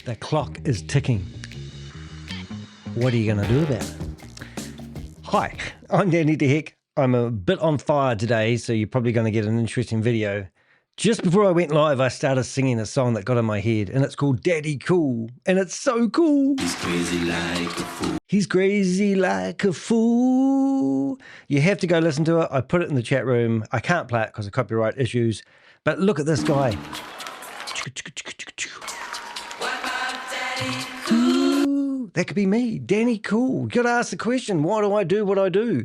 The clock is ticking. What are you going to do about it? Hi, I'm Danny DeHeck. I'm a bit on fire today, so you're probably going to get an interesting video. Just before I went live, I started singing a song that got in my head, and it's called Daddy Cool, and it's so cool. He's crazy like a fool. He's crazy like a fool. You have to go listen to it. I put it in the chat room. I can't play it because of copyright issues, but look at this guy. Ooh, that could be me, Danny Cool. You got to ask the question, why do I do what I do?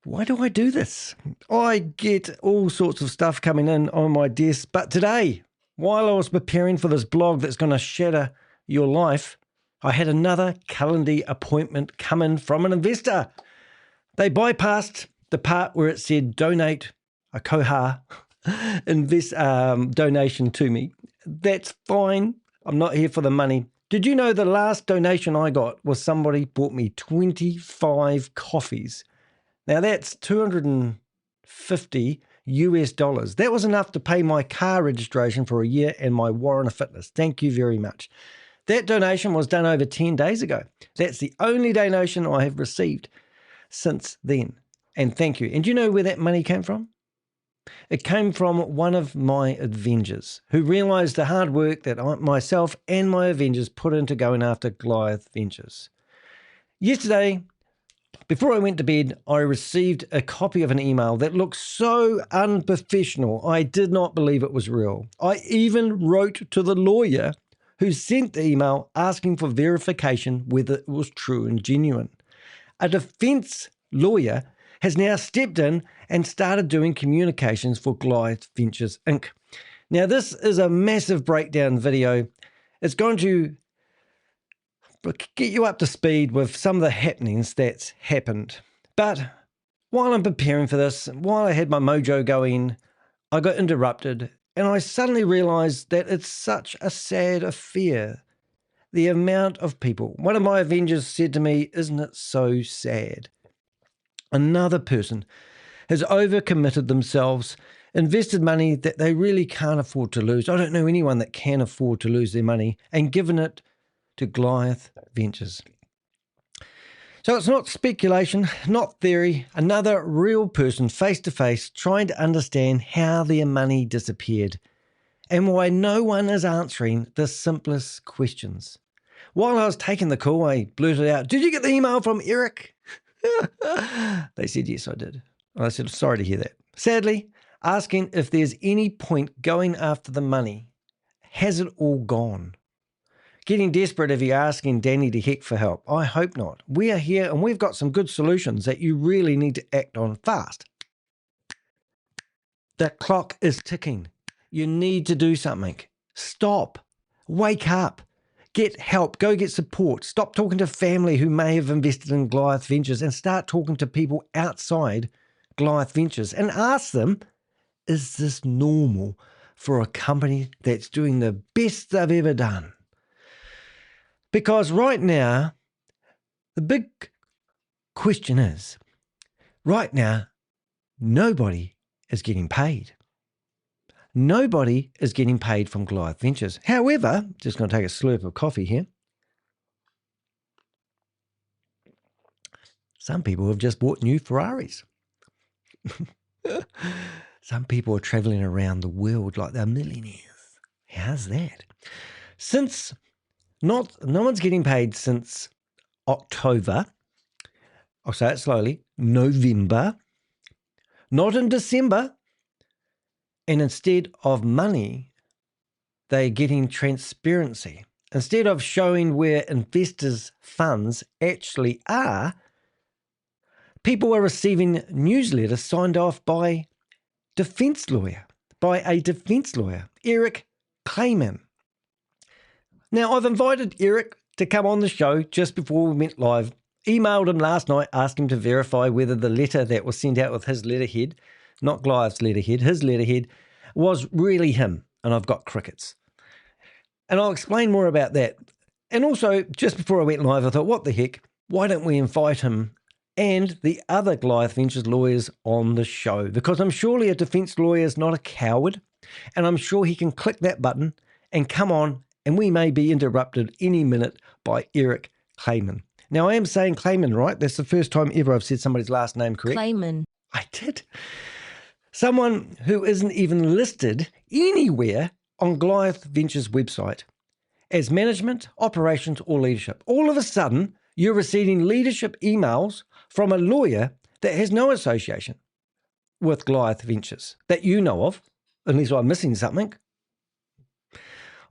Why do I do this? I get all sorts of stuff coming in on my desk, but today, while I was preparing for this blog that's going to shatter your life, I had another Calendly appointment come in from an investor. They bypassed the part where it said donate a Koha invest donation to me. That's fine. I'm not here for the money. Did you know the last donation I got was somebody bought me 25 coffees? Now that's $250 US. That was enough to pay my car registration for a year and my warrant of fitness. Thank you very much. That donation was done over 10 days ago. That's the only donation I have received since then. And thank you. And do you know where that money came from? It came from one of my Avengers who realized the hard work that myself and my Avengers put into going after Goliath Ventures. Yesterday, before I went to bed, I received a copy of an email that looked so unprofessional, I did not believe it was real. I even wrote to the lawyer who sent the email asking for verification whether it was true and genuine. A defense lawyer has now stepped in and started doing communications for Goliath Ventures, Inc. Now, this is a massive breakdown video. It's going to get you up to speed with some of the happenings that's happened. But while I'm preparing for this, while I had my mojo going, I got interrupted and I suddenly realized that it's such a sad affair. The amount of people. One of my Avengers said to me, "Isn't it so sad?" Another person has overcommitted themselves, invested money that they really can't afford to lose. I don't know anyone that can afford to lose their money, and given it to Goliath Ventures. So it's not speculation, not theory, another real person face to face trying to understand how their money disappeared and why no one is answering the simplest questions. While I was taking the call, I blurted out, "Did you get the email from Eric?" They said, "Yes, I did." And I said, "Sorry to hear that." Sadly, asking if there's any point going after the money. Has it all gone? Getting desperate if you're asking Danny DeHeck for help. I hope not. We are here and we've got some good solutions that you really need to act on fast. The clock is ticking. You need to do something. Stop. Wake up. Get help. Go get support. Stop talking to family who may have invested in Goliath Ventures and start talking to people outside Goliath Ventures and ask them, is this normal for a company that's doing the best they've ever done? Because right now, the big question is, right now, nobody is getting paid. Nobody is getting paid from Goliath Ventures. However, just going to take a slurp of coffee here. Some people have just bought new Ferraris. Some people are traveling around the world like they're millionaires. How's that? Since no one's getting paid since October, I'll say it slowly, November, not in December, and instead of money, they're getting transparency. Instead of showing where investors' funds actually are, people are receiving newsletters signed off by a defense lawyer, Eric Clayman. Now, I've invited Eric to come on the show just before we went live, emailed him last night, asked him to verify whether the letter that was sent out with his letterhead, not Goliath's letterhead, his letterhead, was really him, and I've got crickets. And I'll explain more about that. And also, just before I went live, I thought, what the heck, why don't we invite him and the other Goliath Ventures lawyers on the show? Because I'm surely a defense lawyer is not a coward, and I'm sure he can click that button and come on and we may be interrupted any minute by Eric Clayman. Now, I am saying Clayman, right? That's the first time ever I've said somebody's last name correct. Clayman. I did. Someone who isn't even listed anywhere on Goliath Ventures' website as management, operations, or leadership. All of a sudden, you're receiving leadership emails from a lawyer that has no association with Goliath Ventures that you know of, unless I'm missing something.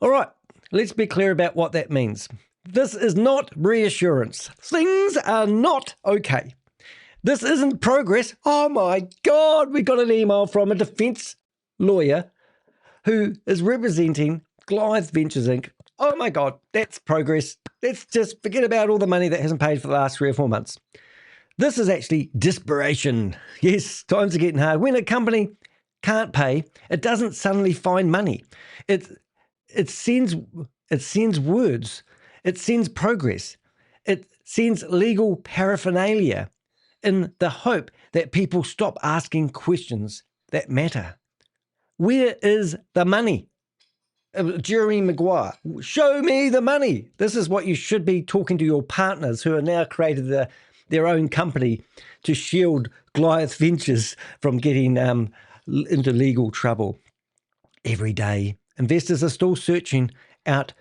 All right, let's be clear about what that means. This is not reassurance. Things are not okay. This isn't progress. Oh my God, we got an email from a defense lawyer who is representing Goliath Ventures Inc. Oh my God, that's progress. Let's just forget about all the money that hasn't paid for the last 3 or 4 months. This is actually desperation. Yes, times are getting hard. When a company can't pay, it doesn't suddenly find money. It sends words. It sends progress. It sends legal paraphernalia in the hope that people stop asking questions that matter. Where is the money? Jeremy Maguire, show me the money. This is what you should be talking to your partners who are now created their own company to shield Goliath Ventures from getting into legal trouble. Every day, investors are still searching out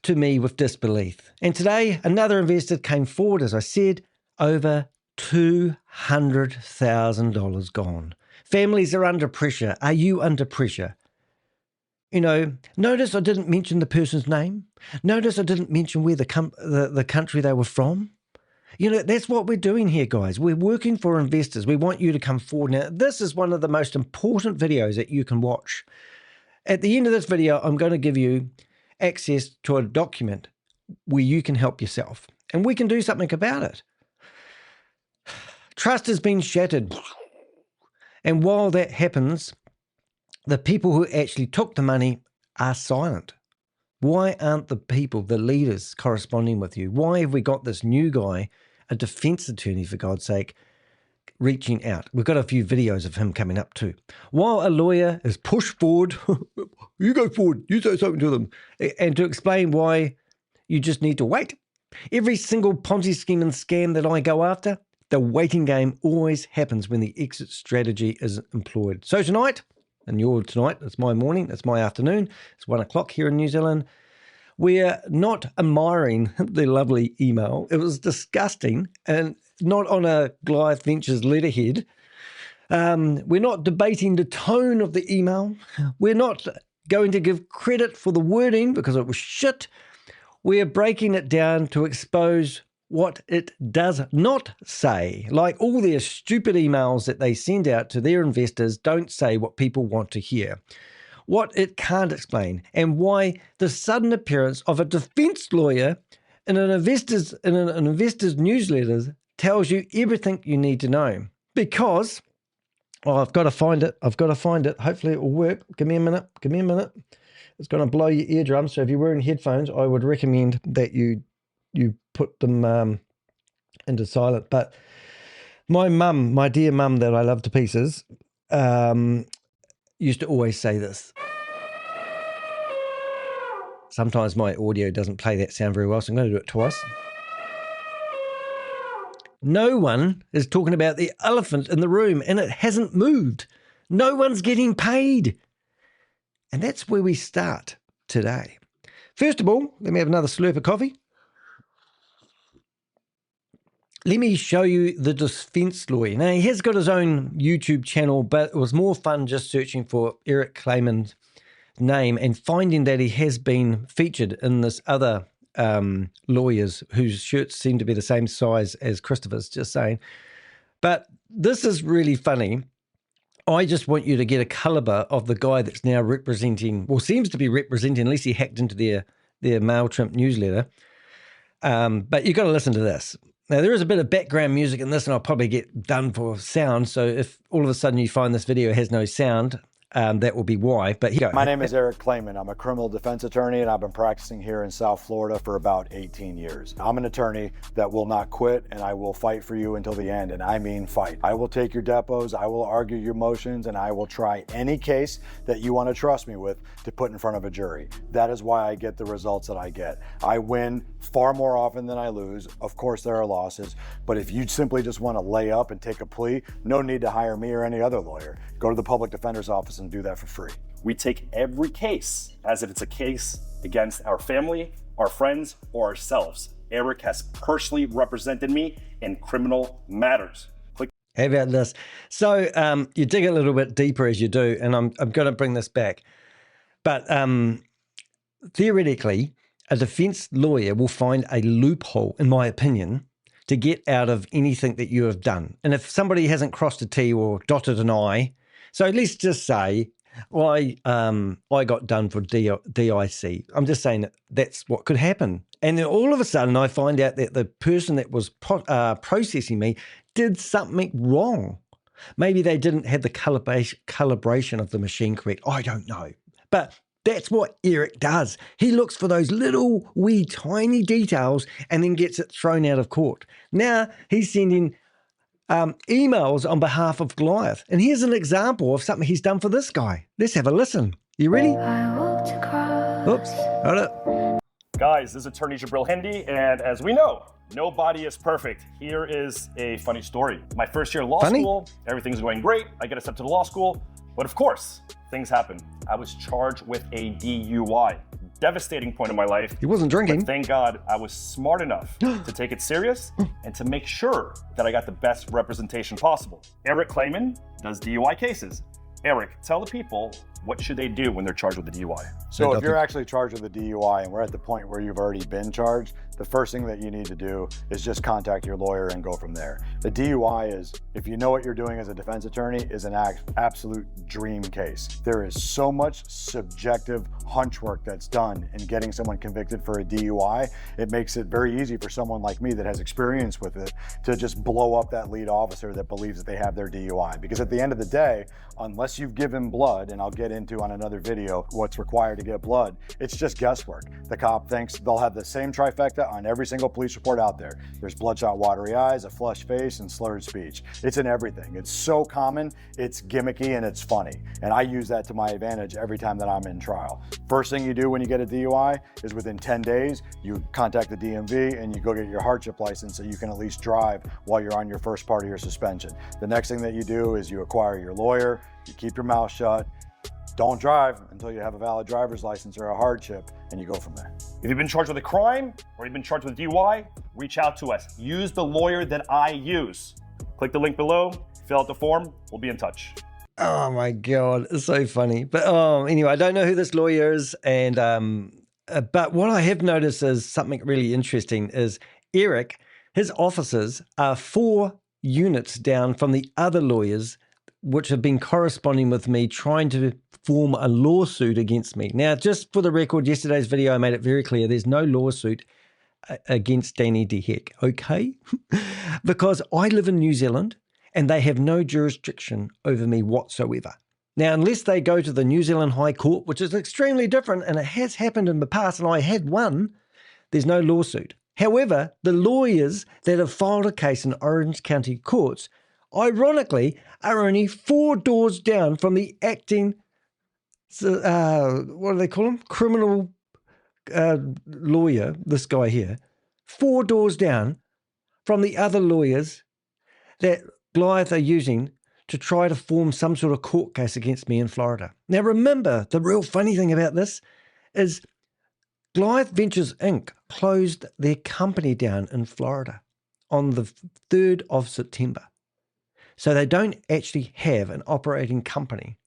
to me with disbelief. And today, another investor came forward, as I said, over $200,000 gone. Families are under pressure. Are you under pressure? You know, notice I didn't mention the person's name. Notice I didn't mention where the country they were from. You know, that's what we're doing here, guys. We're working for investors. We want you to come forward. Now, this is one of the most important videos that you can watch. At the end of this video, I'm going to give you access to a document where you can help yourself. And we can do something about it. Trust has been shattered. And while that happens, the people who actually took the money are silent. Why aren't the people, the leaders, corresponding with you? Why have we got this new guy, a defense attorney, for God's sake, reaching out? We've got a few videos of him coming up too. While a lawyer is pushed forward, you go forward, you say something to them, and to explain why you just need to wait. Every single Ponzi scheme and scam that I go after, the waiting game always happens when the exit strategy is employed. So tonight, and you're tonight, it's my morning, it's my afternoon, it's 1 o'clock here in New Zealand. We're not admiring the lovely email. It was disgusting and not on a Goliath Ventures letterhead. We're not debating the tone of the email. We're not going to give credit for the wording because it was shit. We're breaking it down to expose what it does not say. Like all their stupid emails that they send out to their investors don't say what people want to hear. What it can't explain, and why the sudden appearance of a defense lawyer in an investor's newsletter tells you everything you need to know. Because, I've got to find it. Hopefully it will work. Give me a minute. It's going to blow your eardrums. So if you're wearing headphones, I would recommend that you put them into silent. But my mum, my dear mum that I love to pieces, used to always say this. Sometimes my audio doesn't play that sound very well, so I'm going to do it twice. No one is talking about the elephant in the room, and it hasn't moved. No one's getting paid. And that's where we start today. First of all, let me have another slurp of coffee. Let me show you the defense lawyer. Now, he has got his own YouTube channel, but it was more fun just searching for Eric Clayman's name and finding that he has been featured in this other lawyers whose shirts seem to be the same size as Christopher's, just saying. But this is really funny. I just want you to get a caliber of the guy that's now representing, well, seems to be representing, unless he hacked into their MailChimp newsletter. But you've got to listen to this. Now, there is a bit of background music in this, and I'll probably get done for sound. So if all of a sudden you find this video has no sound, that will be why. But here you go. My name is Eric Clayman. I'm a criminal defense attorney, and I've been practicing here in South Florida for about 18 years. I'm an attorney that will not quit, and I will fight for you until the end, and I mean fight. I will take your depots, I will argue your motions, and I will try any case that you want to trust me with to put in front of a jury. That is why I get the results that I get. I win far more often than I lose. Of course, there are losses, but if you simply just want to lay up and take a plea, no need to hire me or any other lawyer. Go to the public defender's office and do that for free. We take every case as if it's a case against our family, our friends, or ourselves. Eric has personally represented me in criminal matters. How about this? So you dig a little bit deeper as you do, and I'm going to bring this back. But theoretically, a defense lawyer will find a loophole, in my opinion, to get out of anything that you have done. And if somebody hasn't crossed a T or dotted an I, so let's just say I got done for DIC. I'm just saying that's what could happen. And then all of a sudden I find out that the person that was processing me did something wrong. Maybe they didn't have the calibration of the machine correct. I don't know. But that's what Eric does. He looks for those little wee tiny details and then gets it thrown out of court. Now he's sending emails on behalf of Goliath. And here's an example of something he's done for this guy. Let's have a listen. You ready? Oops, hold it. Guys, this is attorney Jabril Hindi, and as we know, nobody is perfect. Here is a funny story. My first year of law school, everything's going great. I get accepted to law school, but of course, things happen. I was charged with a DUI. Devastating point in my life. He wasn't drinking. But thank God I was smart enough to take it serious and to make sure that I got the best representation possible. Eric Clayman does DUI cases. Eric, tell the people, what should they do when they're charged with a DUI? So if you're actually charged with a DUI and we're at the point where you've already been charged, the first thing that you need to do is just contact your lawyer and go from there. The DUI is, if you know what you're doing as a defense attorney, is an absolute dream case. There is so much subjective hunch work that's done in getting someone convicted for a DUI. It makes it very easy for someone like me that has experience with it to just blow up that lead officer that believes that they have their DUI. Because at the end of the day, unless you've given blood, and I'll get into on another video what's required to get blood, it's just guesswork. The cop thinks they'll have the same trifecta on every single police report out there. There's bloodshot watery eyes, a flushed face, and slurred speech. It's in everything. It's so common, it's gimmicky, and it's funny. And I use that to my advantage every time that I'm in trial. First thing you do when you get a DUI is within 10 days, you contact the DMV and you go get your hardship license so you can at least drive while you're on your first part of your suspension. The next thing that you do is you acquire your lawyer, you keep your mouth shut, don't drive until you have a valid driver's license or a hardship, and you go from there. If you've been charged with a crime or you've been charged with a DUI, reach out to us. Use the lawyer that I use. Click the link below, fill out the form, we'll be in touch. Oh my God, it's so funny. But anyway, I don't know who this lawyer is. And but what I have noticed is something really interesting is Eric, his officers are 4 units down from the other lawyers which have been corresponding with me trying to form a lawsuit against me. Now, just for the record, yesterday's video, I made it very clear there's no lawsuit against Danny DeHeck, okay? Because I live in New Zealand and they have no jurisdiction over me whatsoever. Now, unless they go to the New Zealand High Court, which is extremely different, and it has happened in the past, and I had one, there's no lawsuit. However, the lawyers that have filed a case in Orange County courts, ironically, are only 4 doors down from the acting, what do they call him? Criminal lawyer, this guy here. 4 doors down from the other lawyers that Goliath are using to try to form some sort of court case against me in Florida. Now, remember, the real funny thing about this is Goliath Ventures, Inc. closed their company down in Florida on the 3rd of September. So they don't actually have an operating company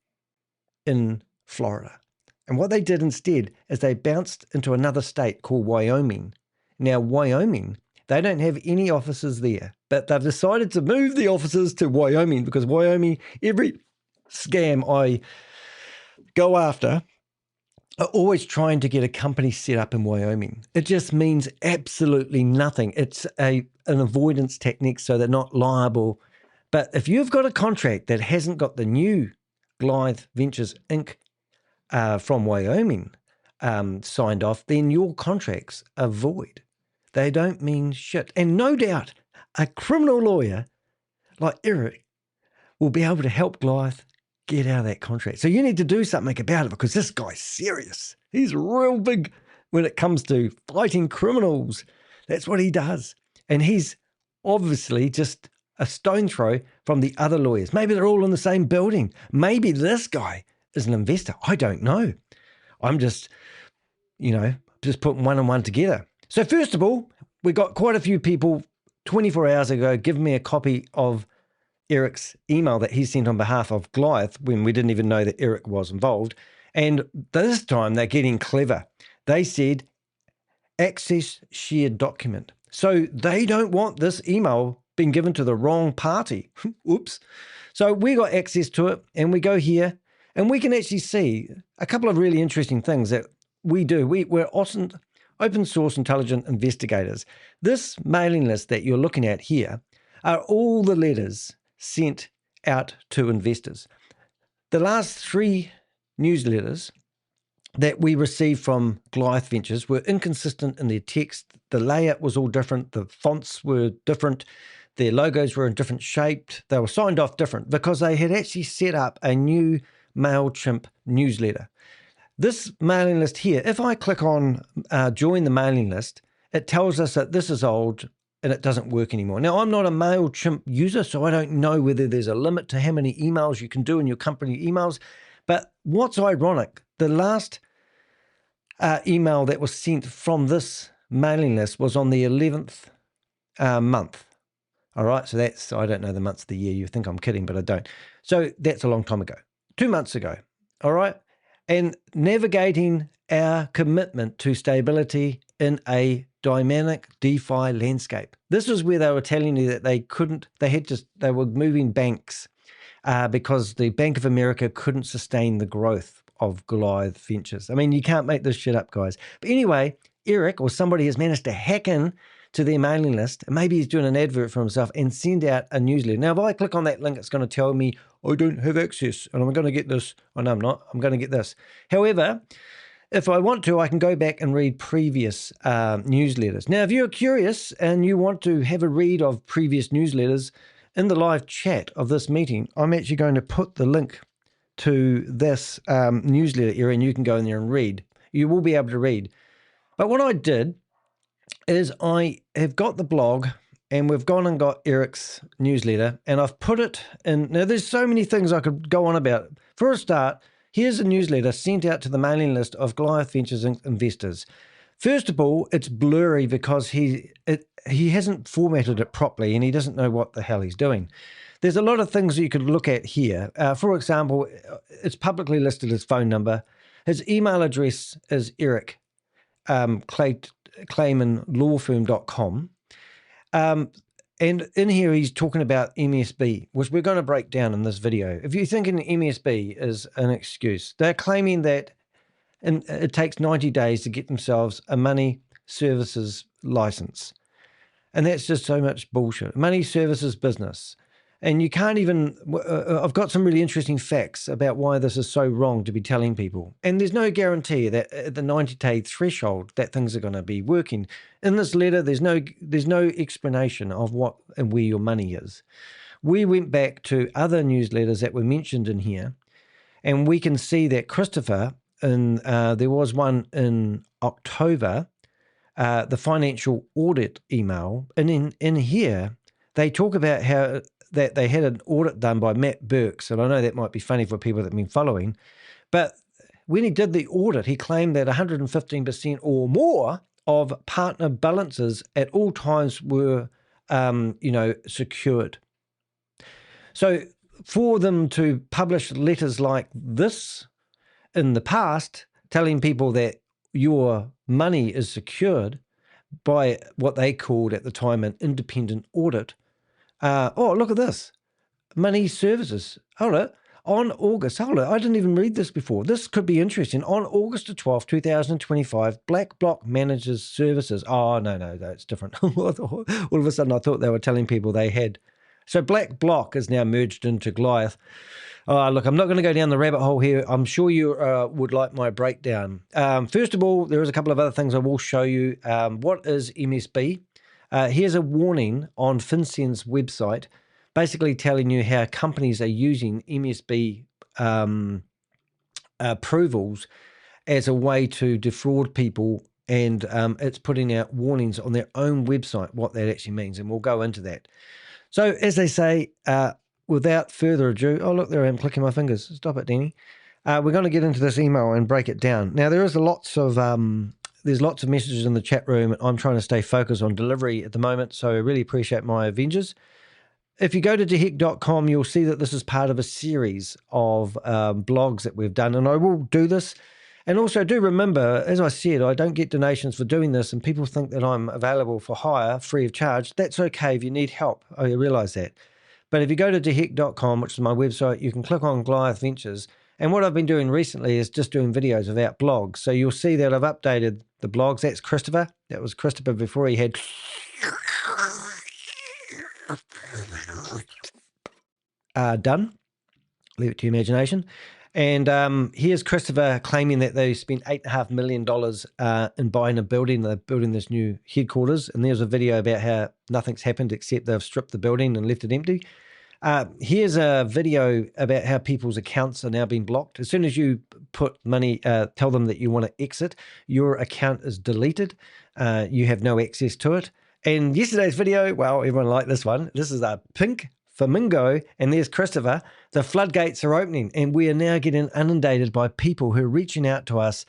in Florida. And what they did instead is they bounced into another state called Wyoming. Now, Wyoming, they don't have any offices there, but they've decided to move the offices to Wyoming because Wyoming, every scam I go after, are always trying to get a company set up in Wyoming. It just means absolutely nothing. It's an avoidance technique so they're not liable. But if you've got a contract that hasn't got the new Goliath Ventures Inc. From Wyoming signed off, then your contracts are void. They don't mean shit. And no doubt a criminal lawyer like Eric will be able to help Goliath get out of that contract. So you need to do something about it because this guy's serious. He's real big when it comes to fighting criminals. That's what he does. And he's obviously just a stone throw from the other lawyers. Maybe they're all in the same building. Maybe this guy is an investor. I don't know. I'm just putting one and one together. So first of all, we got quite a few people 24 hours ago giving me a copy of Eric's email that he sent on behalf of Goliath when we didn't even know that Eric was involved. And this time they're getting clever. They said, access shared document. So they don't want this email being given to the wrong party. Oops. So we got access to it and we go here and we can actually see a couple of really interesting things that we do. We're awesome, open source intelligent investigators. This mailing list that you're looking at here are all the letters sent out to investors. The last 3 newsletters that we received from Goliath Ventures were inconsistent in their text. The layout was all different. The fonts were different. Their logos were in different shapes. They were signed off different because they had actually set up a new MailChimp newsletter. This mailing list here, if I click on join the mailing list, it tells us that this is old and it doesn't work anymore. Now, I'm not a MailChimp user, so I don't know whether there's a limit to how many emails you can do in your company emails. But what's ironic, the last email that was sent from this mailing list was on the 11th month. All right, so that's, I don't know the months of the year. You think I'm kidding, but I don't. So that's a long time ago, 2 months ago. All right, and navigating our commitment to stability in a dynamic DeFi landscape. This is where they were telling you that they were moving banks because the Bank of America couldn't sustain the growth of Goliath Ventures. I mean, you can't make this shit up, guys. But anyway, Eric or somebody has managed to hack in to their mailing list, and maybe he's doing an advert for himself and send out a newsletter. Now, if I click on that link, it's going to tell me, I don't have access, and I'm going to get this. Oh, no, I'm not. I'm going to get this. However, if I want to, I can go back and read previous newsletters. Now, if you're curious and you want to have a read of previous newsletters in the live chat of this meeting, I'm actually going to put the link to this newsletter area, and you can go in there and read. You will be able to read. But what I did is I have got the blog and we've gone and got Eric's newsletter and I've put it in. Now, there's so many things I could go on about. For a start, here's a newsletter sent out to the mailing list of Goliath Ventures investors. First of all, it's blurry because he hasn't formatted it properly and he doesn't know what the hell he's doing. There's a lot of things you could look at here. For example, it's publicly listed his phone number. His email address is Eric claymanlawfirm.com. And in here, he's talking about MSB, which we're going to break down in this video. If you think an MSB is an excuse, they're claiming that it takes 90 days to get themselves a money services license. And that's just so much bullshit. Money services business. And you can't even, I've got some really interesting facts about why this is so wrong to be telling people. And there's no guarantee that at the 90-day threshold that things are going to be working. In this letter, there's no explanation of what and where your money is. We went back to other newsletters that were mentioned in here, and we can see that Christopher, there was one in October, the financial audit email, and in here, they talk about how that they had an audit done by Matt Burks, and I know that might be funny for people that have been following, but when he did the audit, he claimed that 115% or more of partner balances at all times were, secured. So for them to publish letters like this in the past, telling people that your money is secured by what they called at the time an independent audit. Look at this. Money services. Hold it. I didn't even read this before. This could be interesting. On August the 12th, 2025, Black Block Managers Services. Oh, no, that's different. All of a sudden, I thought they were telling people they had So Black Block is now merged into Goliath. Look, I'm not going to go down the rabbit hole here. I'm sure you would like my breakdown. First of all, there is a couple of other things I will show you. What is MSB? Here's a warning on FinCEN's website, basically telling you how companies are using MSB approvals as a way to defraud people, and it's putting out warnings on their own website what that actually means, and we'll go into that. So as they say, without further ado, oh look, there I am clicking my fingers. Stop it, Danny. We're going to get into this email and break it down. Now there is there's lots of messages in the chat room. I'm trying to stay focused on delivery at the moment, so I really appreciate my Avengers. If you go to deheck.com, you'll see that this is part of a series of blogs that we've done, and I will do this. And also do remember, as I said, I don't get donations for doing this, and people think that I'm available for hire free of charge. That's okay if you need help. I realize that. But if you go to deheck.com, which is my website, you can click on Goliath Ventures. And what I've been doing recently is just doing videos without blogs. So you'll see that I've updated the blogs. That's Christopher. That was Christopher before he had... done. Leave it to your imagination. And here's Christopher claiming that they spent $8.5 million in buying a building. They're building this new headquarters. And there's a video about how nothing's happened except they've stripped the building and left it empty. Here's a video about how people's accounts are now being blocked. As soon as you put money, tell them that you want to exit, your account is deleted. You have no access to it. And yesterday's video, well, everyone liked this one. This is a pink flamingo, and there's Christopher. The floodgates are opening, and we are now getting inundated by people who are reaching out to us,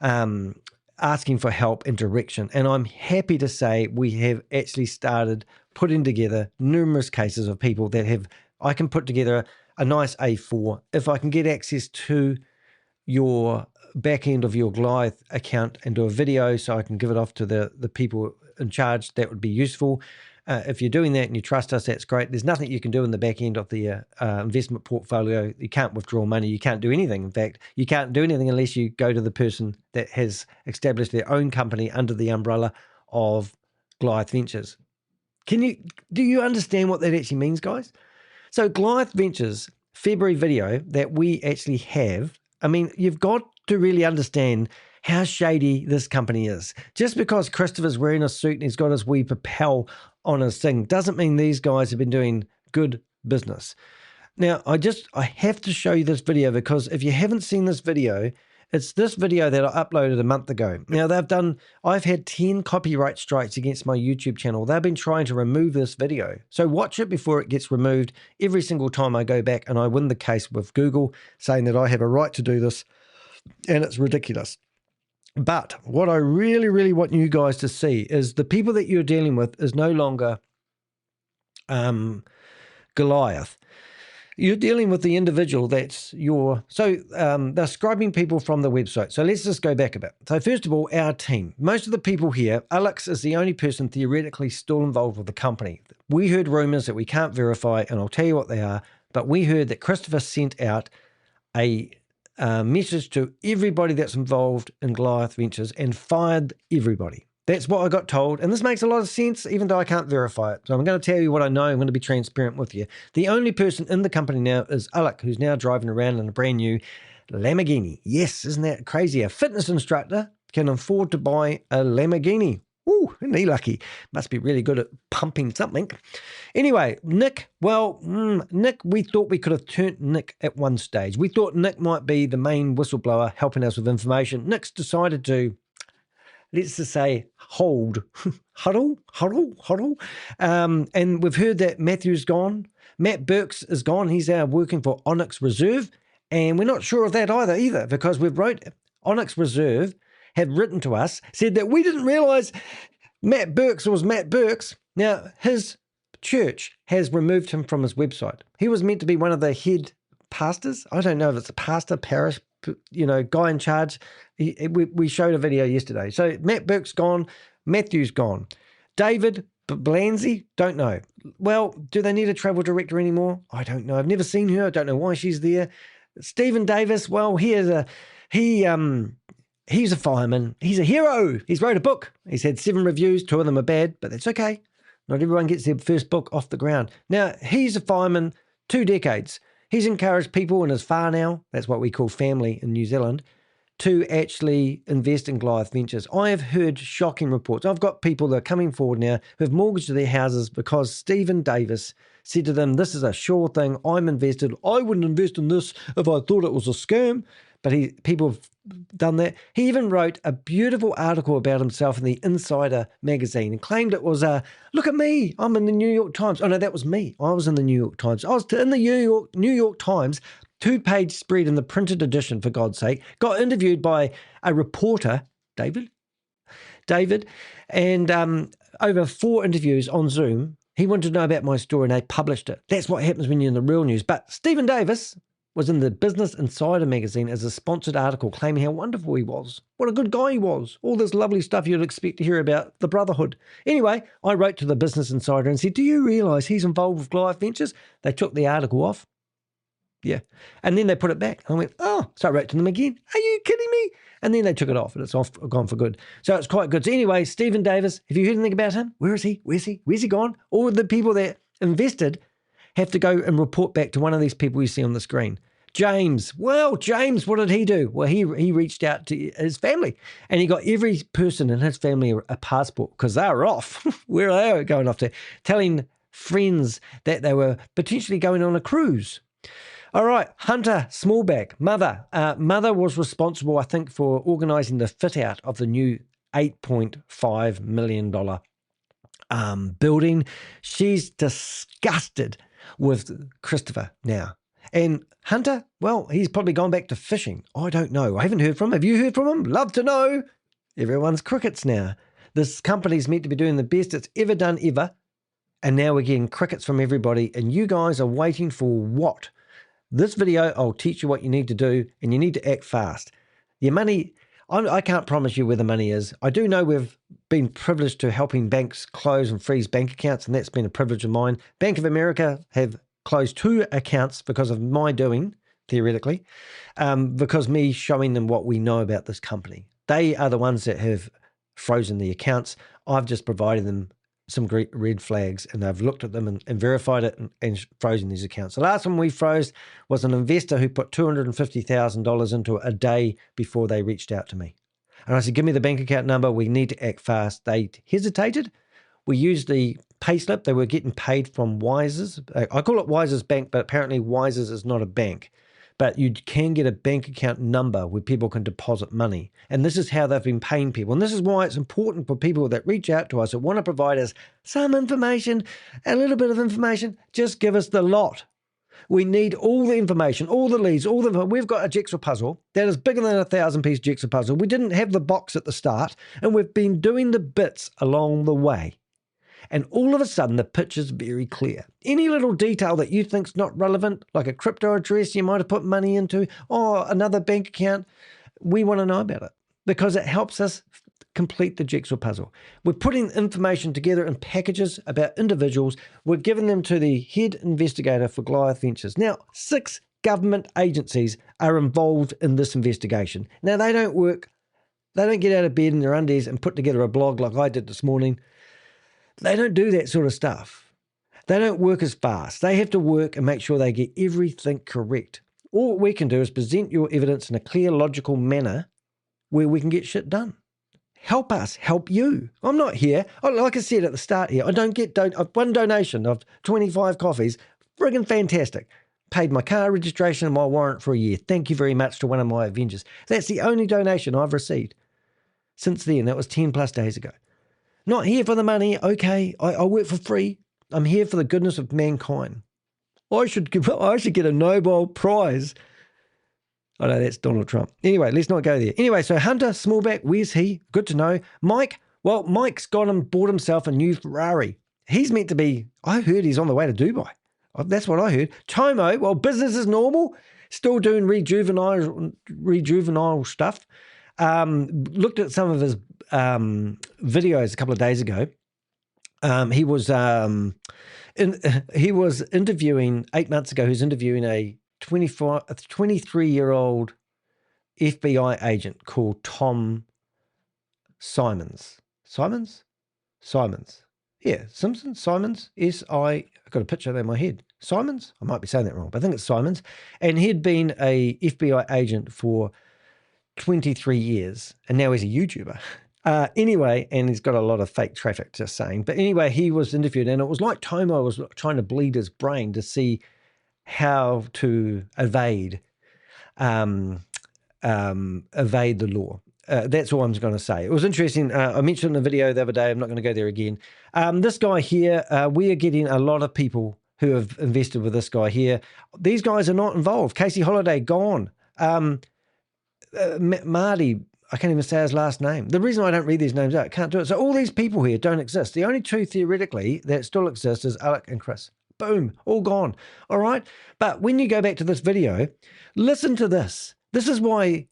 asking for help and direction. And I'm happy to say we have actually started putting together numerous cases of people that I can put together a nice A4. If I can get access to your back end of your Goliath account and do a video so I can give it off to the people in charge, that would be useful. If you're doing that and you trust us, that's great. There's nothing you can do in the back end of the investment portfolio. You can't withdraw money. You can't do anything. In fact, you can't do anything unless you go to the person that has established their own company under the umbrella of Goliath Ventures. Do you understand what that actually means, guys? So Goliath Ventures, February video that we actually have, I mean, you've got to really understand how shady this company is. Just because Christopher's wearing a suit and he's got his wee lapel on his thing doesn't mean these guys have been doing good business. Now, I have to show you this video, because if you haven't seen this video, it's this video that I uploaded a month ago. Now, I've had 10 copyright strikes against my YouTube channel. They've been trying to remove this video. So watch it before it gets removed. Every single time I go back and I win the case with Google, saying that I have a right to do this, and it's ridiculous. But what I really, really want you guys to see is the people that you're dealing with is no longer Goliath. You're dealing with the individual they're scribing people from the website. So let's just go back a bit. So first of all, our team. Most of the people here, Alex is the only person theoretically still involved with the company. We heard rumors that we can't verify, and I'll tell you what they are, but we heard that Christopher sent out a message to everybody that's involved in Goliath Ventures and fired everybody. That's what I got told, and this makes a lot of sense, even though I can't verify it. So I'm going to tell you what I know. I'm going to be transparent with you. The only person in the company now is Alec, who's now driving around in a brand new Lamborghini. Yes, isn't that crazy? A fitness instructor can afford to buy a Lamborghini. Ooh, isn't he lucky? Must be really good at pumping something. Anyway, Nick, Nick, we thought we could have turned Nick at one stage. We thought Nick might be the main whistleblower helping us with information. Nick's decided to, let's just say, huddle. And we've heard that Matthew's gone. Matt Burks is gone. He's now working for Onyx Reserve. And we're not sure of that either, because we've wrote Onyx Reserve have written to us, said that we didn't realize Matt Burks was Matt Burks. Now, his church has removed him from his website. He was meant to be one of the head pastors. I don't know if it's a pastor, parish, guy in charge. We showed a video yesterday. So Matt Burke's gone. Matthew's gone. David Blanzy, don't know. Well, do they need a travel director anymore? I don't know. I've never seen her. I don't know why she's there. Stephen Davis, well, he's a fireman. He's a hero. He's wrote a book. He's had 7 reviews. 2 of them are bad, but that's okay. Not everyone gets their first book off the ground. Now, he's a fireman 2 decades. He's encouraged people in his whānau now, that's what we call family in New Zealand, to actually invest in Goliath Ventures. I have heard shocking reports. I've got people that are coming forward now who have mortgaged their houses because Stephen Davis said to them, this is a sure thing, I'm invested. I wouldn't invest in this if I thought it was a scam. But people have done that. He even wrote a beautiful article about himself in the Insider magazine and claimed it was, look at me, I'm in the New York Times. Oh no, that was me. I was in the New York Times. I was in the New York Times, 2-page spread in the printed edition, for God's sake. Got interviewed by a reporter, David, and over 4 interviews on Zoom. He wanted to know about my story and they published it. That's what happens when you're in the real news. But Stephen Davis was in the Business Insider magazine as a sponsored article claiming how wonderful he was. What a good guy he was. All this lovely stuff you'd expect to hear about the brotherhood. Anyway, I wrote to the Business Insider and said, do you realise he's involved with Goliath Ventures? They took the article off. Yeah. And then they put it back. I went, oh. So I wrote to them again. Are you kidding me? And then they took it off and it's off, gone for good. So it's quite good. So anyway, Stephen Davis, have you heard anything about him? Where is he? Where's he gone? All of the people that invested have to go and report back to one of these people you see on the screen. James, what did he do? Well, he reached out to his family and he got every person in his family a passport because they were off. Where are they going off to? Telling friends that they were potentially going on a cruise. All right, Hunter Smallback, mother. Mother was responsible, I think, for organising the fit out of the new $8.5 million building. She's disgusted with Christopher now. And Hunter, well, he's probably gone back to fishing. I don't know. I haven't heard from him. Have you heard from him? Love to know. Everyone's crickets now. This company's meant to be doing the best it's ever done ever. And now we're getting crickets from everybody. And you guys are waiting for what? This video, I'll teach you what you need to do, and you need to act fast. Your money, I can't promise you where the money is. I do know we've been privileged to helping banks close and freeze bank accounts, and that's been a privilege of mine. Bank of America have closed 2 accounts because of my doing, theoretically, because me showing them what we know about this company. They are the ones that have frozen the accounts. I've just provided them some great red flags, and they've looked at them and verified it and frozen these accounts. The last one we froze was an investor who put $250,000 into it a day before they reached out to me. And I said, give me the bank account number. We need to act fast. They hesitated. We used the payslip. They were getting paid from Wises. I call it Wises Bank, but apparently Wises is not a bank. But you can get a bank account number where people can deposit money. And this is how they've been paying people. And this is why it's important for people that reach out to us that want to provide us some information, a little bit of information. Just give us the lot. We need all the information, all the leads, we've got a jigsaw puzzle that is bigger than a 1,000-piece jigsaw puzzle. We didn't have the box at the start, and we've been doing the bits along the way. And all of a sudden, the picture is very clear. Any little detail that you think's not relevant, like a crypto address you might have put money into, or another bank account, we want to know about it because it helps us complete the jigsaw puzzle. We're putting information together in packages about individuals. We're giving them to the head investigator for Goliath Ventures. Now, 6 government agencies are involved in this investigation. Now, they don't get out of bed in their undies and put together a blog like I did this morning. They don't do that sort of stuff. They don't work as fast. They have to work and make sure they get everything correct. All we can do is present your evidence in a clear, logical manner where we can get shit done. Help us, help you. I'm not here. Like I said at the start here, I don't get one donation of 25 coffees. Friggin' fantastic. Paid my car registration and my warrant for a year. Thank you very much to one of my Avengers. That's the only donation I've received since then. That was 10 plus days ago. Not here for the money. Okay, I work for free. I'm here for the goodness of mankind. I should get a Nobel Prize. I know that's Donald Trump. Anyway, let's not go there. Anyway, so Hunter Smallback, where's he? Good to know. Mike, well, Mike's bought himself a new Ferrari. He's meant to be, I heard he's on the way to Dubai. That's what I heard. Tomo, well, business is normal. Still doing rejuvenile stuff. Looked at some of his videos a couple of days ago. He was interviewing 8 months ago. He was interviewing a 23-year-old FBI agent called Tom Simons. Simons. Yeah, Simons, I've got a picture of that in my head. Simons? I might be saying that wrong, but I think it's Simons. And he'd been a FBI agent for 23 years, and now he's a YouTuber. Anyway, and he's got a lot of fake traffic, just saying. But anyway, he was interviewed, and it was like Tomo was trying to bleed his brain to see how to evade the law. That's all I'm going to say. It was interesting. I mentioned in the video the other day. I'm not going to go there again. This guy here, we are getting a lot of people who have invested with this guy here. These guys are not involved. Casey Holliday, gone. Marty, I can't even say his last name. The reason I don't read these names out, I can't do it. So all these people here don't exist. The only two theoretically that still exist is Alec and Chris. Boom, all gone. All right. But when you go back to this video, listen to this. This is why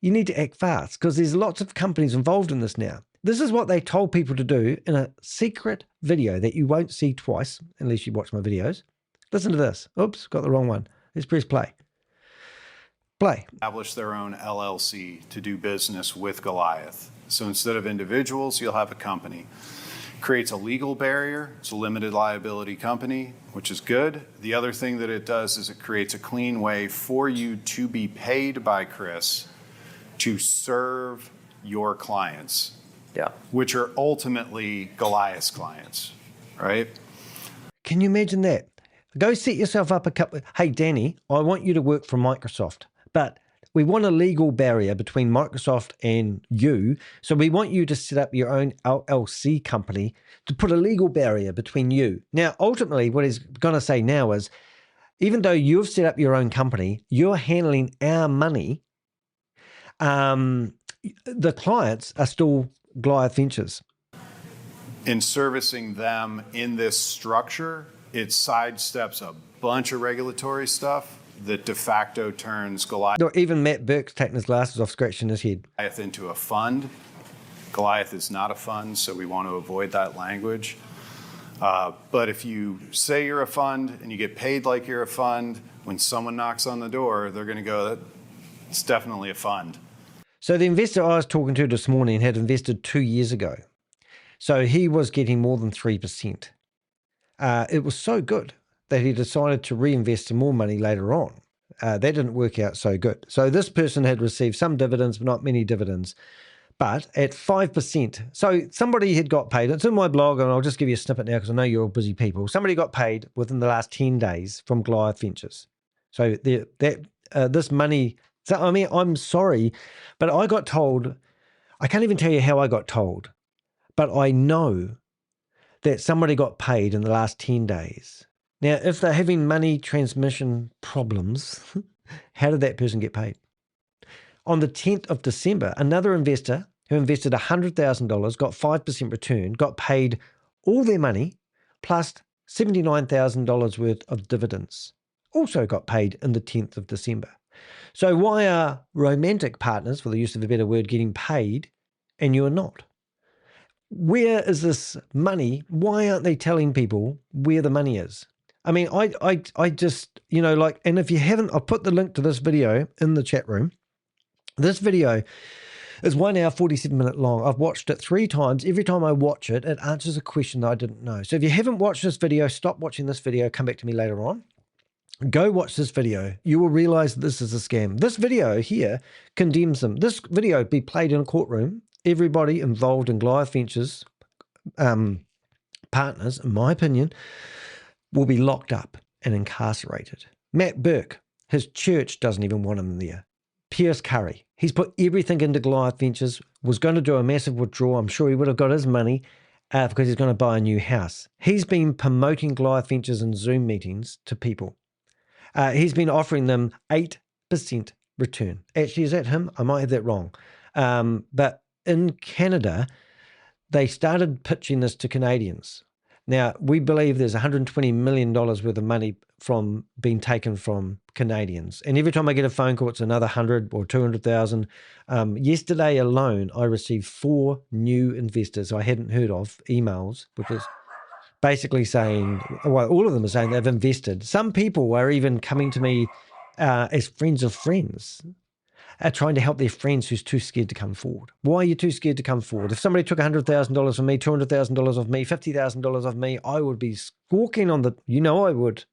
you need to act fast, because there's lots of companies involved in this now. This is what they told people to do in a secret video that you won't see twice unless you watch my videos. Listen to this. Oops, got the wrong one. Let's press play. Play. Establish their own LLC to do business with Goliath. So instead of individuals, you'll have a company. Creates a legal barrier. It's a limited liability company, which is good. The other thing that it does is it creates a clean way for you to be paid by Chris to serve your clients, which are ultimately Goliath's clients, right? Can you imagine that? Go set yourself up a couple. Hey, Danny, I want you to work for Microsoft, but we want a legal barrier between Microsoft and you. So we want you to set up your own LLC company to put a legal barrier between you. Now, ultimately, what he's going to say now is, even though you've set up your own company, you're handling our money. The clients are still Goliath Ventures. In servicing them in this structure, it sidesteps a bunch of regulatory stuff that de facto turns Goliath. Even Matt Burke's taking his glasses off, scratching his head. Into a fund. Goliath is not a fund, so we want to avoid that language. But if you say you're a fund and you get paid like you're a fund, when someone knocks on the door, they're going to go, it's definitely a fund. So the investor I was talking to this morning had invested 2 years ago. So he was getting more than 3%. It was so good that he decided to reinvest some more money later on. That didn't work out so good. So this person had received some dividends, but not many dividends. But at 5%, so somebody had got paid. It's in my blog, and I'll just give you a snippet now because I know you're all busy people. Somebody got paid within the last 10 days from Goliath Ventures. So this money... So, I mean, I'm sorry, but I got told, I can't even tell you how I got told, but I know that somebody got paid in the last 10 days. Now, if they're having money transmission problems, how did that person get paid? On the 10th of December, another investor who invested $100,000, got 5% return, got paid all their money plus $79,000 worth of dividends. Also got paid in the 10th of December. So why are romantic partners, for the use of a better word, getting paid and you're not? Where is this money? Why aren't they telling people where the money is? I mean, I just, and if you haven't, I'll put the link to this video in the chat room. This video is 1 hour, 47 minutes long. I've watched it 3 times. Every time I watch it, it answers a question that I didn't know. So if you haven't watched this video, stop watching this video, come back to me later on. Go watch this video. You will realize this is a scam. This video here condemns them. This video be played in a courtroom. Everybody involved in Goliath Ventures, partners, in my opinion, will be locked up and incarcerated. Matt Burke, his church doesn't even want him there. Pierce Curry, he's put everything into Goliath Ventures, was going to do a massive withdrawal. I'm sure he would have got his money because he's going to buy a new house. He's been promoting Goliath Ventures in Zoom meetings to people. He's been offering them 8% return. Actually, is that him? I might have that wrong. But in Canada, they started pitching this to Canadians. Now, we believe there's $120 million worth of money from being taken from Canadians. And every time I get a phone call, it's another 100 or 200,000. Yesterday alone, I received 4 new investors I hadn't heard of, emails, which is basically saying, well, all of them are saying they've invested. Some people are even coming to me as friends of friends. are trying to help their friends who's too scared to come forward. Why are you too scared to come forward? If somebody took $100,000 from me, $200,000 of me, $50,000 of me, I would be squawking on the, I would,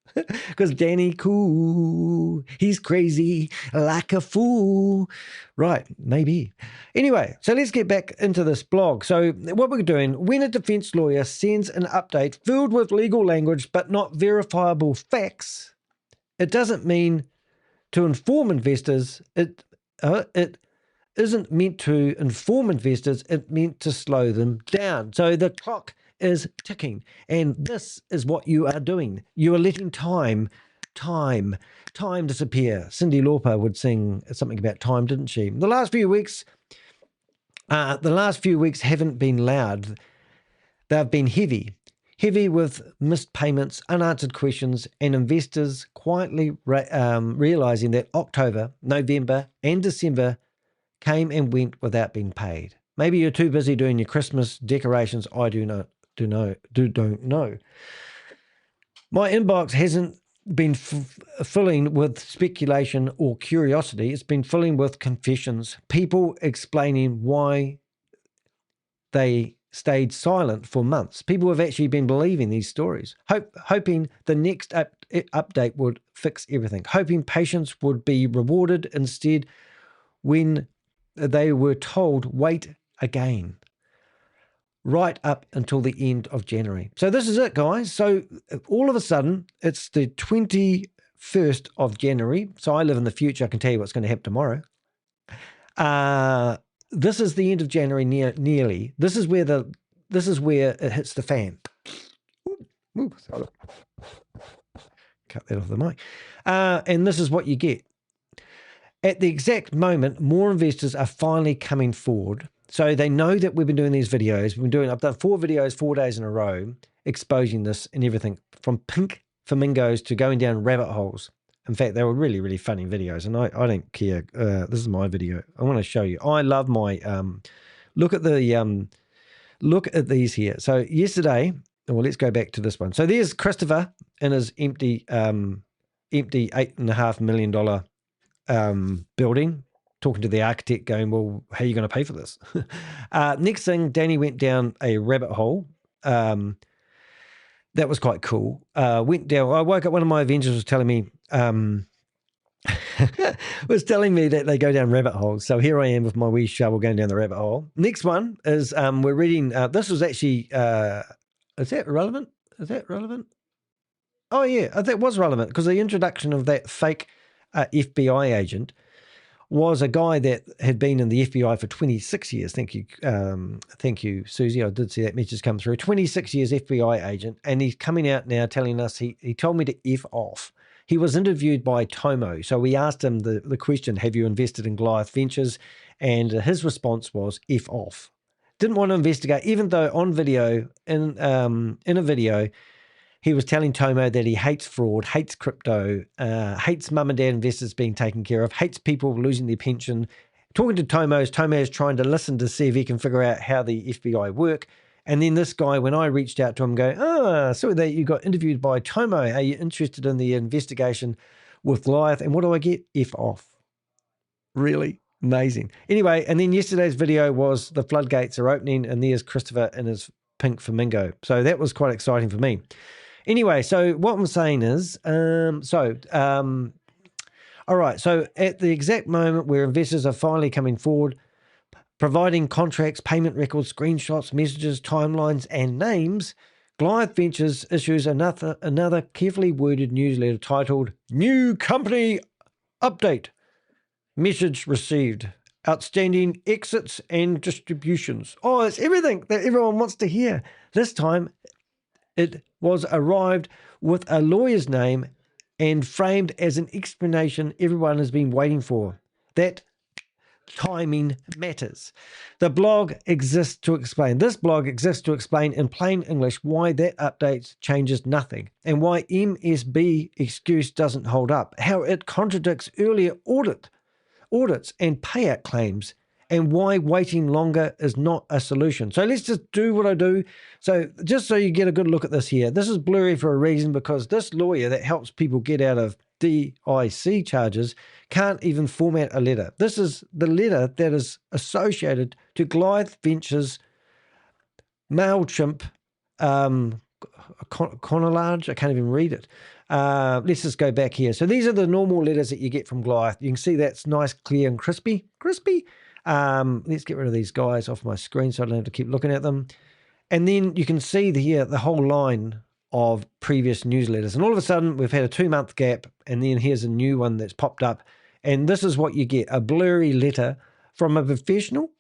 because Danny cool, he's crazy like a fool. Right, maybe. Anyway, so let's get back into this blog. So what we're doing, when a defense lawyer sends an update filled with legal language but not verifiable facts, it doesn't mean to inform investors. It isn't meant to inform investors. It meant to slow them down. So the clock is ticking, and this is what you are doing. You are letting time disappear. Cyndi Lauper would sing something about time, didn't she? The last few weeks haven't been loud. They've been heavy with missed payments, unanswered questions, and investors quietly realizing that October, November, and December came and went without being paid. Maybe you're too busy doing your Christmas decorations. I don't know. My inbox hasn't been filling with speculation or curiosity. It's been filling with confessions, people explaining why they stayed silent for months. People have actually been believing these stories, hoping the next update would fix everything, hoping patience would be rewarded. Instead, when they were told, wait again, right up until the end of January. So this is it, guys. So all of a sudden, it's the 21st of January. So I live in the future. I can tell you what's going to happen tomorrow. This is the end of January nearly. This is where it hits the fan. Ooh, sorry. Cut that off the mic. And this is what you get. At the exact moment, more investors are finally coming forward. So they know that we've been doing these videos. I've done 4 videos 4 days in a row, exposing this and everything, from pink flamingos to going down rabbit holes. In fact, they were really, really funny videos, and I don't care. This is my video. I want to show you. I love my look at these here. So yesterday, well, let's go back to this one. So there's Christopher in his empty $8.5 million building, talking to the architect, going, "Well, how are you going to pay for this?" Next thing, Danny went down a rabbit hole. That was quite cool. Went down. I woke up. One of my Avengers was telling me that they go down rabbit holes. So here I am with my wee shovel going down the rabbit hole. Next one is we're reading. This was actually. Is that relevant? Oh yeah, that was relevant, because the introduction of that fake FBI agent was a guy that had been in the FBI for 26 years. Thank you, Susie. I did see that message come through. 26 years FBI agent, and he's coming out now telling us he told me to F off. He was interviewed by Tomo. So we asked him the question, have you invested in Goliath Ventures? And his response was F off. Didn't want to investigate, even though on video, in a video, he was telling Tomo that he hates fraud, hates crypto, hates mum and dad investors being taken care of, hates people losing their pension. Talking to Tomo is trying to listen to see if he can figure out how the FBI work. And then this guy, when I reached out to him, so that you got interviewed by Tomo. Are you interested in the investigation with Goliath? And what do I get? F off. Really? Amazing. Anyway, and then yesterday's video was the floodgates are opening, and there's Christopher in his pink flamingo. So that was quite exciting for me. Anyway, so what I'm saying is, all right, so at the exact moment where investors are finally coming forward, providing contracts, payment records, screenshots, messages, timelines, and names, Goliath Ventures issues another carefully worded newsletter titled New Company Update. Message received. Outstanding exits and distributions. Oh, it's everything that everyone wants to hear. This time, it was arrived with a lawyer's name and framed as an explanation everyone has been waiting for. That timing matters. The blog exists to explain. This blog exists to explain in plain English why that update changes nothing, and why MSB excuse doesn't hold up, how it contradicts earlier audits and payout claims, and why waiting longer is not a solution. So let's just do what I do. So just so you get a good look at this here, this is blurry for a reason, because this lawyer that helps people get out of FDIC charges, can't even format a letter. This is the letter that is associated to Goliath Ventures, MailChimp, Conolage. I can't even read it. Let's just go back here. So these are the normal letters that you get from Goliath. You can see that's nice, clear, and crispy. Let's get rid of these guys off my screen so I don't have to keep looking at them. And then you can see here the whole line of previous newsletters. And all of a sudden, we've had a 2-month gap, and then here's a new one that's popped up. And this is what you get, a blurry letter from a professional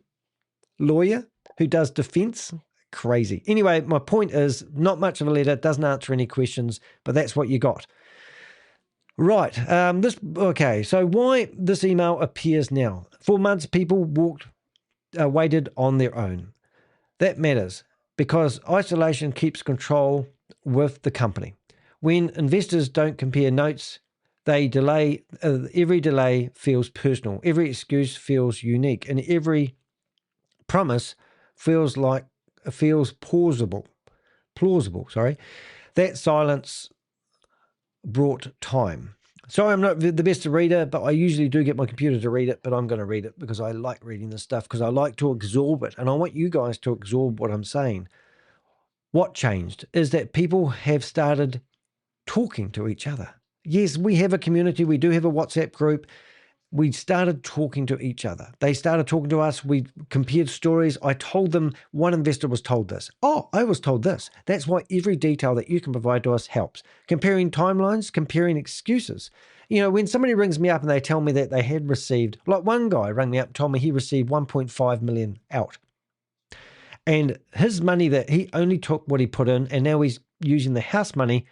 lawyer who does defense. Crazy. Anyway, my point is, not much of a letter, doesn't answer any questions, but that's what you got. Right. Okay. So why this email appears now? For months, people waited on their own. That matters because isolation keeps control with the company. When investors don't compare notes, they delay. Every delay feels personal. Every excuse feels unique, and every promise feels plausible. Sorry, that silence brought time. Sorry, I'm not the best reader, but I usually do get my computer to read it, but I'm going to read it because I like reading this stuff, because I like to absorb it, and I want you guys to absorb what I'm saying. What changed is that people have started talking to each other. Yes, we have a community. We do have a WhatsApp group. We started talking to each other. They started talking to us. We compared stories. I told them one investor was told this. Oh, I was told this. That's why every detail that you can provide to us helps. Comparing timelines, comparing excuses. You know, when somebody rings me up and they tell me that they had received, like one guy rang me up and told me he received 1.5 million out. And his money, that he only took what he put in, and now he's using the house money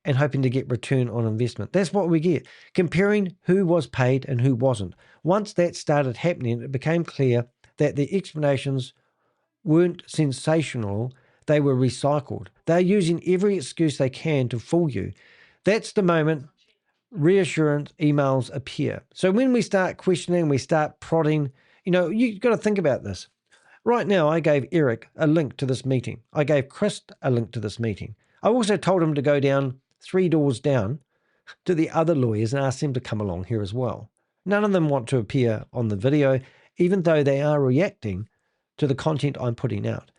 and hoping to get return on investment. That's what we get. Comparing who was paid and who wasn't. Once that started happening, it became clear that the explanations weren't sensational. They were recycled. They're using every excuse they can to fool you. That's the moment reassurance emails appear. So when we start questioning, we start prodding, you've got to think about this. Right now, I gave Eric a link to this meeting. I gave Chris a link to this meeting. I also told him to go down 3 doors down to the other lawyers and ask them to come along here as well. None of them want to appear on the video, even though they are reacting to the content I'm putting out.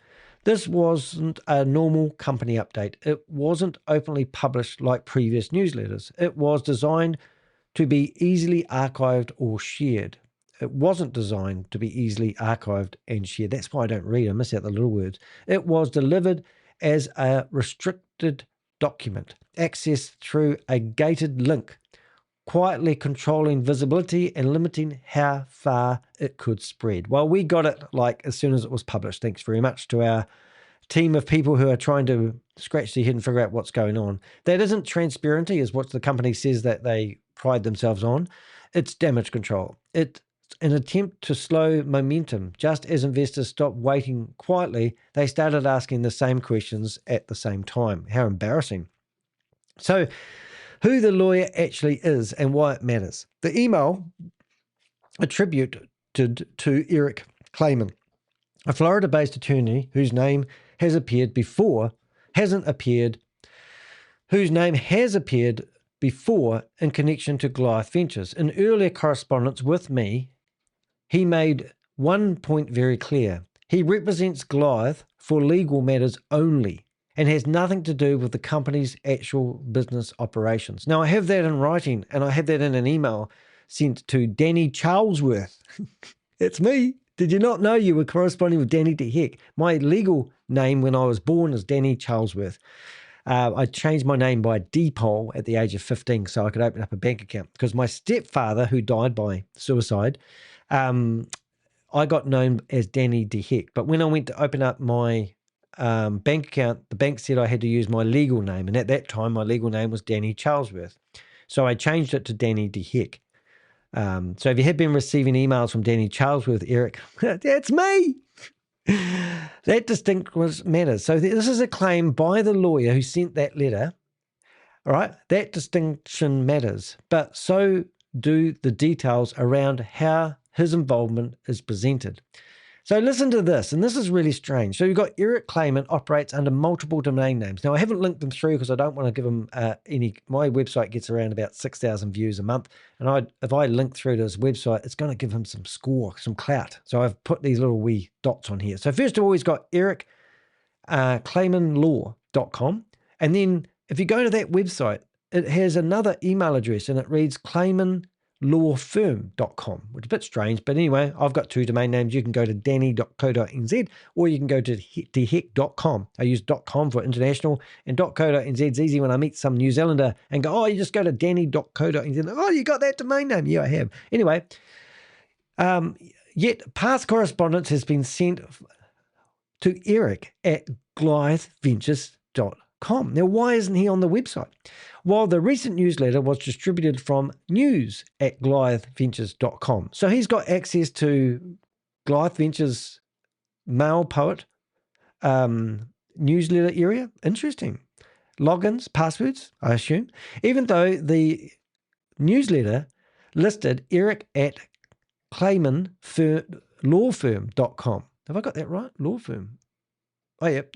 This wasn't a normal company update. It wasn't openly published like previous newsletters. It was designed to be easily archived or shared. It wasn't designed to be easily archived and shared. That's why I don't read. I miss out the little words. It was delivered as a restricted document, accessed through a gated link, quietly controlling visibility and limiting how far it could spread. Well, we got it like as soon as it was published. Thanks very much to our team of people who are trying to scratch their head and figure out what's going on. That isn't transparency, is what the company says that they pride themselves on. It's damage control. It's an attempt to slow momentum. Just as investors stopped waiting quietly, they started asking the same questions at the same time. How embarrassing. So, who the lawyer actually is and why it matters. The email attributed to Eric Clayman, a Florida-based attorney whose name has appeared before in connection to Goliath Ventures. In earlier correspondence with me, he made one point very clear. He represents Goliath for legal matters only and has nothing to do with the company's actual business operations. Now, I have that in writing, and I have that in an email sent to Danny Charlesworth. It's me. Did you not know you were corresponding with Danny DeHeck? My legal name when I was born is Danny Charlesworth. I changed my name by deed-poll at the age of 15 so I could open up a bank account, because my stepfather, who died by suicide, I got known as Danny DeHeck. But when I went to open up my bank account, the bank said I had to use my legal name. And at that time, my legal name was Danny Charlesworth. So I changed it to Danny DeHeck. So if you have been receiving emails from Danny Charlesworth, Eric, that's me. That distinction matters. So this is a claim by the lawyer who sent that letter. All right, that distinction matters. But so do the details around how his involvement is presented. So listen to this, and this is really strange. So you've got Eric Clayman operates under multiple domain names. Now, I haven't linked them through because I don't want to give him any. My website gets around about 6,000 views a month, and if I link through to his website, it's going to give him some score, some clout. So I've put these little wee dots on here. So first of all, he's got Eric ClaymanLaw.com, and then if you go to that website, it has another email address, and it reads ClaymanLawFirm.com, which is a bit strange. But anyway, I've got 2 domain names. You can go to danny.co.nz or you can go to theheck.com. I use .com for international, and .co.nz is easy when I meet some New Zealander and go, oh, you just go to danny.co.nz. Oh, you got that domain name? Yeah, I have. Anyway, yet past correspondence has been sent to Eric at GoliathVentures.com. Now, why isn't he on the website? While the recent newsletter was distributed from news at GoliathVentures.com. So he's got access to Goliath Ventures mail poet newsletter area. Interesting. Logins, passwords, I assume. Even though the newsletter listed Eric at ClaymanLawFirm.com. Have I got that right? Law firm. Oh, yep.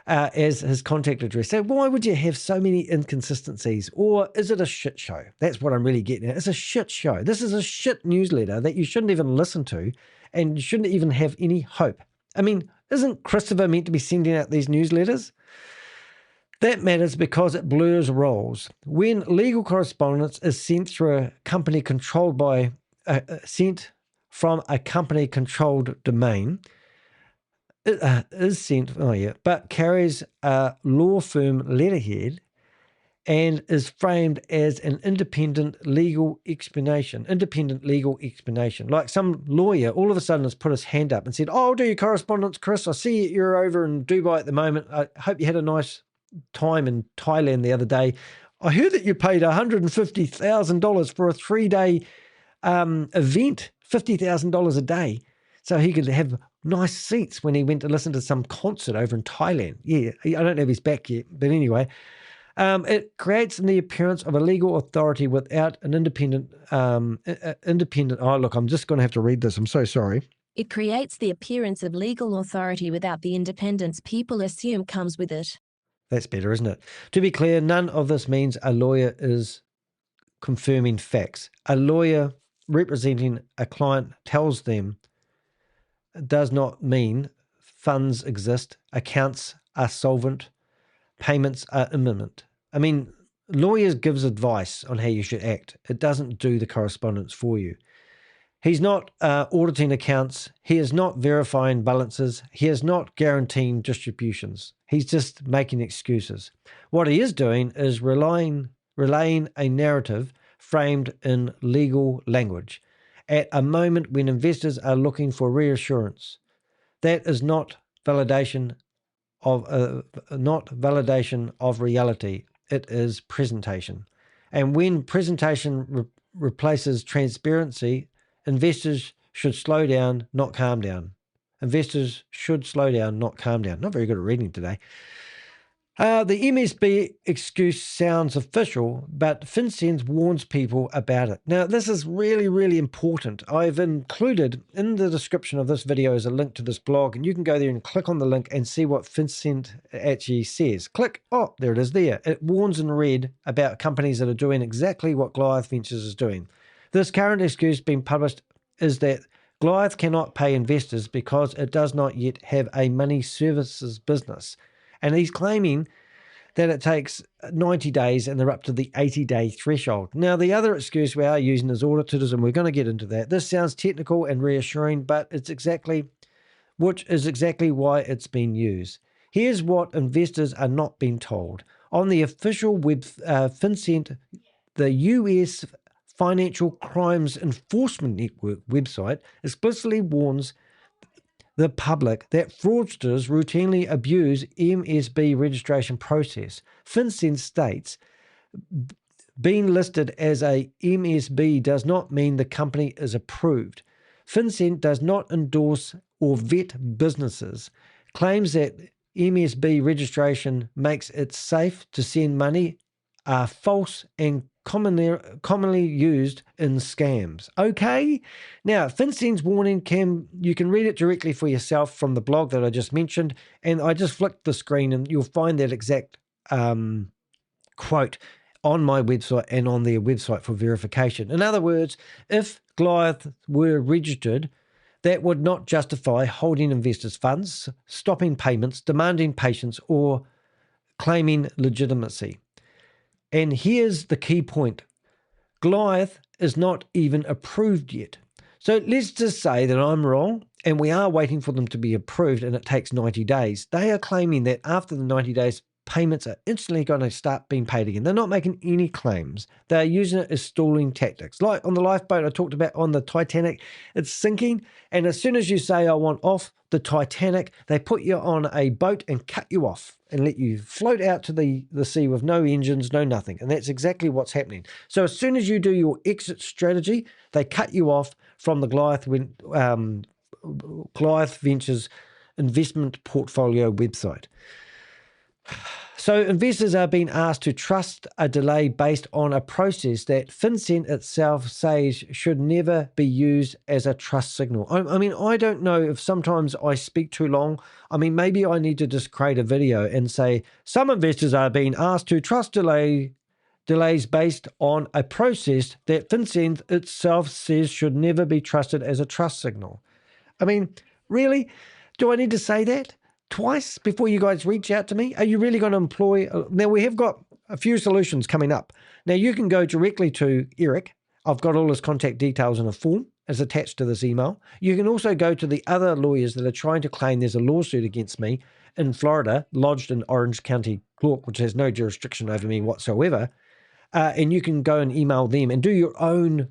As his contact address. So why would you have so many inconsistencies? Or is it a shit show? That's what I'm really getting at. It's a shit show. This is a shit newsletter that you shouldn't even listen to, and you shouldn't even have any hope. I mean, isn't Christopher meant to be sending out these newsletters? That matters because it blurs roles. When legal correspondence is sent through a company controlled by, sent from a company controlled domain, it is sent, but carries a law firm letterhead and is framed as an independent legal explanation. Like some lawyer all of a sudden has put his hand up and said, oh, I'll do your correspondence, Chris. I see you're over in Dubai at the moment. I hope you had a nice time in Thailand the other day. I heard that you paid $150,000 for a 3-day event, $50,000 a day, so he could have nice seats when he went to listen to some concert over in Thailand. Yeah, I don't have his back yet, but anyway, it creates the appearance of a legal authority without an independent. Oh, look, I'm just going to have to read this. I'm so sorry. It creates the appearance of legal authority without the independence people assume comes with it. That's better, isn't it? To be clear, none of this means a lawyer is confirming facts. A lawyer representing a client tells them does not mean funds exist, accounts are solvent, payments are imminent. I mean, lawyers gives advice on how you should act. It doesn't do the correspondence for you. He's not auditing accounts. He is not verifying balances. He is not guaranteeing distributions. He's just making excuses. What he is doing is relaying a narrative framed in legal language at a moment when investors are looking for reassurance. That is not validation of reality. It is presentation. And when presentation replaces transparency, investors should slow down, not calm down. Investors should slow down, not calm down. Not very good at reading today. The MSB excuse sounds official, but FinCEN warns people about it. Now, this is really, really important. I've included in the description of this video is a link to this blog, and you can go there and click on the link and see what FinCEN actually says. Click. Oh, there it is there. It warns in red about companies that are doing exactly what Goliath Ventures is doing. This current excuse being published is that Goliath cannot pay investors because it does not yet have a money services business. And he's claiming that it takes 90 days and they're up to the 80-day threshold. Now, the other excuse we are using is auditors, and we're going to get into that. This sounds technical and reassuring, but it's exactly why it's being used. Here's what investors are not being told. On the official FinCEN, the US Financial Crimes Enforcement Network website explicitly warns the public that fraudsters routinely abuse MSB registration process. FinCEN states, being listed as a MSB does not mean the company is approved. FinCEN does not endorse or vet businesses, claims that MSB registration makes it safe to send money are false and commonly used in scams. Okay? Now, FinCEN's warning, you can read it directly for yourself from the blog that I just mentioned, and I just flicked the screen and you'll find that exact quote on my website and on their website for verification. In other words, if Goliath were registered, that would not justify holding investors' funds, stopping payments, demanding patience, or claiming legitimacy. And here's the key point. Goliath is not even approved yet. So let's just say that I'm wrong and we are waiting for them to be approved and it takes 90 days. They are claiming that after the 90 days, payments are instantly going to start being paid again. They're not making any claims. They're using it as stalling tactics. Like on the lifeboat I talked about on the Titanic, it's sinking. And as soon as you say, I want off the Titanic, they put you on a boat and cut you off and let you float out to the sea with no engines, no nothing. And that's exactly what's happening. So as soon as you do your exit strategy, they cut you off from the Goliath Ventures investment portfolio website. So investors are being asked to trust a delay based on a process that FinCEN itself says should never be used as a trust signal. I mean, I don't know if sometimes I speak too long. I mean, maybe I need to just create a video and say some investors are being asked to trust delays based on a process that FinCEN itself says should never be trusted as a trust signal. I mean, really? Do I need to say that twice before you guys reach out to me? Are you really going to employ? Now, we have got a few solutions coming up. Now, you can go directly to Eric. I've got all his contact details in a form as attached to this email. You can also go to the other lawyers that are trying to claim there's a lawsuit against me in Florida, lodged in Orange County Court, which has no jurisdiction over me whatsoever. And you can go and email them and do your own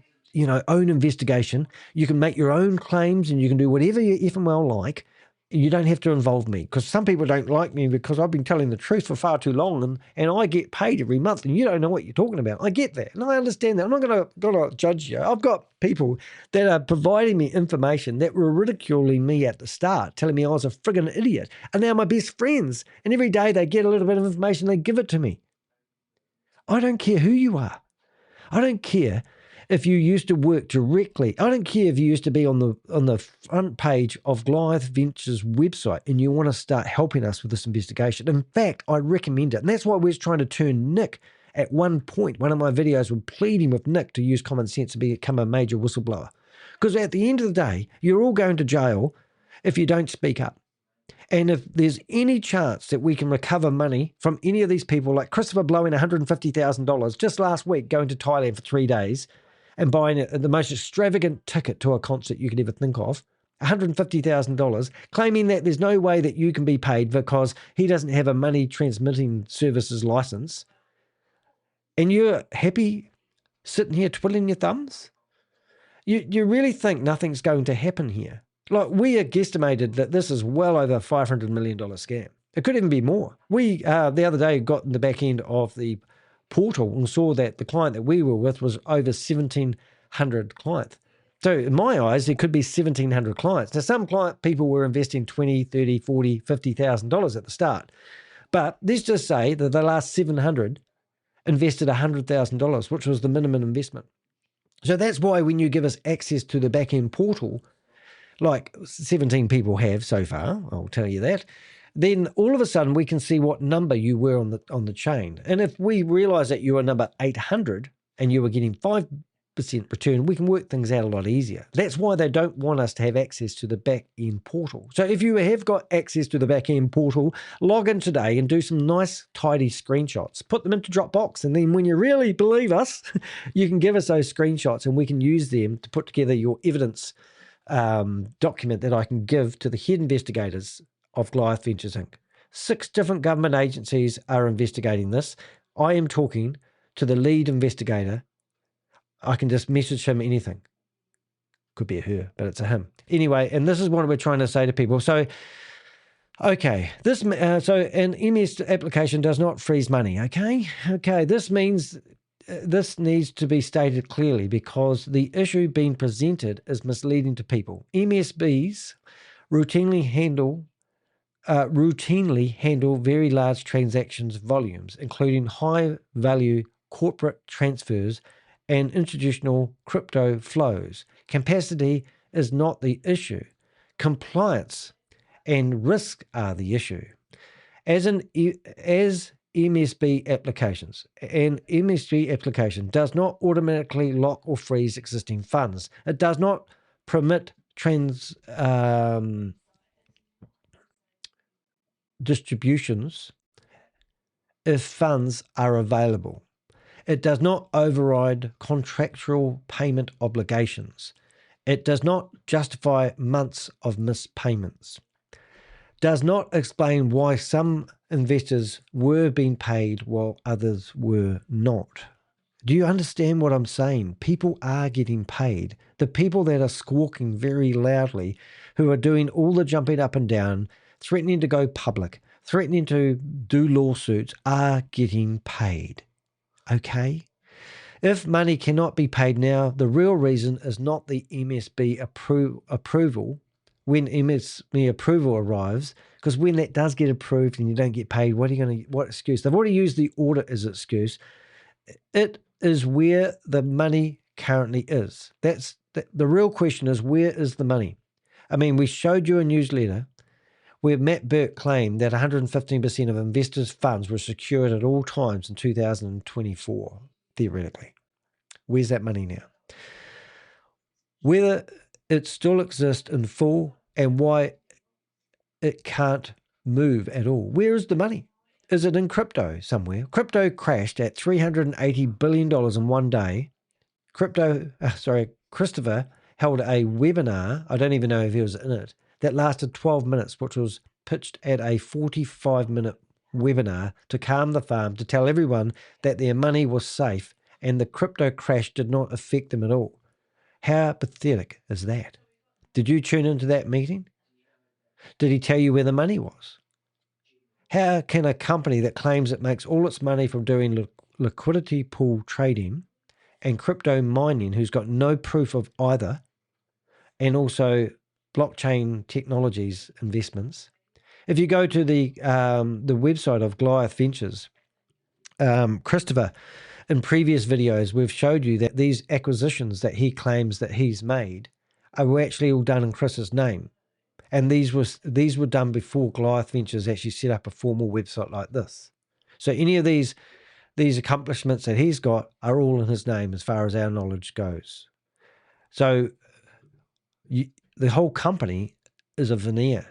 investigation. You can make your own claims and you can do whatever you effing well like. You don't have to involve me, because some people don't like me because I've been telling the truth for far too long and I get paid every month and you don't know what you're talking about. I get that and I understand that. I'm not going to judge you. I've got people that are providing me information that were ridiculing me at the start, telling me I was a friggin' idiot. And now my best friends, and every day they get a little bit of information, they give it to me. I don't care who you are. I don't care if you used to work directly. I don't care if you used to be on the front page of Goliath Ventures website and you want to start helping us with this investigation. In fact, I recommend it. And that's why we're trying to turn Nick at one point. One of my videos were pleading with Nick to use common sense to become a major whistleblower. Because at the end of the day, you're all going to jail if you don't speak up. And if there's any chance that we can recover money from any of these people, like Christopher blowing $150,000 just last week, going to Thailand for 3 days and buying the most extravagant ticket to a concert you could ever think of, $150,000, claiming that there's no way that you can be paid because he doesn't have a money transmitting services license, and you're happy sitting here twiddling your thumbs? You really think nothing's going to happen here? Like, we are guesstimated that this is well over a $500 million scam. It could even be more. We, the other day, got in the back end of the portal and saw that the client that we were with was over 1,700 clients. So in my eyes, there could be 1,700 clients. Now, some people were investing $20,000, $30,000, $40,000, $50,000 at the start. But let's just say that the last 700 invested $100,000, which was the minimum investment. So that's why when you give us access to the back-end portal, like 17 people have so far, I'll tell you that, then all of a sudden we can see what number you were on the chain. And if we realize that you were number 800 and you were getting 5% return, we can work things out a lot easier. That's why they don't want us to have access to the back-end portal. So if you have got access to the back-end portal, log in today and do some nice, tidy screenshots. Put them into Dropbox, and then when you really believe us, you can give us those screenshots and we can use them to put together your evidence document that I can give to the head investigators of Goliath Ventures Inc. 6 different government agencies are investigating this. I am talking to the lead investigator. I can just message him anything. Could be a her, but it's a him. Anyway, and this is what we're trying to say to people. So, okay, so an MS application does not freeze money, okay? Okay, this means this needs to be stated clearly because the issue being presented is misleading to people. MSBs routinely handle routinely handle very large transactions volumes, including high-value corporate transfers and institutional crypto flows. Capacity is not the issue. Compliance and risk are the issue. As MSB applications, an MSB application does not automatically lock or freeze existing funds. It does not permit distributions if funds are available. It does not override contractual payment obligations. It does not justify months of missed payments. Does not explain why some investors were being paid while others were not. Do you understand what I'm saying? People are getting paid. The people that are squawking very loudly, who are doing all the jumping up and down, threatening to go public, threatening to do lawsuits, are getting paid. Okay? If money cannot be paid now, the real reason is not the MSB approval. When MSB approval arrives, because when that does get approved and you don't get paid, what excuse? They've already used the audit as excuse. It is where the money currently is. That's the real question is, where is the money? I mean, we showed you a newsletter where Matt Burke claimed that 115% of investors' funds were secured at all times in 2024, theoretically. Where's that money now? Whether it still exists in full and why it can't move at all. Where is the money? Is it in crypto somewhere? Crypto crashed at $380 billion in one day. Christopher held a webinar, I don't even know if he was in it, that lasted 12 minutes, which was pitched at a 45-minute webinar to calm the farm, to tell everyone that their money was safe and the crypto crash did not affect them at all. How pathetic is that? Did you tune into that meeting? Did he tell you where the money was? How can a company that claims it makes all its money from doing liquidity pool trading and crypto mining, who's got no proof of either, and also blockchain technologies investments? If you go to the website of Goliath Ventures, Christopher, in previous videos, we've showed you that these acquisitions that he claims that he's made are actually all done in Chris's name. And these were done before Goliath Ventures actually set up a formal website like this. So any of these accomplishments that he's got are all in his name as far as our knowledge goes. So the whole company is a veneer.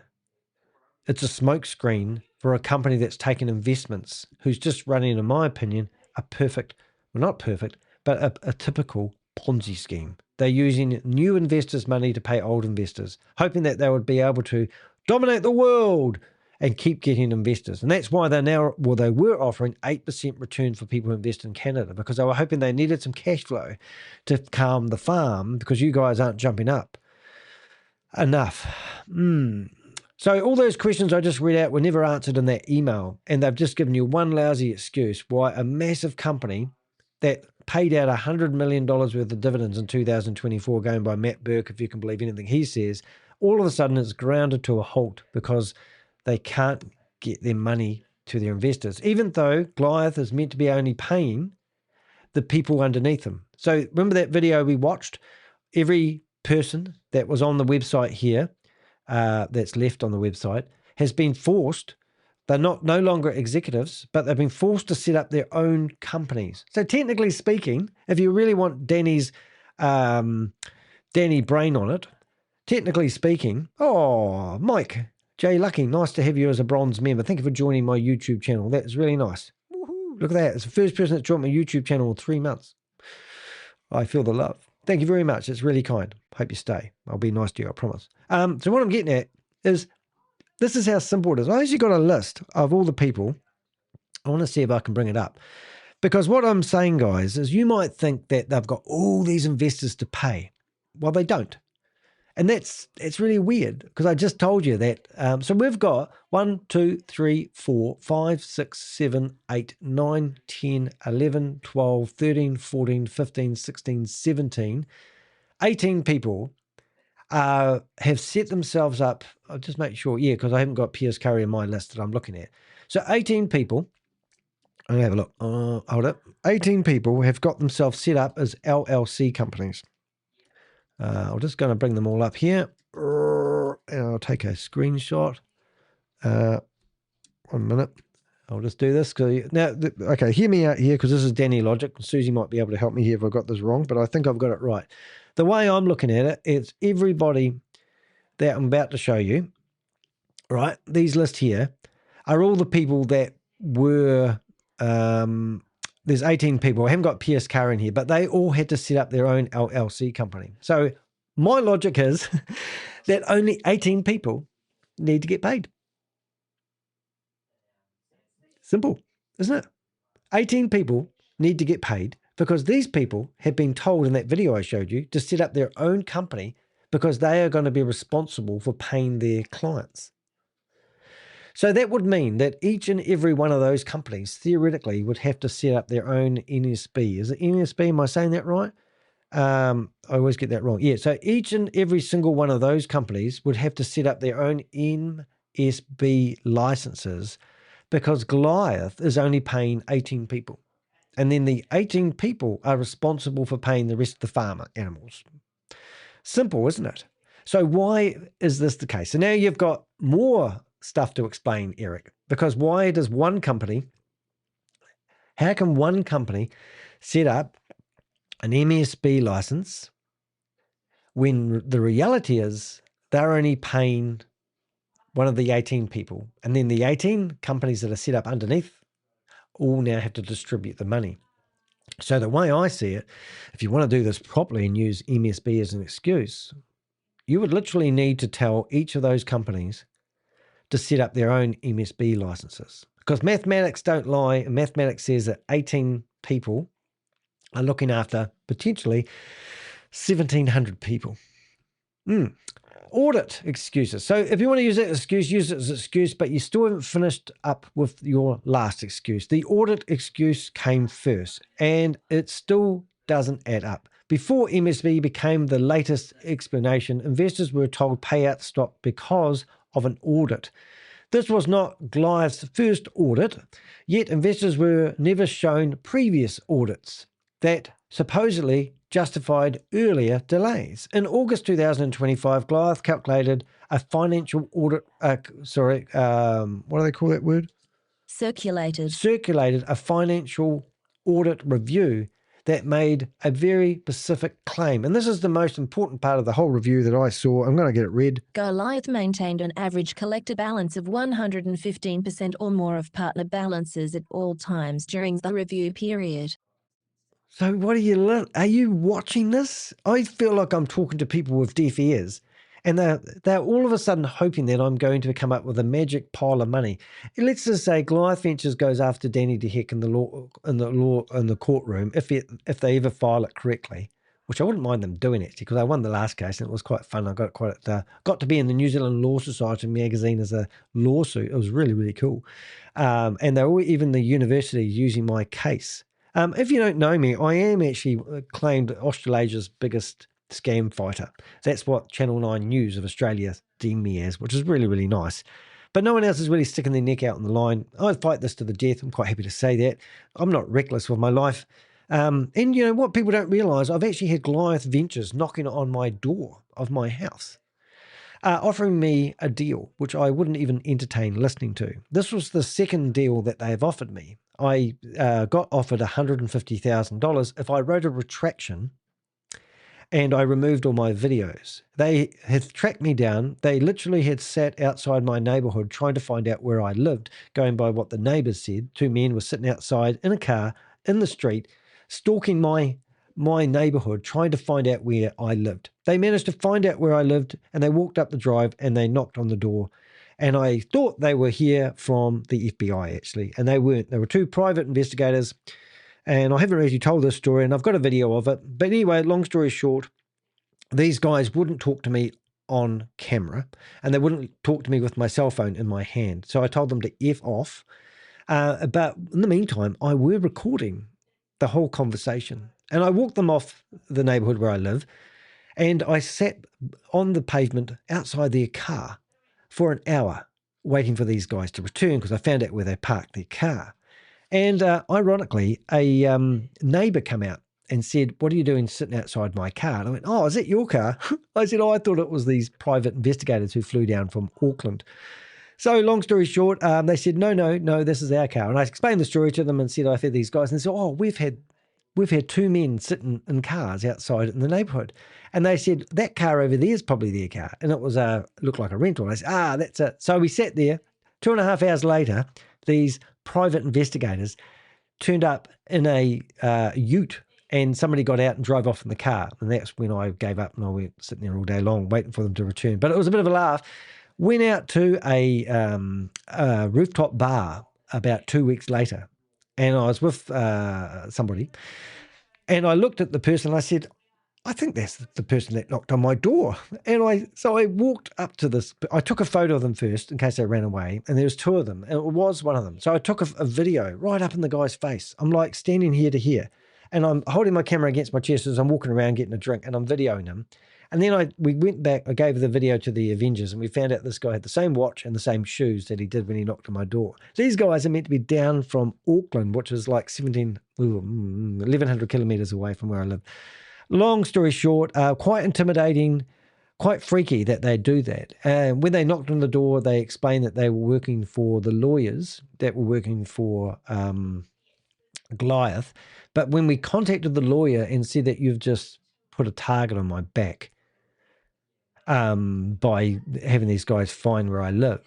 It's a smokescreen for a company that's taken investments, who's just running, in my opinion, a perfect, well, not perfect, but a typical Ponzi scheme. They're using new investors' money to pay old investors, hoping that they would be able to dominate the world and keep getting investors. And that's why they were offering 8% return for people who invest in Canada, because they were hoping they needed some cash flow to calm the farm, because you guys aren't jumping up enough. So all those questions I just read out were never answered in that email, and they've just given you one lousy excuse why a massive company that paid out $100 million worth of dividends in 2024, going by Matt Burke, if you can believe anything he says, all of a sudden it's grounded to a halt because they can't get their money to their investors, even though Goliath is meant to be only paying the people underneath them. So remember that video we watched? Every person that was on the website here, that's left on the website, has been forced. They're no longer executives, but they've been forced to set up their own companies. So technically speaking, if you really want Danny brain on it, technically speaking, Mike J. Lucky, nice to have you as a bronze member. Thank you for joining my YouTube channel. That is really nice. Woohoo, look at that. It's the first person that's joined my YouTube channel in 3 months. I feel the love. Thank you very much. It's really kind. Hope you stay. I'll be nice to you, I promise. So what I'm getting at is, this is how simple it is. I actually got a list of all the people. I want to see if I can bring it up. Because what I'm saying, guys, is you might think that they've got all these investors to pay. Well, they don't. And it's really weird, because I just told you that. So we've got 1, 2, 3, 4, 5, 6, 7, 8, 9, 10, 11, 12, 13, 14, 15, 16, 17, 18 people have set themselves up. I'll just make sure, yeah, because I haven't got Piers Curry in my list that I'm looking at. So 18 people, I'm going to have a look. Hold up. 18 people have got themselves set up as LLC companies. I'm just going to bring them all up here. And I'll take a screenshot. 1 minute. I'll just do this. Okay, hear me out here because this is Danny Logic. Susie might be able to help me here if I've got this wrong, but I think I've got it right. The way I'm looking at it, it's everybody that I'm about to show you, right? These lists here are all the people that were, there's 18 people. I haven't got Piers Carr in here, but they all had to set up their own LLC company. So my logic is that only 18 people need to get paid. Simple, isn't it? 18 people need to get paid because these people have been told in that video I showed you to set up their own company because they are going to be responsible for paying their clients. So that would mean that each and every one of those companies theoretically would have to set up their own MSB. Is it MSB? Am I saying that right? I always get that wrong. Yeah, so each and every single one of those companies would have to set up their own MSB licenses because Goliath is only paying 18 people. And then the 18 people are responsible for paying the rest of the farm animals. Simple, isn't it? So why is this the case? So now you've got more stuff to explain, Eric, because why does one company, how can one company set up an MSB license when the reality is they're only paying one of the 18 people, and then the 18 companies that are set up underneath all now have to distribute the money. So the way I see it, if you want to do this properly and use MSB as an excuse, you would literally need to tell each of those companies to set up their own MSB licenses. Because mathematics don't lie, and mathematics says that 18 people are looking after potentially 1,700 people. Audit excuses. So if you want to use that excuse, use it as an excuse, but you still haven't finished up with your last excuse. The audit excuse came first, and it still doesn't add up. Before MSB became the latest explanation, investors were told pay out stock because of an audit. This was not Goliath's first audit, yet investors were never shown previous audits that supposedly justified earlier delays. In August 2025, Goliath calculated a financial audit, what do they call that word? Circulated a financial audit review that made a very specific claim. And this is the most important part of the whole review that I saw. I'm going to get it read. Goliath maintained an average collected balance of 115% or more of partner balances at all times during the review period. So what are you watching this? I feel like I'm talking to people with deaf ears, and they're all of a sudden hoping that I'm going to come up with a magic pile of money. Let's just say Goliath Ventures goes after Danny DeHeck in the courtroom if they ever file it correctly, which I wouldn't mind them doing actually, because I won the last case and it was quite fun. I got to be in the New Zealand Law Society magazine as a lawsuit. It was really, really cool. And they were even the university using my case. If you don't know me, I am actually claimed Australasia's biggest scam fighter. That's what Channel 9 News of Australia deemed me as, which is really, really nice. But no one else is really sticking their neck out on the line. I'd fight this to the death. I'm quite happy to say that. I'm not reckless with my life. And you know what people don't realise, I've actually had Goliath Ventures knocking on my door of my house, offering me a deal, which I wouldn't even entertain listening to. This was the second deal that they have offered me. I got offered $150,000 if I wrote a retraction and I removed all my videos. They had tracked me down. They literally had sat outside my neighborhood trying to find out where I lived, going by what the neighbors said. Two men were sitting outside in a car in the street, stalking my neighborhood, trying to find out where I lived. They managed to find out where I lived, and they walked up the drive and they knocked on the door. And I thought they were here from the FBI, actually, and they weren't. They were two private investigators, and I haven't really told this story, and I've got a video of it. But anyway, long story short, these guys wouldn't talk to me on camera, and they wouldn't talk to me with my cell phone in my hand. So I told them to F off. But in the meantime, I were recording the whole conversation, and I walked them off the neighborhood where I live, And I sat on the pavement outside their car for an hour waiting for these guys to return because I found out where they parked their car. And ironically, a neighbour came out and said, "What are you doing sitting outside my car?" And I went, "Oh, is that your car?" I said, "Oh, I thought it was these private investigators who flew down from Auckland." So long story short, they said, no, this is our car. And I explained the story to them and said, I've had these guys. And they said, "Oh, we've had two men sitting in cars outside in the neighbourhood." And they said, "That car over there is probably their car." And it was looked like a rental. And I said, that's it. So we sat there. 2.5 hours later, these private investigators turned up in a ute, and somebody got out and drove off in the car. And that's when I gave up and I went sitting there all day long waiting for them to return. But it was a bit of a laugh. Went out to a rooftop bar about 2 weeks later, and I was with somebody, and I looked at the person and I said, "I think that's the person that knocked on my door." And I walked up to this. I took a photo of them first in case they ran away, and there was two of them, and it was one of them. So I took a video right up in the guy's face. I'm like standing here to here, and I'm holding my camera against my chest as I'm walking around getting a drink, and I'm videoing him. And then we went back, I gave the video to the Avengers, and we found out this guy had the same watch and the same shoes that he did when he knocked on my door. These guys are meant to be down from Auckland, which is like 1,100 kilometres away from where I live. Long story short, quite intimidating, quite freaky that they do that. And when they knocked on the door, they explained that they were working for the lawyers that were working for Goliath. But when we contacted the lawyer and said that you've just put a target on my back, by having these guys find where I live.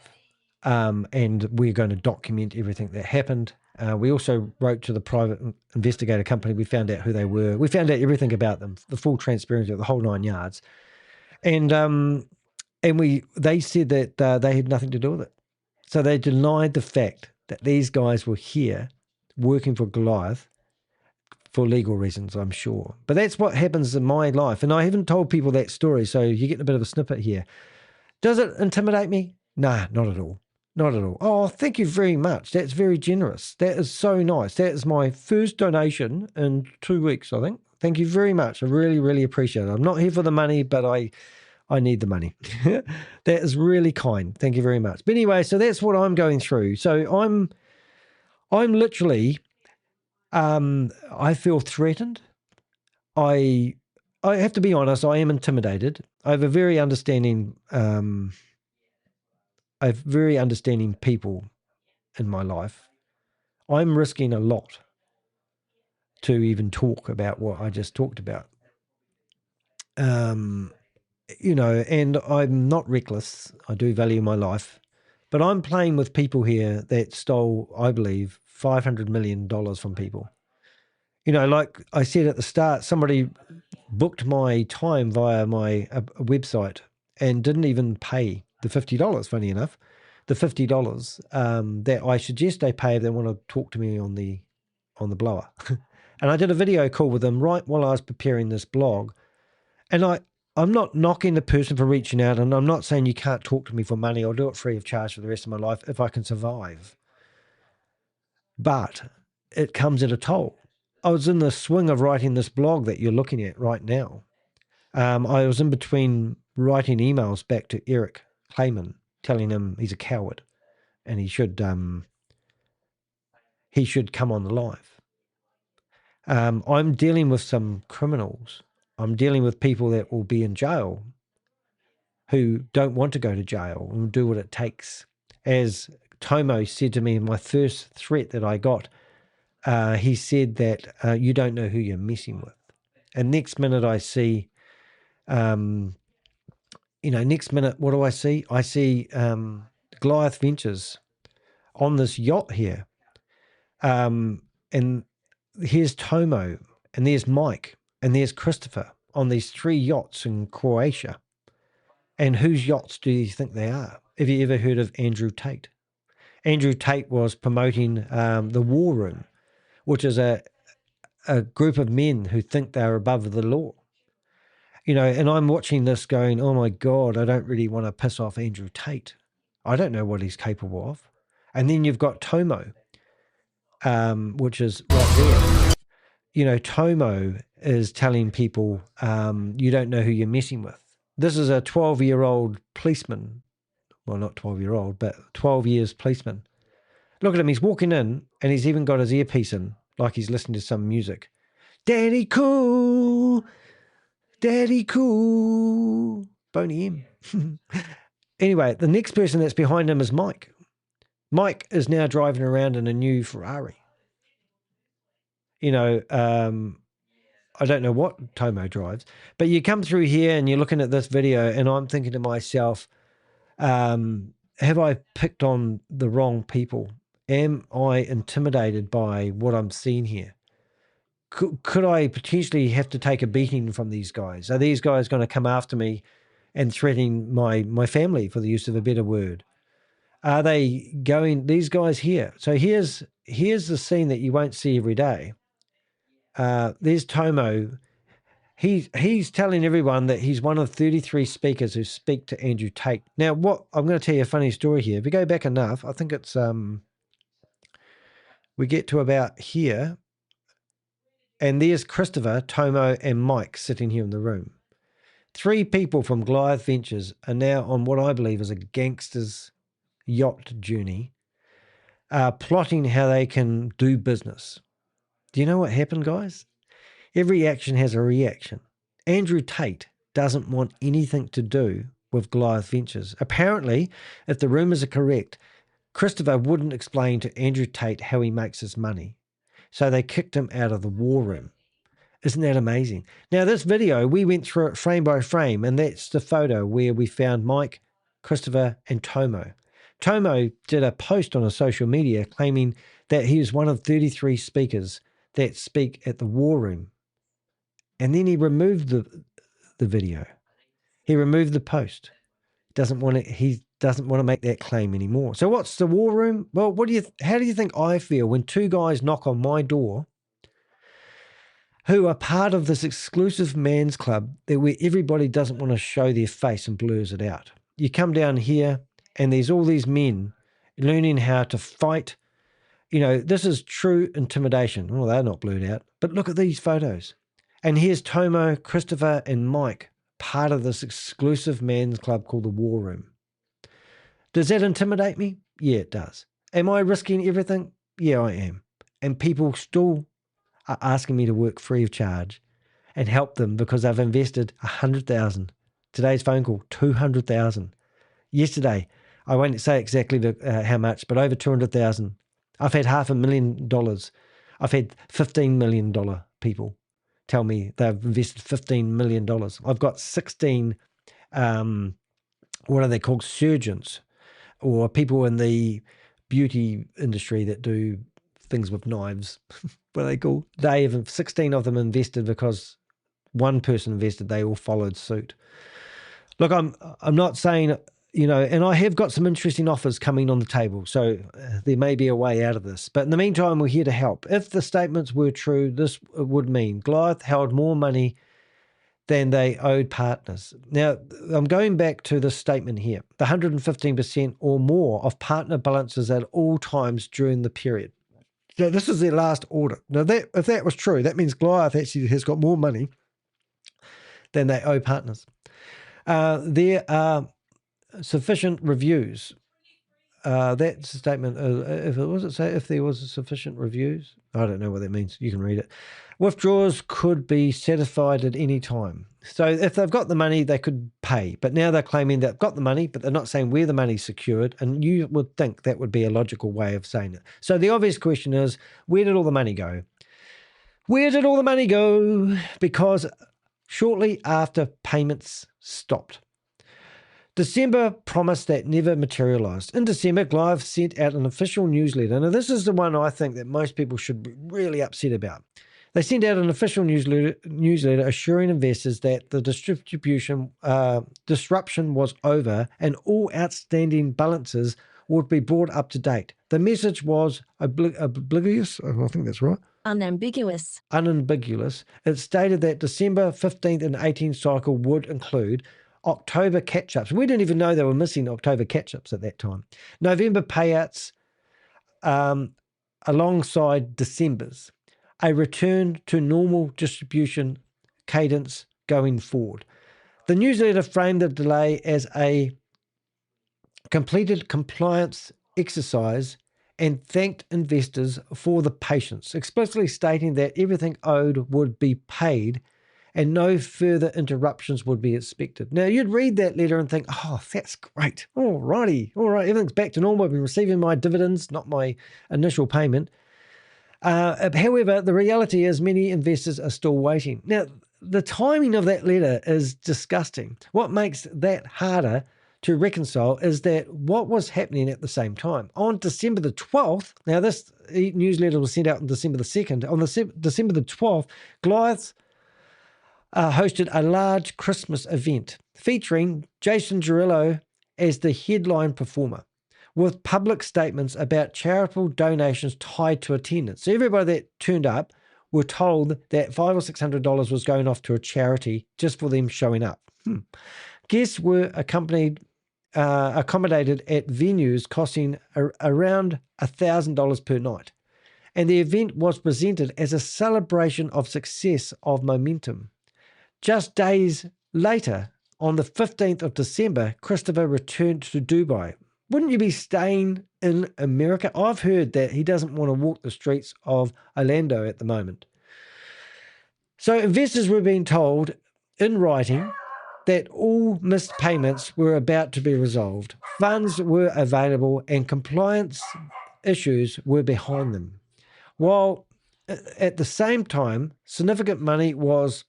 And we're going to document everything that happened. We also wrote to the private investigator company. We found out who they were. We found out everything about them, the full transparency of the whole 9 yards. And they said that they had nothing to do with it. So they denied the fact that these guys were here working for Goliath for legal reasons, I'm sure. But that's what happens in my life. And I haven't told people that story, so you're getting a bit of a snippet here. Does it intimidate me? Nah, not at all. Not at all. Oh, thank you very much. That's very generous. That is so nice. That is my first donation in 2 weeks, I think. Thank you very much. I really, really appreciate it. I'm not here for the money, but I need the money. That is really kind. Thank you very much. But anyway, so that's what I'm going through. So I'm literally... I feel threatened. I have to be honest, I am intimidated. I have very understanding people in my life. I'm risking a lot to even talk about what I just talked about. And I'm not reckless. I do value my life. But I'm playing with people here that stole, I believe, $500 million from people. Like I said at the start, somebody booked my time via my website and didn't even pay the $50, funny enough, the $50 that I suggest they pay if they want to talk to me on the blower. And I did a video call with them right while I was preparing this blog. And I'm not knocking the person for reaching out, and I'm not saying you can't talk to me for money. I'll do it free of charge for the rest of my life if I can survive. But it comes at a toll. I was in the swing of writing this blog that you're looking at right now. I was in between writing emails back to Eric Clayman, telling him he's a coward and he should come on the live. I'm dealing with some criminals. I'm dealing with people that will be in jail who don't want to go to jail and do what it takes. As Tomo said to me in my first threat that I got, he said that you don't know who you're messing with. And next minute I see, next minute, what do I see? I see Goliath Ventures on this yacht here. And here's Tomo, and there's Mike, and there's Christopher on these 3 yachts in Croatia. And whose yachts do you think they are? Have you ever heard of Andrew Tate? Andrew Tate was promoting the War Room, which is a group of men who think they're above the law. And I'm watching this going, oh my God, I don't really want to piss off Andrew Tate. I don't know what he's capable of. And then you've got Tomo, which is right there. Tomo is telling people, you don't know who you're messing with. This is a 12-year-old policeman. Well, not 12-year-old, but 12 years policeman. Look at him. He's walking in and he's even got his earpiece in, like he's listening to some music. Daddy cool. Daddy cool. Boney M. Anyway, the next person that's behind him is Mike. Mike is now driving around in a new Ferrari. I don't know what Tomo drives, but you come through here and you're looking at this video and I'm thinking to myself, have I picked on the wrong people? Am I intimidated by what I'm seeing here? Could I potentially have to take a beating from these guys? Are these guys going to come after me and threaten my family, for the use of a better word? Are they going, these guys here? So here's the scene that you won't see every day. There's Tomo. He's telling everyone that he's one of 33 speakers who speak to Andrew Tate. Now, I'm going to tell you a funny story here. If we go back enough, I think it's we get to about here, and there's Christopher, Tomo, and Mike sitting here in the room. 3 people from Goliath Ventures are now on what I believe is a gangster's yacht journey, plotting how they can do business. Do you know what happened, guys? Every action has a reaction. Andrew Tate doesn't want anything to do with Goliath Ventures. Apparently, if the rumours are correct, Christopher wouldn't explain to Andrew Tate how he makes his money. So they kicked him out of the war room. Isn't that amazing? Now, this video, we went through it frame by frame, and that's the photo where we found Mike, Christopher, and Tomo. Tomo did a post on a social media claiming that he was one of 33 speakers that speak at the war room. And then he removed the video. He removed the post. He doesn't want to make that claim anymore. So what's the war room? Well, how do you think I feel when 2 guys knock on my door who are part of this exclusive man's club where everybody doesn't want to show their face and blurs it out? You come down here and there's all these men learning how to fight. This is true intimidation. Well, they're not blurred out, but look at these photos. And here's Tomo, Christopher, and Mike, part of this exclusive man's club called the War Room. Does that intimidate me? Yeah, it does. Am I risking everything? Yeah, I am. And people still are asking me to work free of charge and help them because I've invested $100,000. Today's phone call, $200,000. Yesterday, I won't say exactly how much, but over $200,000. I've had $500,000. I've had $15 million people tell me they've invested $15 million. I've got 16, what are they called, surgeons or people in the beauty industry that do things with knives. What are they called? 16 of them invested because one person invested, they all followed suit. Look, I'm not saying, and I have got some interesting offers coming on the table, so there may be a way out of this. But in the meantime, we're here to help. If the statements were true, this would mean Goliath held more money than they owed partners. Now, I'm going back to this statement here, the 115% or more of partner balances at all times during the period. So this is their last audit. Now, if that was true, that means Goliath actually has got more money than they owe partners. There are sufficient reviews. That's a statement. If there was sufficient reviews? I don't know what that means. You can read it. Withdrawals could be satisfied at any time. So if they've got the money, they could pay. But now they're claiming they've got the money, but they're not saying where the money's secured. And you would think that would be a logical way of saying it. So the obvious question is, where did all the money go? Where did all the money go? Because shortly after payments stopped, December promised that never materialised. In December, Goliath sent out an official newsletter. Now, this is the one I think that most people should be really upset about. They sent out an official newsletter assuring investors that the disruption was over and all outstanding balances would be brought up to date. The message was oblivious. I think that's right. Unambiguous. Unambiguous. It stated that December 15th and 18th cycle would include October catch-ups. We didn't even know they were missing October catch-ups at that time. November payouts alongside December's. a return to normal distribution cadence going forward. The newsletter framed the delay as a completed compliance exercise and thanked investors for the patience, explicitly stating that everything owed would be paid and no further interruptions would be expected. Now, you'd read that letter and think, oh, that's great. All right, everything's back to normal. I've been receiving my dividends, not my initial payment. However, the reality is many investors are still waiting. Now, the timing of that letter is disgusting. What makes that harder to reconcile is that what was happening at the same time. On December the 12th, now this newsletter was sent out on December the 2nd. On December the 12th, Goliath hosted a large Christmas event featuring Jason Derulo as the headline performer, with public statements about charitable donations tied to attendance. So everybody that turned up were told that $500 or $600 was going off to a charity just for them showing up. Guests were accommodated at venues costing around $1,000 per night. And the event was presented as a celebration of success of momentum. Just days later, on the 15th of December, Christopher returned to Dubai. Wouldn't you be staying in America? I've heard that he doesn't want to walk the streets of Orlando at the moment. So investors were being told in writing that all missed payments were about to be resolved, funds were available, and compliance issues were behind them. While at the same time, significant money was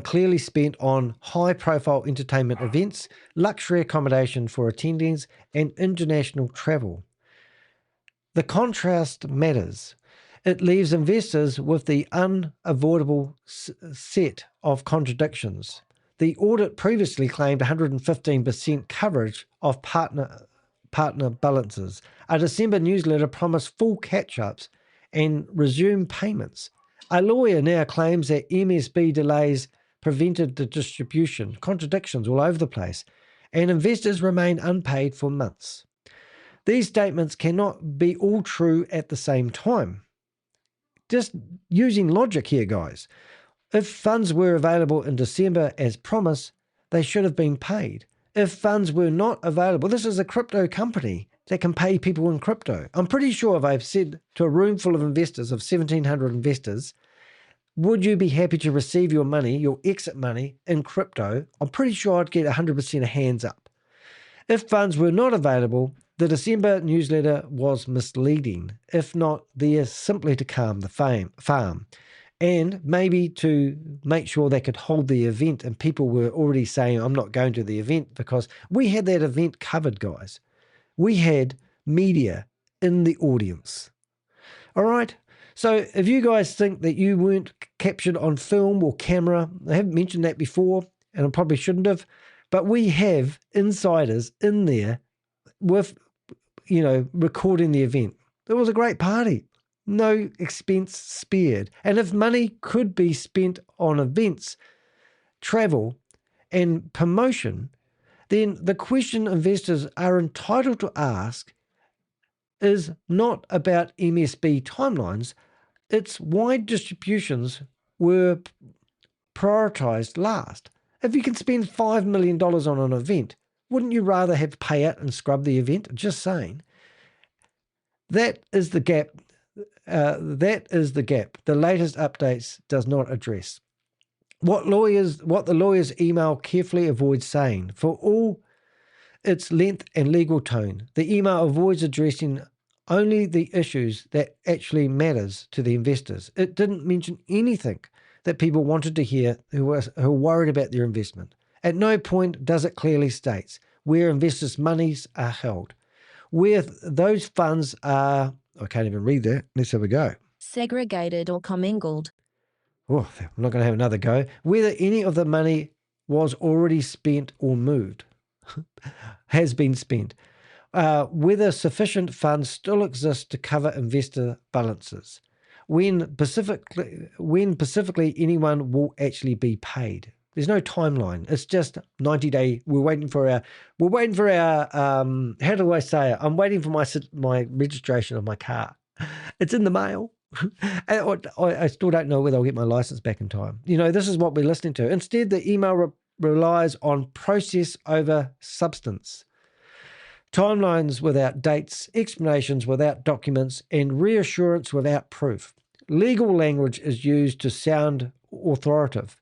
clearly spent on high-profile entertainment events, luxury accommodation for attendees, and international travel. The contrast matters. It leaves investors with the unavoidable set of contradictions. The audit previously claimed 115% coverage of partner balances. A December newsletter promised full catch-ups and resumed payments. A lawyer now claims that MSB delays prevented the distribution, contradictions all over the place, and investors remain unpaid for months. These statements cannot be all true at the same time. Just using logic here, guys. If funds were available in December as promised, they should have been paid. If funds were not available, this is a crypto company that can pay people in crypto. I'm pretty sure if I've said to a room full of investors, of 1,700 investors, would you be happy to receive your money, your exit money, in crypto? I'm pretty sure I'd get 100% of hands up. If funds were not available, the December newsletter was misleading, if not there simply to calm the farm, and maybe to make sure they could hold the event. And people were already saying, I'm not going to the event, because we had that event covered, guys. We had media in the audience. All right? So if you guys think that you weren't captured on film or camera, I haven't mentioned that before, and I probably shouldn't have, but we have insiders in there with, recording the event. It was a great party. No expense spared. And if money could be spent on events, travel, and promotion, then the question investors are entitled to ask is not about MSB timelines. It's why distributions were prioritized last. If you can spend $5 million on an event, wouldn't you rather have payout and scrub the event? Just saying. That is the gap. The latest updates does not address. What the lawyer's email carefully avoids saying, for all its length and legal tone, the email avoids addressing only the issues that actually matters to the investors. It didn't mention anything that people wanted to hear who are worried about their investment. At no point does it clearly state where investors' monies are held, where those funds are, I can't even read that, let's have a go. Segregated or commingled. Oh, I'm not going to have another go. Whether any of the money was already spent or moved, has been spent. Whether sufficient funds still exist to cover investor balances. When specifically anyone will actually be paid. There's no timeline. It's just 90-day. We're waiting for our. How do I say it? I'm waiting for my registration of my car. It's in the mail. I still don't know whether I'll get my license back in time. This is what we're listening to. Instead, the email relies on process over substance. Timelines without dates, explanations without documents, and reassurance without proof. Legal language is used to sound authoritative,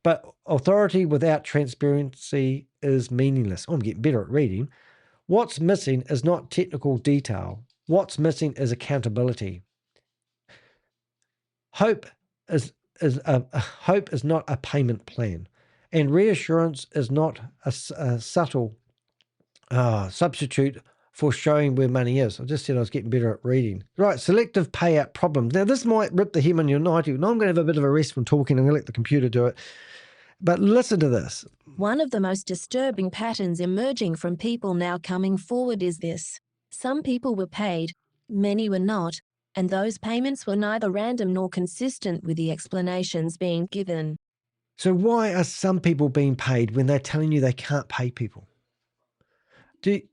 but authority without transparency is meaningless. I'm getting better at reading. What's missing is not technical detail. What's missing is accountability. Hope is not a payment plan, and reassurance is not a subtle substitute for showing where money is. I just said I was getting better at reading. Right, selective payout problems. Now, this might rip the hem on your night. Now, I'm going to have a bit of a rest from talking. I'm going to let the computer do it. But listen to this. One of the most disturbing patterns emerging from people now coming forward is this. Some people were paid, many were not, and those payments were neither random nor consistent with the explanations being given. So why are some people being paid when they're telling you they can't pay people?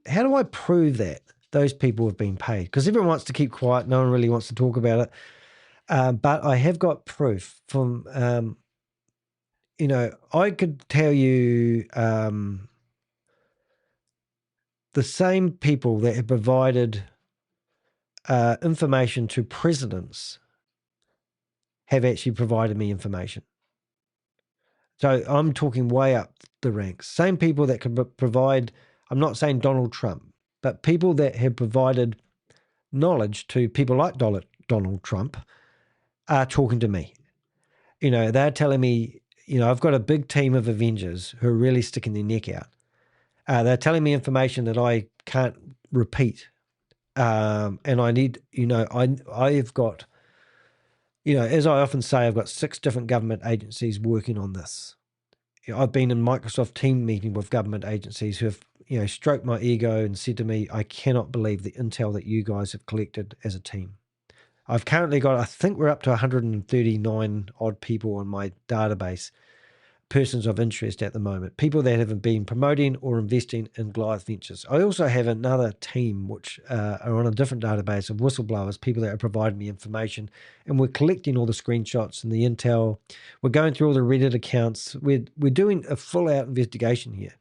How do I prove that those people have been paid? Because everyone wants to keep quiet. No one really wants to talk about it. But I have got proof from, I could tell you the same people that have provided information to presidents have actually provided me information. So I'm talking way up the ranks. Same people that could provide, I'm not saying Donald Trump, but people that have provided knowledge to people like Donald Trump are talking to me. They're telling me, I've got a big team of Avengers who are really sticking their neck out. They're telling me information that I can't repeat. And I need, I've got, as I often say, I've got 6 different government agencies working on this. I've been in Microsoft team meeting with government agencies who have, stroked my ego and said to me, I cannot believe the intel that you guys have collected as a team. I've currently got, I think we're up to 139 odd people on my database, persons of interest at the moment, people that have been promoting or investing in Goliath Ventures. I also have another team which are on a different database of whistleblowers, people that are providing me information, and we're collecting all the screenshots and the intel. We're going through all the Reddit accounts. We're doing a full-out investigation here.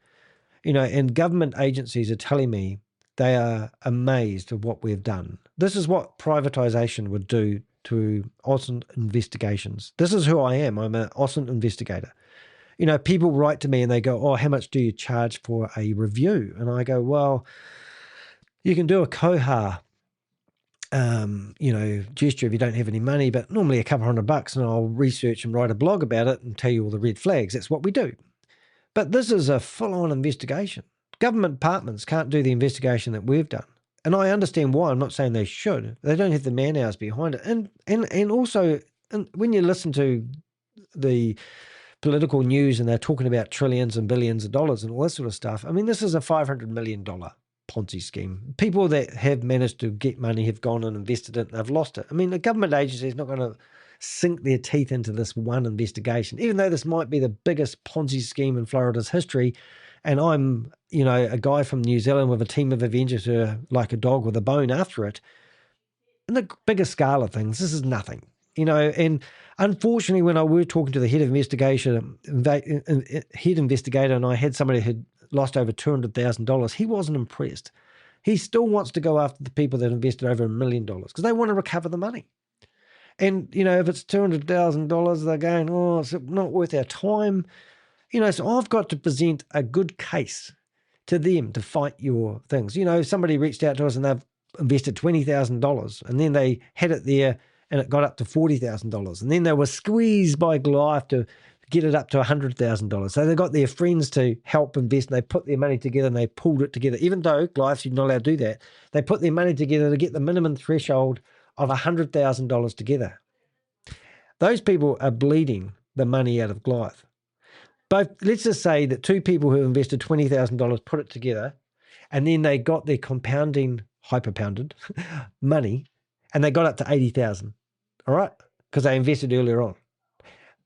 And government agencies are telling me they are amazed at what we've done. This is what privatization would do to Austin investigations. This is who I am. I'm an Austin investigator. People write to me and they go, oh, how much do you charge for a review? And I go, well, you can do a koha, gesture if you don't have any money, but normally a couple $100, and I'll research and write a blog about it and tell you all the red flags. That's what we do. But this is a full-on investigation. Government departments can't do the investigation that we've done. And I understand why. I'm not saying they should. They don't have the man-hours behind it. And also, when you listen to the political news and they're talking about trillions and billions of dollars and all this sort of stuff, I mean, this is a $500 million Ponzi scheme. People that have managed to get money have gone and invested it and they've lost it. I mean, the government agency is not going to sink their teeth into this one investigation, even though this might be the biggest Ponzi scheme in Florida's history. And I'm, a guy from New Zealand with a team of Avengers who are like a dog with a bone after it. In the bigger scale of things, this is nothing, and unfortunately, when I were talking to the head investigator, and I had somebody who'd lost over $200,000, he wasn't impressed. He still wants to go after the people that invested over $1 million because they want to recover the money. And, if it's $200,000, they're going, oh, it's not worth our time. So I've got to present a good case to them to fight your things. Somebody reached out to us and they've invested $20,000 and then they had it there and it got up to $40,000. And then they were squeezed by Goliath to get it up to $100,000. So they got their friends to help invest and they put their money together and they pulled it together. Even though Goliath, you're not allowed to do that, they put their money together to get the minimum threshold of $100,000 together. Those people are bleeding the money out of Goliath. But let's just say that 2 people who invested $20,000 put it together and then they got their compounding, hyperpounded money and they got up to $80,000, all right, because they invested earlier on.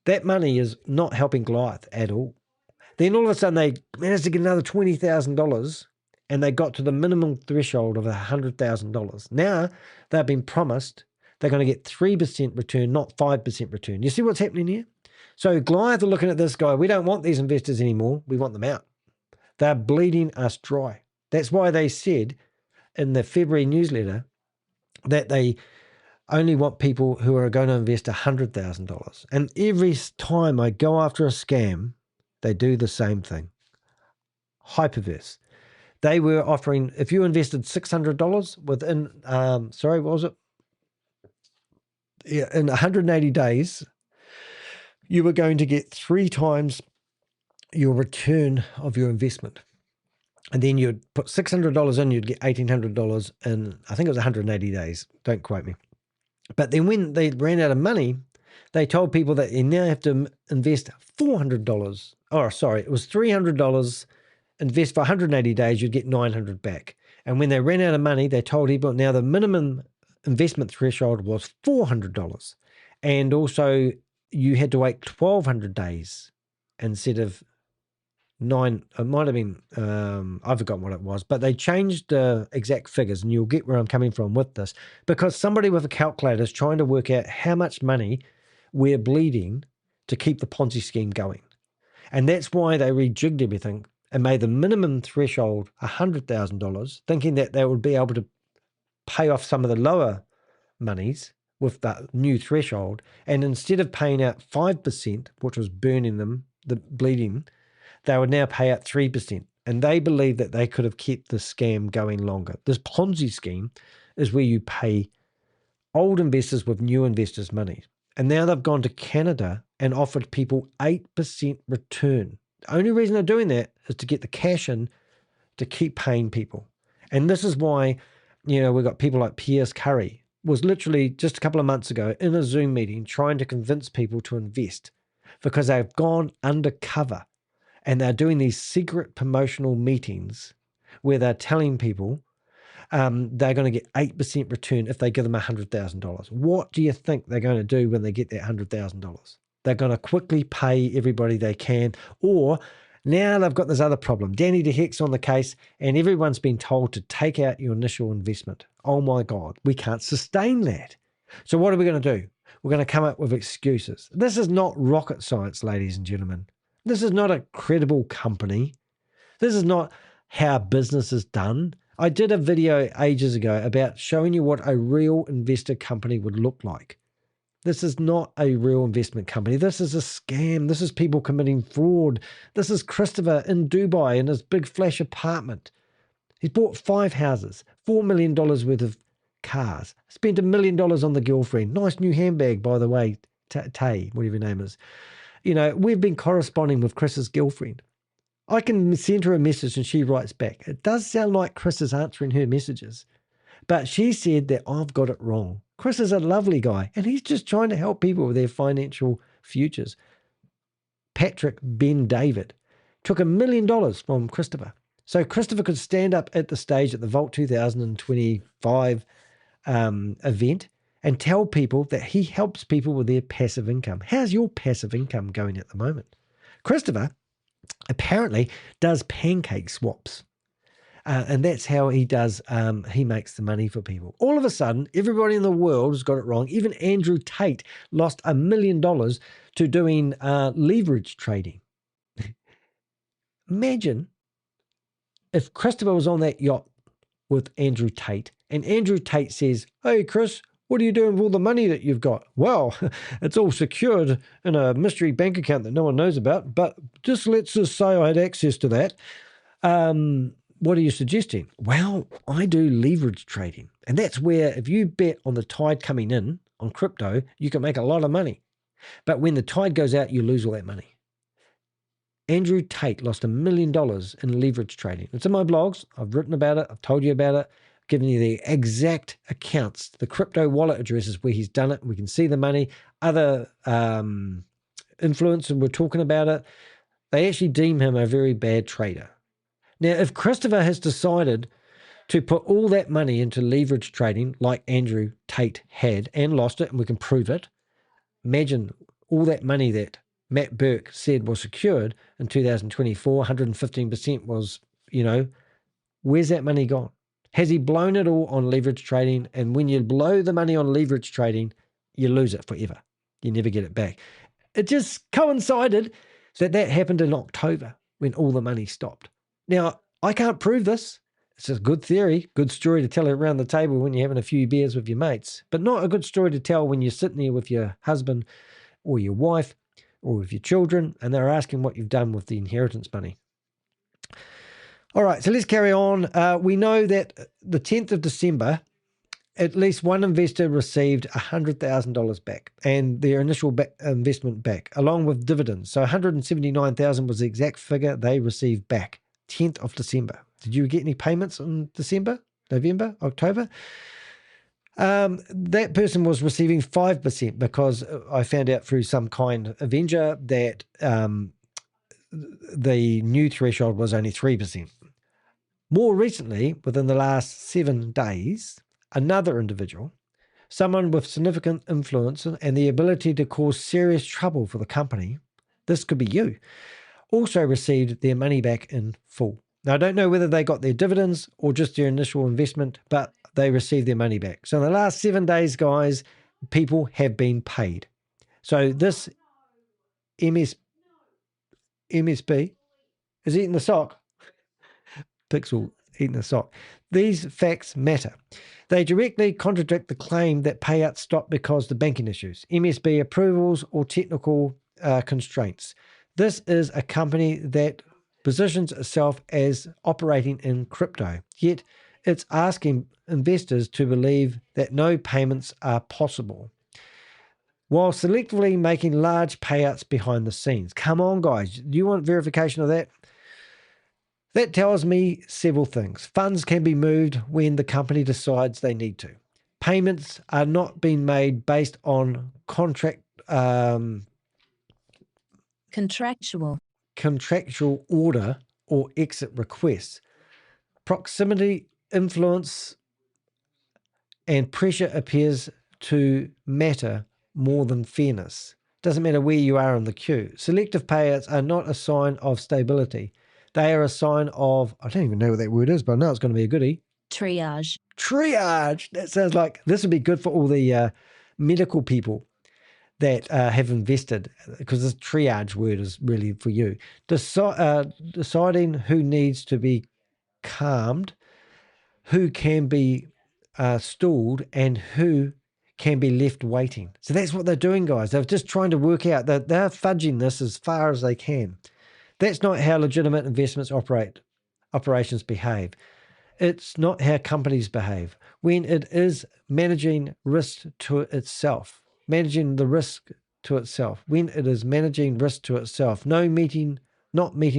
That money is not helping Goliath at all. Then all of a sudden they managed to get another $20,000 and they got to the minimum threshold of $100,000. Now they've been promised they're going to get 3% return, not 5% return. You see what's happening here? So Goliath are looking at this guy. We don't want these investors anymore. We want them out. They're bleeding us dry. That's why they said in the February newsletter that they only want people who are going to invest $100,000. And every time I go after a scam, they do the same thing. Hyperverse. They were offering, if you invested $600 within, what was it? Yeah, in 180 days, you were going to get 3 times your return of your investment. And then you'd put $600 in, you'd get $1,800 in, I think it was 180 days. Don't quote me. But then when they ran out of money, they told people that you now have to invest $400. Oh, sorry, it was $300. Invest for 180 days, you'd get $900 back. And when they ran out of money, they told people now the minimum investment threshold was $400. And also you had to wait 1,200 days instead of 9. It might have been, I've forgotten what it was, but they changed the exact figures, and you'll get where I'm coming from with this, because somebody with a calculator is trying to work out how much money we're bleeding to keep the Ponzi scheme going. And that's why they rejigged everything and made the minimum threshold $100,000, thinking that they would be able to pay off some of the lower monies with that new threshold. And instead of paying out 5%, which was burning them, the bleeding, they would now pay out 3%. And they believe that they could have kept the scam going longer. This Ponzi scheme is where you pay old investors with new investors' money. And now they've gone to Canada and offered people 8% return. The only reason they're doing that is to get the cash in to keep paying people. And this is why, we've got people like Piers Curry was literally just a couple of months ago in a Zoom meeting trying to convince people to invest because they've gone undercover and they're doing these secret promotional meetings where they're telling people they're going to get 8% return if they give them $100,000. What do you think they're going to do when they get that $100,000? They're going to quickly pay everybody they can, or now they've got this other problem. Danny DeHeck's on the case, and everyone's been told to take out your initial investment. Oh my God, we can't sustain that. So what are we going to do? We're going to come up with excuses. This is not rocket science, ladies and gentlemen. This is not a credible company. This is not how business is done. I did a video ages ago about showing you what a real investor company would look like. This is not a real investment company. This is a scam. This is people committing fraud. This is Christopher in Dubai in his big flash apartment. He's bought 5 houses, $4 million worth of cars, spent $1 million on the girlfriend. Nice new handbag, by the way, Tay, whatever your name is. We've been corresponding with Chris's girlfriend. I can send her a message and she writes back. It does sound like Chris is answering her messages, but she said that I've got it wrong. Chris is a lovely guy, and he's just trying to help people with their financial futures. Patrick Ben David took $1 million from Christopher. So Christopher could stand up at the stage at the Vault 2025 event and tell people that he helps people with their passive income. How's your passive income going at the moment? Christopher apparently does pancake swaps. And that's how he does, he makes the money for people. All of a sudden, everybody in the world has got it wrong. Even Andrew Tate lost $1 million to doing leverage trading. Imagine if Christopher was on that yacht with Andrew Tate, and Andrew Tate says, "Hey, Chris, what are you doing with all the money that you've got?" "Well, it's all secured in a mystery bank account that no one knows about, but let's just say I had access to that. What are you suggesting?" "Well, I do leverage trading. And that's where if you bet on the tide coming in on crypto, you can make a lot of money. But when the tide goes out, you lose all that money." Andrew Tate lost $1 million in leverage trading. It's in my blogs. I've written about it. I've told you about it. I've given you the exact accounts, the crypto wallet addresses where he's done it. We can see the money. Other influencers were talking about it. They actually deem him a very bad trader. Now, if Christopher has decided to put all that money into leverage trading like Andrew Tate had and lost it, and we can prove it, imagine all that money that Matt Burke said was secured in 2024, 115% was, where's that money gone? Has he blown it all on leverage trading? And when you blow the money on leverage trading, you lose it forever. You never get it back. It just coincided that happened in October when all the money stopped. Now, I can't prove this. It's a good theory, good story to tell around the table when you're having a few beers with your mates, but not a good story to tell when you're sitting there with your husband or your wife or with your children and they're asking what you've done with the inheritance money. All right, so let's carry on. We know that the 10th of December, at least one investor received $100,000 back and their initial investment back, along with dividends. So $179,000 was the exact figure they received back, 10th of December. Did you get any payments in December, November, October? That person was receiving 5% because I found out through some kind avenger that the new threshold was only 3%. More recently, within the last 7 days, another individual, someone with significant influence and the ability to cause serious trouble for the company, this could be you, also received their money back in full. Now, I don't know whether they got their dividends or just their initial investment, but they received their money back. So in the last 7 days, guys, people have been paid. So this MSB is eating the sock. Pixel eating the sock. These facts matter. They directly contradict the claim that payouts stop because of the banking issues, MSB approvals, or technical constraints. This is a company that positions itself as operating in crypto, yet it's asking investors to believe that no payments are possible, while selectively making large payouts behind the scenes. Come on, guys. Do you want verification of that? That tells me several things. Funds can be moved when the company decides they need to. Payments are not being made based on contractual order or exit requests. Proximity, influence, and pressure appears to matter more than fairness. Doesn't matter where you are in the queue. Selective payouts are not a sign of stability. They are a sign of, I don't even know what that word is, but I know it's going to be a goodie. Triage. Triage. That sounds like this would be good for all the medical people that have invested, because this triage word is really for you. Deciding who needs to be calmed, who can be stalled, and who can be left waiting. So that's what they're doing, guys. They're just trying to work out that they're fudging this as far as they can. That's not how legitimate investments operations behave. It's not how companies behave. When it is managing risk to itself, when it is managing risk to itself, not meeting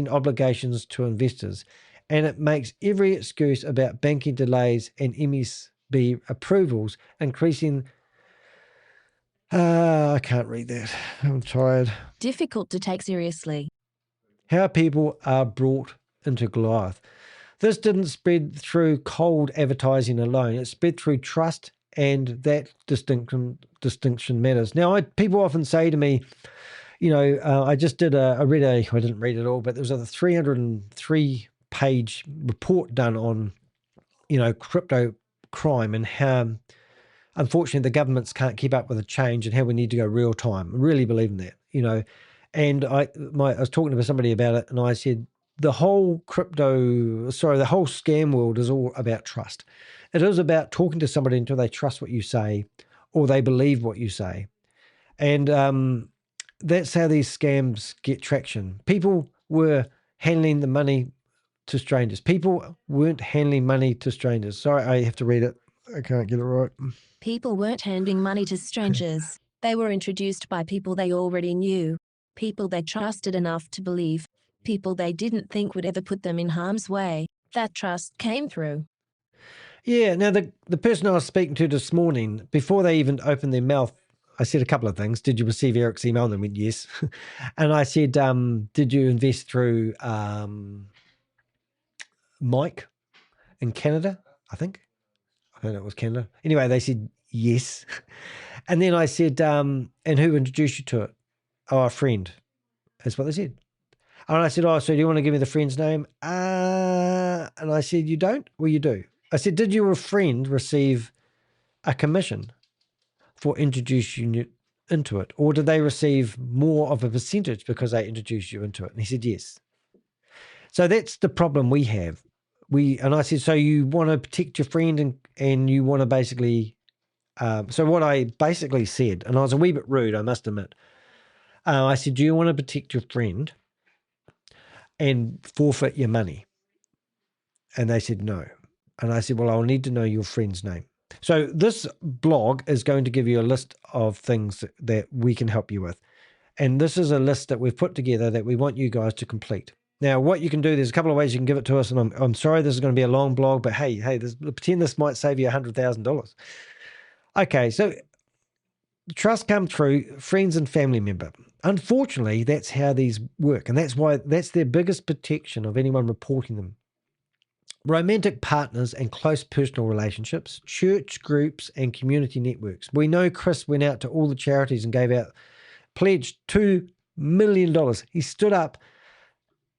obligations to investors, and it makes every excuse about banking delays and MSB approvals, increasing. I can't read that. I'm tired. Difficult to take seriously. How people are brought into Goliath. This didn't spread through cold advertising alone. It spread through trust, and that distinction matters. Now, people often say to me, I just did I didn't read it all, but there was a 303-page report done on, crypto crime and how, unfortunately, the governments can't keep up with the change and how we need to go real time. I really believe in that, And I was talking to somebody about it, and I said, the whole scam world is all about trust. It is about talking to somebody until they trust what you say or they believe what you say. And that's how these scams get traction. People were handling the money to strangers. People weren't handling money to strangers. Sorry, I have to read it. I can't get it right. People weren't handing money to strangers. They were introduced by people they already knew, people they trusted enough to believe, people they didn't think would ever put them in harm's way. That trust came through. Yeah, now the person I was speaking to this morning, before they even opened their mouth, I said a couple of things. Did you receive Eric's email? And they went, yes. And I said, did you invest through Mike in Canada? I think it was Canada. Anyway, they said yes. And then I said, and who introduced you to it? Oh, a friend. That's what they said. And I said, so do you want to give me the friend's name? And I said, you don't? Well, you do. I said, did your friend receive a commission for introducing you into it? Or did they receive more of a percentage because they introduced you into it? And he said, yes. So that's the problem we have. And I said, so you want to protect your friend and you want to basically, so what I basically said, and I was a wee bit rude, I must admit. I said, do you want to protect your friend and forfeit your money? And they said, no. And I said, well, I'll need to know your friend's name. So this blog is going to give you a list of things that we can help you with. And this is a list that we've put together that we want you guys to complete. Now, what you can do, there's a couple of ways you can give it to us. And I'm sorry this is going to be a long blog, but hey, pretend this might save you $100,000. Okay, so trust come through friends and family member. Unfortunately, that's how these work. And that's their biggest protection of anyone reporting them. Romantic partners and close personal relationships, church groups and community networks. We know Chris went out to all the charities and pledged $2 million. He stood up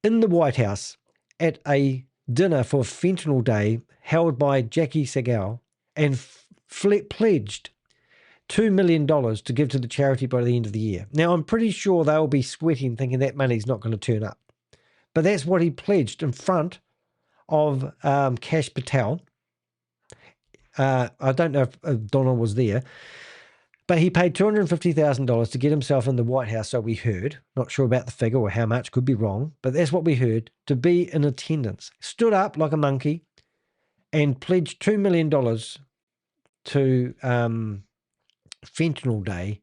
in the White House at a dinner for Fentanyl Day held by Jackie Segal and pledged $2 million to give to the charity by the end of the year. Now, I'm pretty sure they'll be sweating thinking that money's not going to turn up. But that's what he pledged in front of Kash Patel. I don't know if Donald was there, but he paid $250,000 to get himself in the White House, so we heard. Not sure about the figure or how much, could be wrong, but that's what we heard, to be in attendance. Stood up like a monkey and pledged $2 million to Fentanyl Day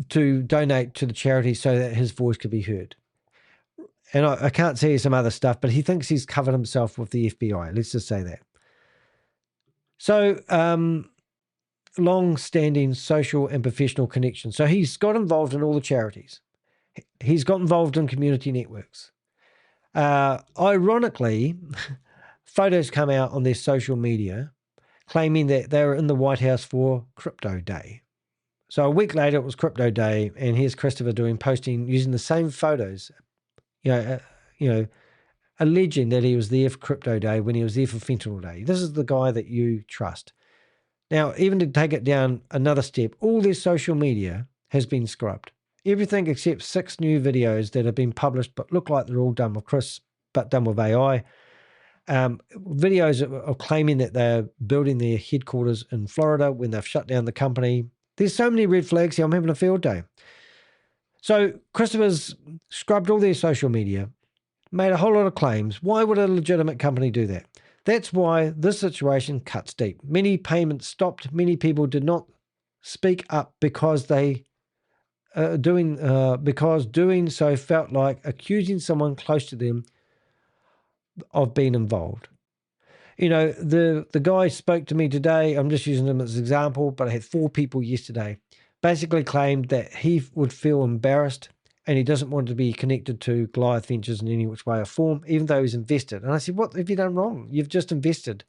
to donate to the charity so that his voice could be heard. And I can't see some other stuff, but he thinks he's covered himself with the FBI. Let's just say that. So, long-standing social and professional connections. So he's got involved in all the charities. He's got involved in community networks. Ironically, photos come out on their social media claiming that they were in the White House for Crypto Day. So a week later, it was Crypto Day, and here's Christopher posting using the same photos. Alleging that he was there for Crypto Day when he was there for Fentanyl Day. This is the guy that you trust. Now, even to take it down another step, all their social media has been scrubbed. Everything except 6 new videos that have been published but look like they're all done with Chris, but done with AI. Videos of claiming that they're building their headquarters in Florida when they've shut down the company. There's so many red flags here, I'm having a field day. So Christopher's scrubbed all their social media, made a whole lot of claims. Why would a legitimate company do that? That's why this situation cuts deep. Many payments stopped. Many people did not speak up because doing so felt like accusing someone close to them of being involved. The guy spoke to me today. I'm just using him as an example, but I had 4 people yesterday. Basically claimed that he would feel embarrassed and he doesn't want to be connected to Goliath Ventures in any which way or form, even though he's invested. And I said, what have you done wrong? You've just invested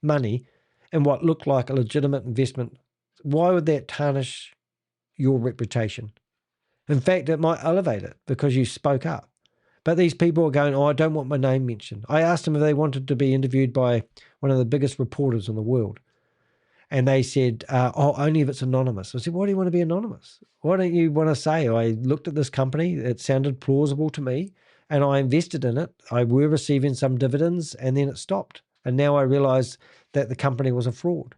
money in what looked like a legitimate investment. Why would that tarnish your reputation? In fact, it might elevate it because you spoke up. But these people are going, I don't want my name mentioned. I asked them if they wanted to be interviewed by one of the biggest reporters in the world. And they said, only if it's anonymous. I said, why do you want to be anonymous? Why don't you want to say, I looked at this company, it sounded plausible to me, and I invested in it. I were receiving some dividends, and then it stopped. And now I realize that the company was a fraud.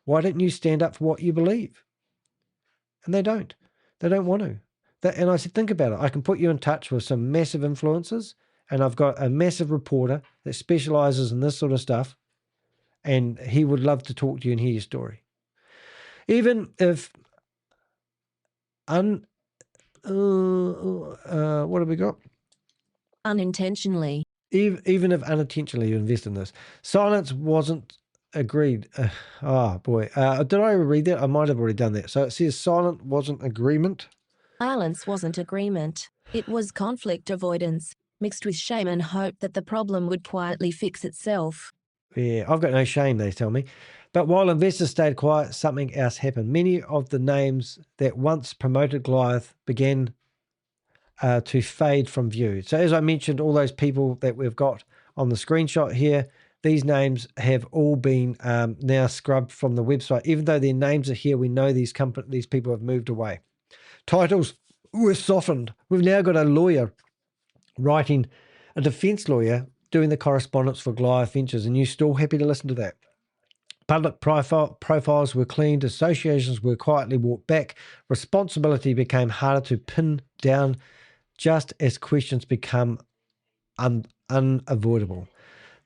Why don't you stand up for what you believe? And they don't. They don't want to. And I said, think about it. I can put you in touch with some massive influencers, and I've got a massive reporter that specializes in this sort of stuff, and he would love to talk to you and hear your story. Even if, what have we got? Unintentionally. Even if unintentionally you invest in this. Silence wasn't agreed. Did I read that? I might have already done that. So it says silent wasn't agreement. Silence wasn't agreement. It was conflict avoidance, mixed with shame and hope that the problem would quietly fix itself. Yeah, I've got no shame, they tell me. But while investors stayed quiet, something else happened. Many of the names that once promoted Goliath began to fade from view. So as I mentioned, all those people that we've got on the screenshot here. These names have all been now scrubbed from the website. Even though their names are here, we know these people have moved away. Titles were softened. We've now got a lawyer writing, a defense lawyer doing the correspondence for Goliath Ventures, and you're still happy to listen to that. Public profiles were cleaned, associations were quietly walked back, responsibility became harder to pin down just as questions become unavoidable.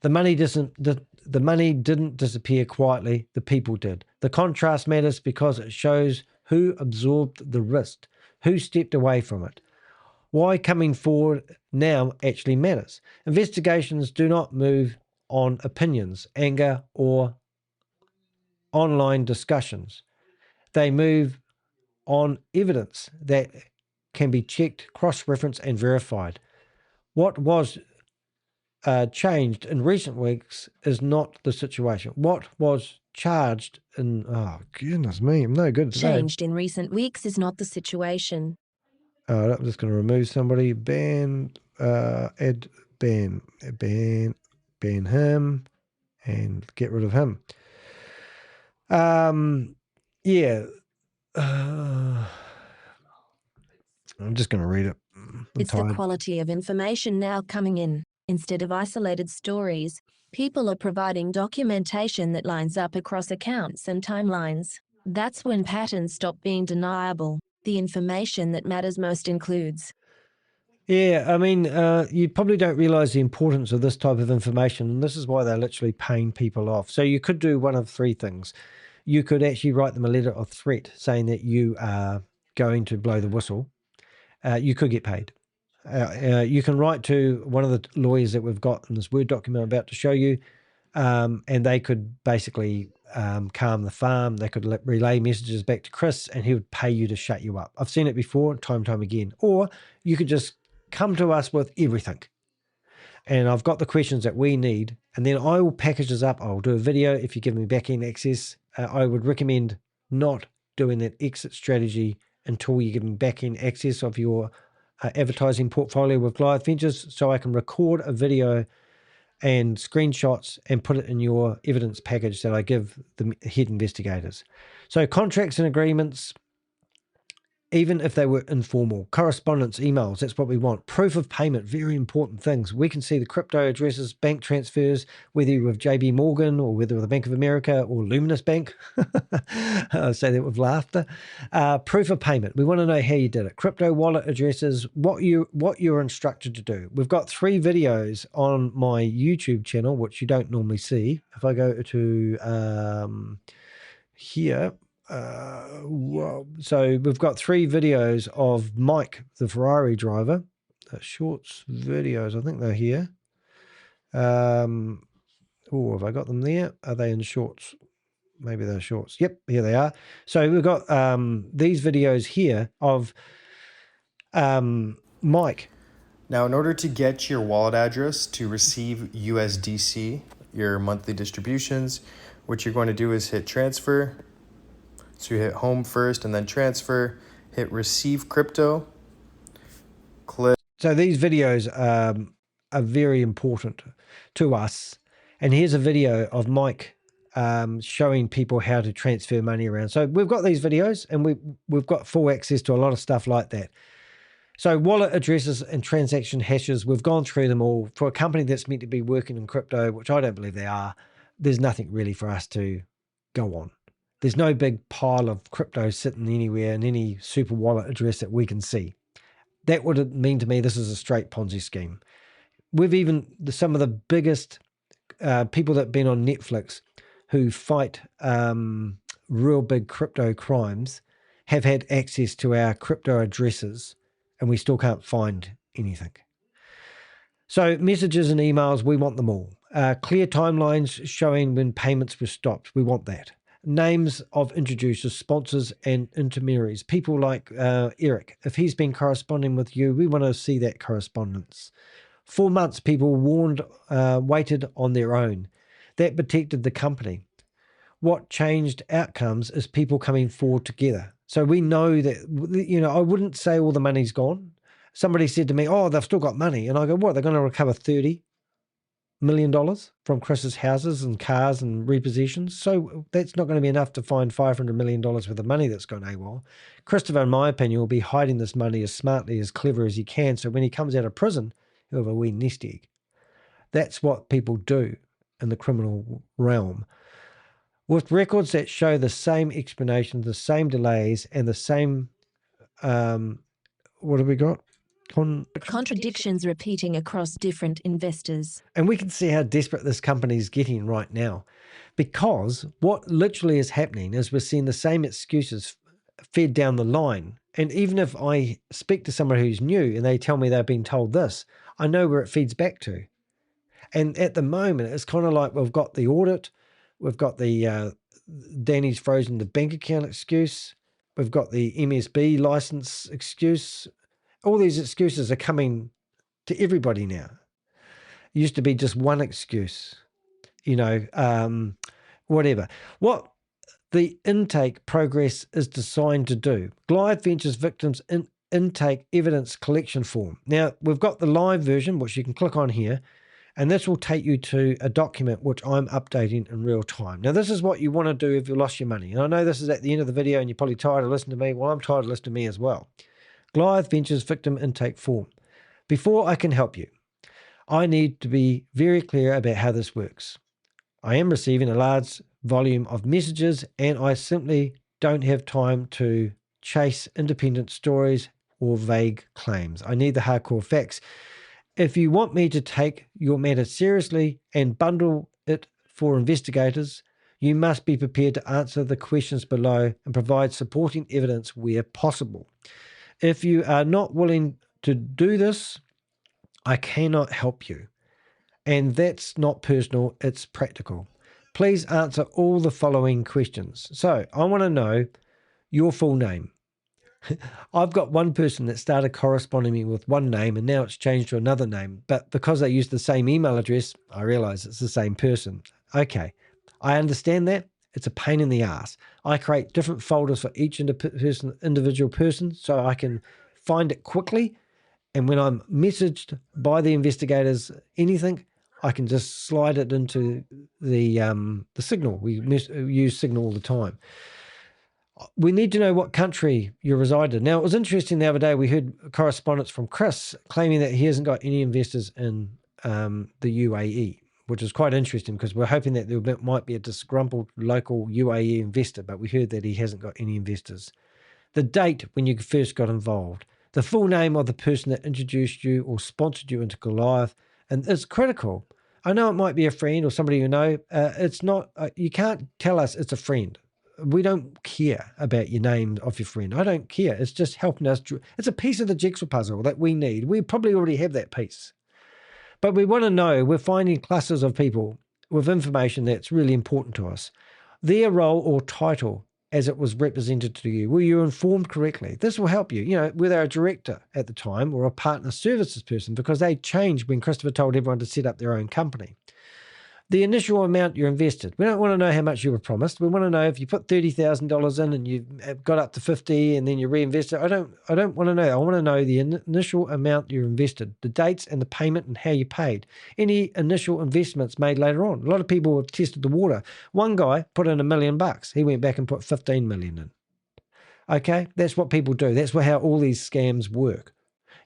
The money didn't disappear quietly, the people did. The contrast matters because it shows who absorbed the risk, who stepped away from it. Why coming forward now actually matters. Investigations do not move on opinions, anger, or online discussions. They move on evidence that can be checked, cross-referenced, and verified. What was changed in recent weeks is not the situation. What was charged in, oh goodness me, I'm no good today. Changed in recent weeks is not the situation. I'm just going to remove somebody. Ban him, and get rid of him. Yeah. I'm just going to read it. It's the quality of information now coming in. Instead of isolated stories, people are providing documentation that lines up across accounts and timelines. That's when patterns stop being deniable. The information that matters most includes. Yeah, I mean, you probably don't realize the importance of this type of information, and this is why they're literally paying people off. So you could do one of three things. You could actually write them a letter of threat saying that you are going to blow the whistle. You could get paid. You can write to one of the lawyers that we've got in this Word document I'm about to show you, and they could basically calm the farm. They could relay messages back to Chris, and he would pay you to shut you up. I've seen it before, time and time again. Or you could just come to us with everything. And I've got the questions that we need, and then I will package this up. I'll do a video if you give me back-end access. I would recommend not doing that exit strategy until you give me back-end access of your advertising portfolio with Goliath Ventures, so I can record a video and screenshots and put it in your evidence package that I give the head investigators. So contracts and agreements, even if they were informal, correspondence, emails, that's what we want. Proof of payment, very important things. We can see the crypto addresses, bank transfers, whether you're with JB Morgan or whether with the Bank of America or Luminous Bank. I say that with laughter. Proof of payment, we want to know how you did it. Crypto wallet addresses, what you're instructed to do. We've got 3 videos on my YouTube channel, which you don't normally see. If I go to here, so we've got 3 videos of Mike, the Ferrari driver, shorts videos. I think they're here. Have I got them there? Are they in shorts? Maybe they're shorts. Yep, here they are. So we've got these videos here of Mike. Now, in order to get your wallet address to receive USDC, your monthly distributions, what you're going to do is hit transfer. So you hit home first and then transfer, hit receive crypto, click. So these videos are very important to us. And here's a video of Mike showing people how to transfer money around. So we've got these videos and we've got full access to a lot of stuff like that. So wallet addresses and transaction hashes, we've gone through them all. For a company that's meant to be working in crypto, which I don't believe they are, there's nothing really for us to go on. There's no big pile of crypto sitting anywhere in any super wallet address that we can see. That would mean to me this is a straight Ponzi scheme. We've even, some of the biggest people that have been on Netflix who fight real big crypto crimes have had access to our crypto addresses, and we still can't find anything. So messages and emails, we want them all. Clear timelines showing when payments were stopped. We want that. Names of introducers, sponsors, and intermediaries. People like Eric. If he's been corresponding with you, we want to see that correspondence. 4 months, people waited on their own. That protected the company. What changed outcomes is people coming forward together. So we know that, I wouldn't say all the money's gone. Somebody said to me, oh, they've still got money. And I go, what, they're going to recover 30? million from Chris's houses and cars and repossessions. So that's not going to be enough to find $500 million worth of money that's gone AWOL. Christopher, in my opinion, will be hiding this money as smartly, as clever as he can. So when he comes out of prison, he'll have a wee nest egg. That's what people do in the criminal realm. With records that show the same explanations, the same delays, and the same, what have we got? Contradictions repeating across different investors. And we can see how desperate this company is getting right now, because what literally is happening is we're seeing the same excuses fed down the line. And even if I speak to someone who's new and they tell me they've been told this, I know where it feeds back to. And at the moment, it's kind of like we've got the audit, we've got the Danny's frozen the bank account excuse, we've got the MSB license excuse. All these excuses are coming to everybody now. It used to be just one excuse, whatever. What the intake progress is designed to do. Goliath Ventures Victims Intake Evidence Collection Form. Now, we've got the live version, which you can click on here, and this will take you to a document which I'm updating in real time. Now, this is what you want to do if you lost your money. And I know this is at the end of the video and you're probably tired of listening to me. Well, I'm tired of listening to me as well. Goliath Ventures Victim Intake Form. Before I can help you, I need to be very clear about how this works. I am receiving a large volume of messages and I simply don't have time to chase independent stories or vague claims. I need the hardcore facts. If you want me to take your matter seriously and bundle it for investigators, you must be prepared to answer the questions below and provide supporting evidence where possible. If you are not willing to do this, I cannot help you. And that's not personal, it's practical. Please answer all the following questions. So I want to know your full name. I've got one person that started corresponding me with one name and now it's changed to another name. But because they use the same email address, I realize it's the same person. Okay, I understand that. It's a pain in the ass. I create different folders for each individual person so I can find it quickly. And when I'm messaged by the investigators anything, I can just slide it into the Signal. We use Signal all the time. We need to know what country you reside in. Now, it was interesting the other day, we heard correspondence from Chris claiming that he hasn't got any investors in the UAE, which is quite interesting because we're hoping that there might be a disgruntled local UAE investor, but we heard that he hasn't got any investors. The date when you first got involved, the full name of the person that introduced you or sponsored you into Goliath, and it's critical. I know it might be a friend or somebody you know. It's not. You can't tell us it's a friend. We don't care about your name of your friend. I don't care. It's just helping us. It's a piece of the jigsaw puzzle that we need. We probably already have that piece. But we want to know, we're finding clusters of people with information that's really important to us. Their role or title as it was represented to you. Were you informed correctly? This will help you. Whether a director at the time or a partner services person, because they changed when Christopher told everyone to set up their own company. The initial amount you invested. We don't want to know how much you were promised. We want to know if you put $30,000 in and you got up to 50 and then you reinvested. I don't want to know. I want to know the initial amount you invested, the dates and the payment and how you paid. Any initial investments made later on. A lot of people have tested the water. One guy put in $1 million. He went back and put 15 million in. Okay, that's what people do. That's how all these scams work.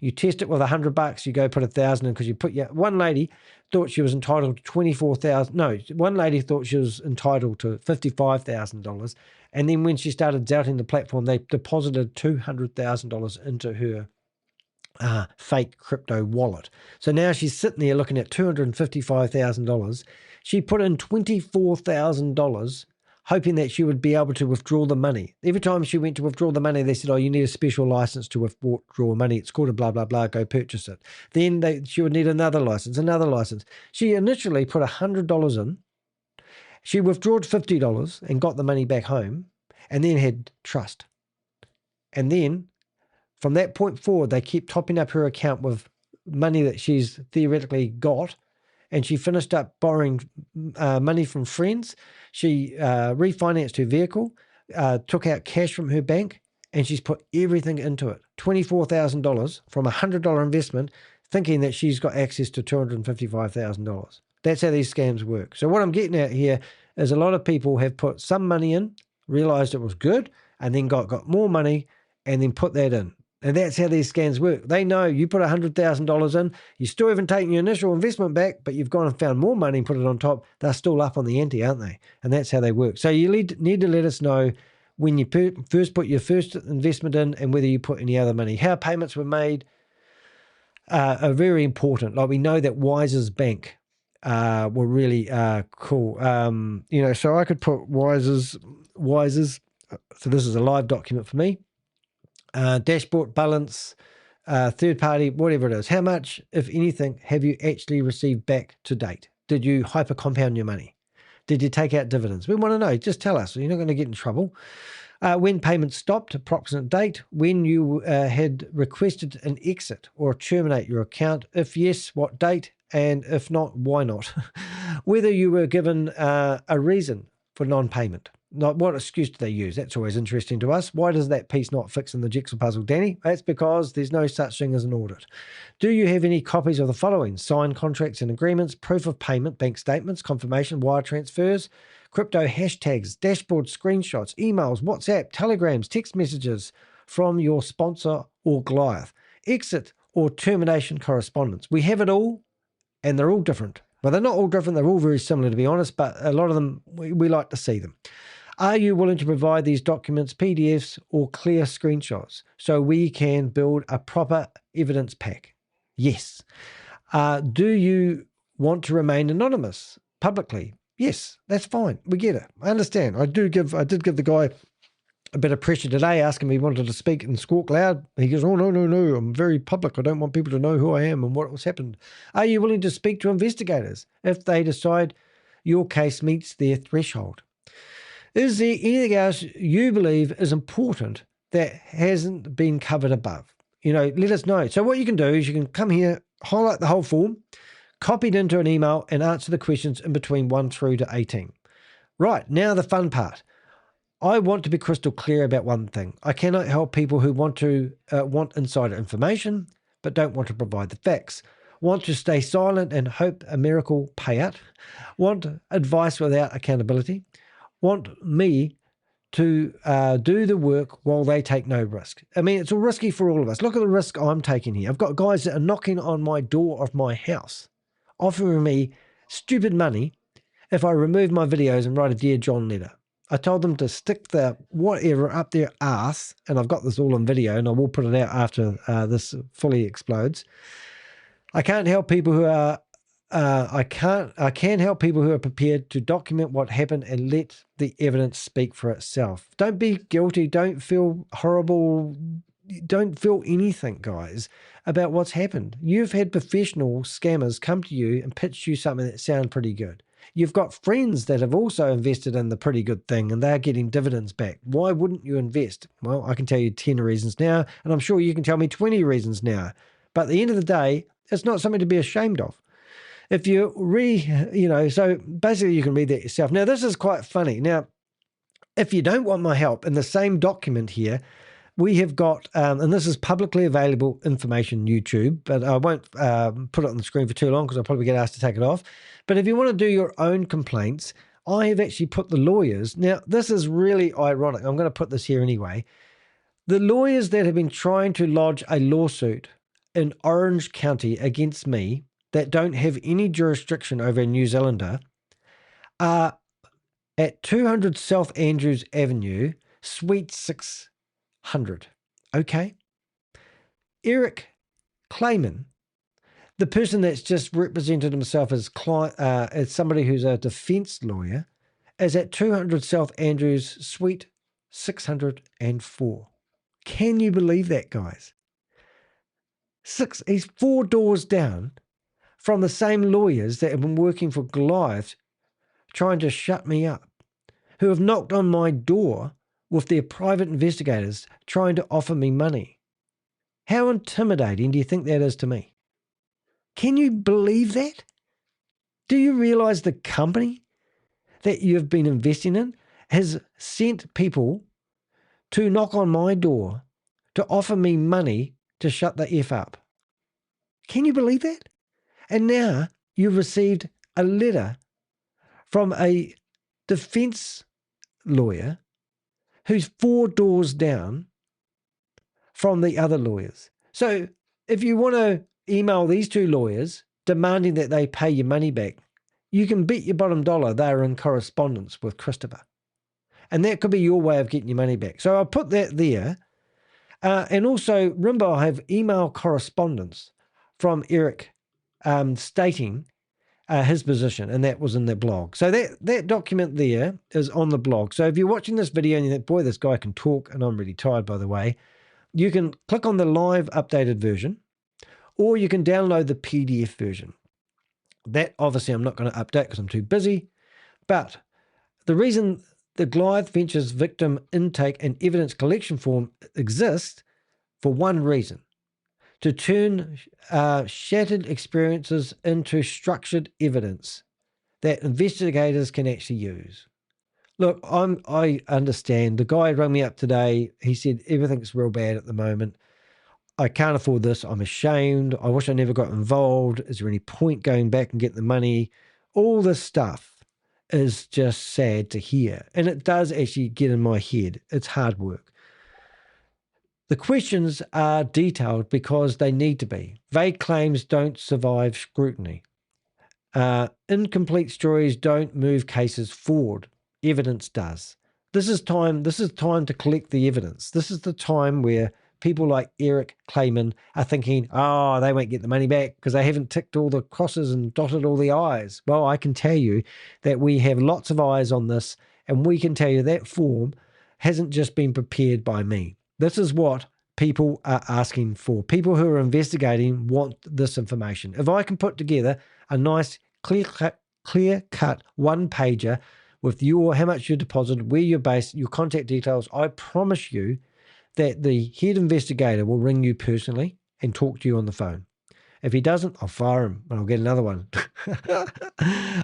You test it with $100, you go put 1,000 in because you put one lady thought she was entitled to $24,000. No, one lady thought she was entitled to $55,000. And then when she started doubting the platform, they deposited $200,000 into her fake crypto wallet. So now she's sitting there looking at $255,000. She put in $24,000 hoping that she would be able to withdraw the money. Every time she went to withdraw the money, they said, you need a special license to withdraw money. It's called a blah, blah, blah, go purchase it. Then she would need another license. She initially put $100 in. She withdrew $50 and got the money back home and then had trust. And then from that point forward, they kept topping up her account with money that she's theoretically got. And she finished up borrowing money from friends. She refinanced her vehicle, took out cash from her bank, and she's put everything into it. $24,000 from a $100 investment, thinking that she's got access to $255,000. That's how these scams work. So what I'm getting at here is a lot of people have put some money in, realized it was good, and then got more money and then put that in. And that's how these scams work. They know you put $100,000 in, you still haven't taken your initial investment back, but you've gone and found more money and put it on top. They're still up on the ante, aren't they? And that's how they work. So you need to let us know when you first put your first investment in and whether you put any other money. How payments were made are very important. Like we know that Wise's Bank were really cool. So I could put Wise's. So this is a live document for me. Dashboard balance, third party, whatever it is. How much, if anything, have you actually received back to date? Did you hyper compound your money? Did you take out dividends? We want to know. Just tell us. You're not going to get in trouble. When payments stopped, approximate date, when you had requested an exit or terminate your account. If yes, what date? And if not, why not? Whether you were given a reason for non-payment. Not what excuse do they use? That's always interesting to us. Why does that piece not fix in the jigsaw puzzle, Danny? That's because there's no such thing as an audit. Do you have any copies of the following? Signed contracts and agreements, proof of payment, bank statements, confirmation, wire transfers, crypto hashtags, dashboard screenshots, emails, WhatsApp, telegrams, text messages from your sponsor or Goliath, exit or termination correspondence. We have it all, and they're all different. Well, they're not all different. They're all very similar, to be honest, but a lot of them, we like to see them. Are you willing to provide these documents, PDFs, or clear screenshots so we can build a proper evidence pack? Yes. Do you want to remain anonymous publicly? Yes, that's fine. We get it. I understand. I did give the guy a bit of pressure today, asking me if he wanted to speak and squawk loud. He goes, oh, no, I'm very public. I don't want people to know who I am and what was happened. Are you willing to speak to investigators if they decide your case meets their threshold? Is there anything else you believe is important that hasn't been covered above? Let us know. So what you can do is you can come here, highlight the whole form, copy it into an email, and answer the questions in between 1 through to 18. Right, now the fun part. I want to be crystal clear about one thing. I cannot help people who want insider information, but don't want to provide the facts. Want to stay silent and hope a miracle payout. Want advice without accountability. Want me to do the work while they take no risk. I mean, it's all risky for all of us. Look at the risk I'm taking here. I've got guys that are knocking on my door of my house, offering me stupid money if I remove my videos and write a Dear John letter. I told them to stick the whatever up their ass, and I've got this all on video, and I will put it out after this fully explodes. I can't help people who are I can help people who are prepared to document what happened and let the evidence speak for itself. Don't be guilty. Don't feel horrible. Don't feel anything, guys, about what's happened. You've had professional scammers come to you and pitch you something that sounds pretty good. You've got friends that have also invested in the pretty good thing and they're getting dividends back. Why wouldn't you invest? Well, I can tell you 10 reasons now, and I'm sure you can tell me 20 reasons now. But at the end of the day, it's not something to be ashamed of. If you so basically you can read that yourself. Now, this is quite funny. Now, if you don't want my help, in the same document here, we have got, and this is publicly available information, YouTube, but I won't put it on the screen for too long because I'll probably get asked to take it off. But if you want to do your own complaints, I have actually put the lawyers. Now, this is really ironic. I'm going to put this here anyway. The lawyers that have been trying to lodge a lawsuit in Orange County against me that don't have any jurisdiction over a New Zealander are at 200 South Andrews Avenue, Suite 600. Okay? Eric Clayman, the person that's just represented himself as somebody who's a defense lawyer, is at 200 South Andrews, Suite 604. Can you believe that, guys? He's 4 doors down from the same lawyers that have been working for Goliath trying to shut me up, who have knocked on my door with their private investigators trying to offer me money. How intimidating do you think that is to me? Can you believe that? Do you realize the company that you've been investing in has sent people to knock on my door to offer me money to shut the F up? Can you believe that? And now you've received a letter from a defense lawyer who's 4 doors down from the other lawyers. So if you want to email these 2 lawyers demanding that they pay your money back, you can bet your bottom dollar they're in correspondence with Christopher. And that could be your way of getting your money back. So I'll put that there. And also, remember, I have email correspondence from Eric stating his position, and that was in the blog. So that document there is on the blog. So if you're watching this video and you think, boy, this guy can talk, and I'm really tired, by the way, you can click on the live updated version, or you can download the PDF version. That obviously I'm not going to update because I'm too busy. But the reason the Goliath Ventures Victim Intake and Evidence Collection Form exists for one reason: to turn shattered experiences into structured evidence that investigators can actually use. Look, I understand. The guy rang me up today. He said everything's real bad at the moment. I can't afford this. I'm ashamed. I wish I never got involved. Is there any point going back and getting the money? All this stuff is just sad to hear. And it does actually get in my head. It's hard work. The questions are detailed because they need to be. Vague claims don't survive scrutiny. Incomplete stories don't move cases forward. Evidence does. This is time to collect the evidence. This is the time where people like Eric Clayman are thinking, oh, they won't get the money back because they haven't ticked all the crosses and dotted all the I's. Well, I can tell you that we have lots of I's on this, and we can tell you that form hasn't just been prepared by me. This is what people are asking for. People who are investigating want this information. If I can put together a nice, clear-cut one-pager with how much you deposited, where you're based, your contact details, I promise you that the head investigator will ring you personally and talk to you on the phone. If he doesn't, I'll fire him and I'll get another one.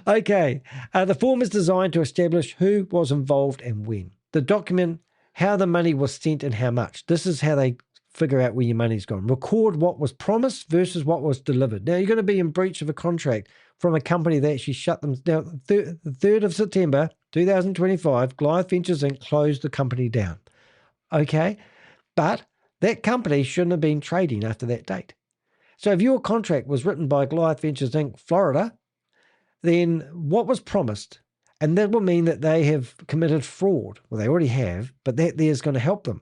Okay. The form is designed to establish who was involved and when. The document, how the money was sent and how much. This is how they figure out where your money's gone. Record what was promised versus what was delivered. Now, you're going to be in breach of a contract from a company that actually shut them down. The 3rd of September, 2025, Goliath Ventures Inc. closed the company down. Okay? But that company shouldn't have been trading after that date. So if your contract was written by Goliath Ventures Inc. Florida, then what was promised? And that will mean that they have committed fraud. Well, they already have, but that there is going to help them.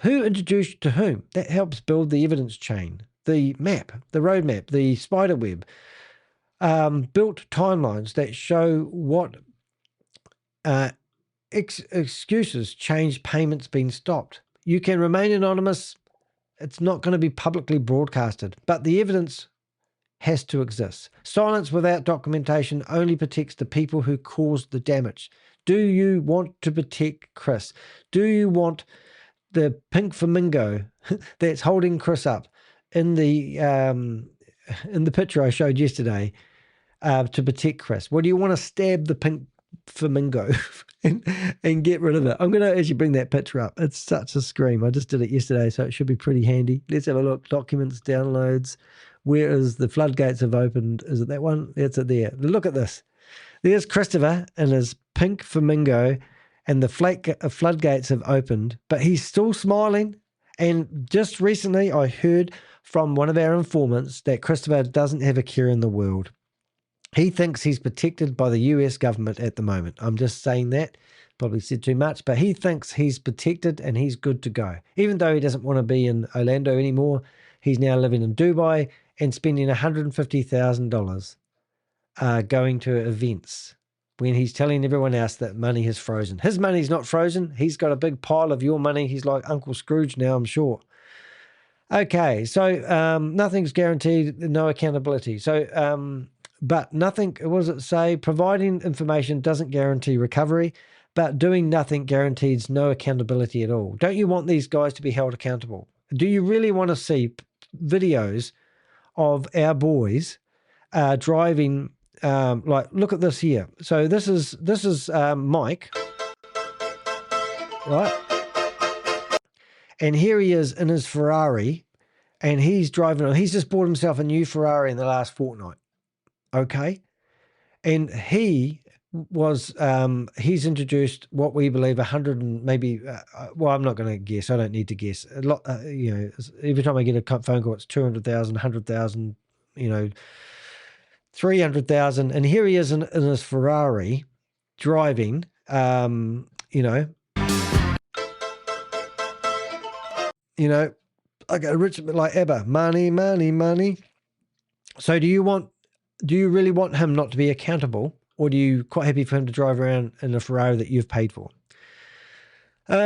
Who introduced to whom? That helps build the evidence chain, the map, the roadmap, the spider web. Built timelines that show what excuses changed payments being stopped. You can remain anonymous. It's not going to be publicly broadcasted, but the evidence has to exist. Silence without documentation only protects the people who caused the damage. Do you want to protect Chris? Do you want the pink flamingo that's holding Chris up in the picture I showed yesterday to protect Chris? Well, do you want to stab the pink flamingo and get rid of it? I'm going to actually bring that picture up. It's such a scream. I just did it yesterday, so it should be pretty handy. Let's have a look. Documents, downloads. Where is the floodgates have opened? Is it that one? That's it there. Look at this. There's Christopher and his pink flamingo, and the floodgates have opened, but he's still smiling. And just recently I heard from one of our informants that Christopher doesn't have a care in the world. He thinks he's protected by the US government at the moment. I'm just saying that. Probably said too much, but he thinks he's protected and he's good to go. Even though he doesn't want to be in Orlando anymore, he's now living in Dubai and spending $150,000 going to events when he's telling everyone else that money is frozen. His money's not frozen. He's got a big pile of your money. He's like Uncle Scrooge now, I'm sure. Okay, so nothing's guaranteed, no accountability. So, but nothing, what does it say? Providing information doesn't guarantee recovery, but doing nothing guarantees no accountability at all. Don't you want these guys to be held accountable? Do you really want to see videos of our boys driving? Like, look at this here. So this is Mike, right? And here he is in his Ferrari, and he's driving on. He's just bought himself a new Ferrari in the last fortnight. Okay, And he was he's introduced what we believe 100 and maybe well, I'm not going to guess. I don't need to guess. A lot, every time I get a phone call, it's 200,000, 100,000, 300,000, and here he is in his Ferrari driving. I got a rich bit like Abba, money, money, money. So do you really want him not to be accountable, or do you quite happy for him to drive around in a Ferrari that you've paid for? What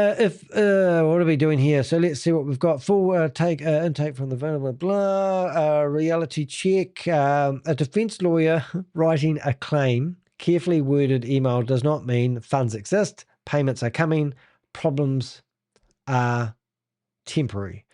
are we doing here? So let's see what we've got. Full intake from the blah, blah, reality check. A defense lawyer writing a claim, carefully worded email does not mean funds exist, payments are coming, problems are temporary.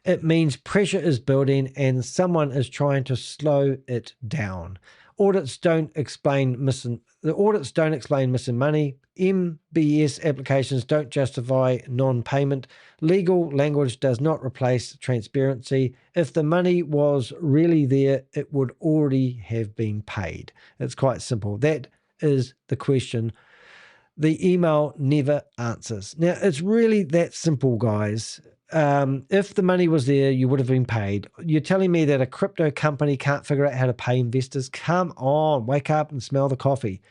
It means pressure is building and someone is trying to slow it down. Audits don't explain missing money. MBS applications don't justify non-payment. Legal language does not replace transparency. If the money was really there, it would already have been paid. It's quite simple. That is the question the email never answers. Now, it's really that simple, guys. If the money was there, you would have been paid. You're telling me that a crypto company can't figure out how to pay investors? Come on, wake up and smell the coffee.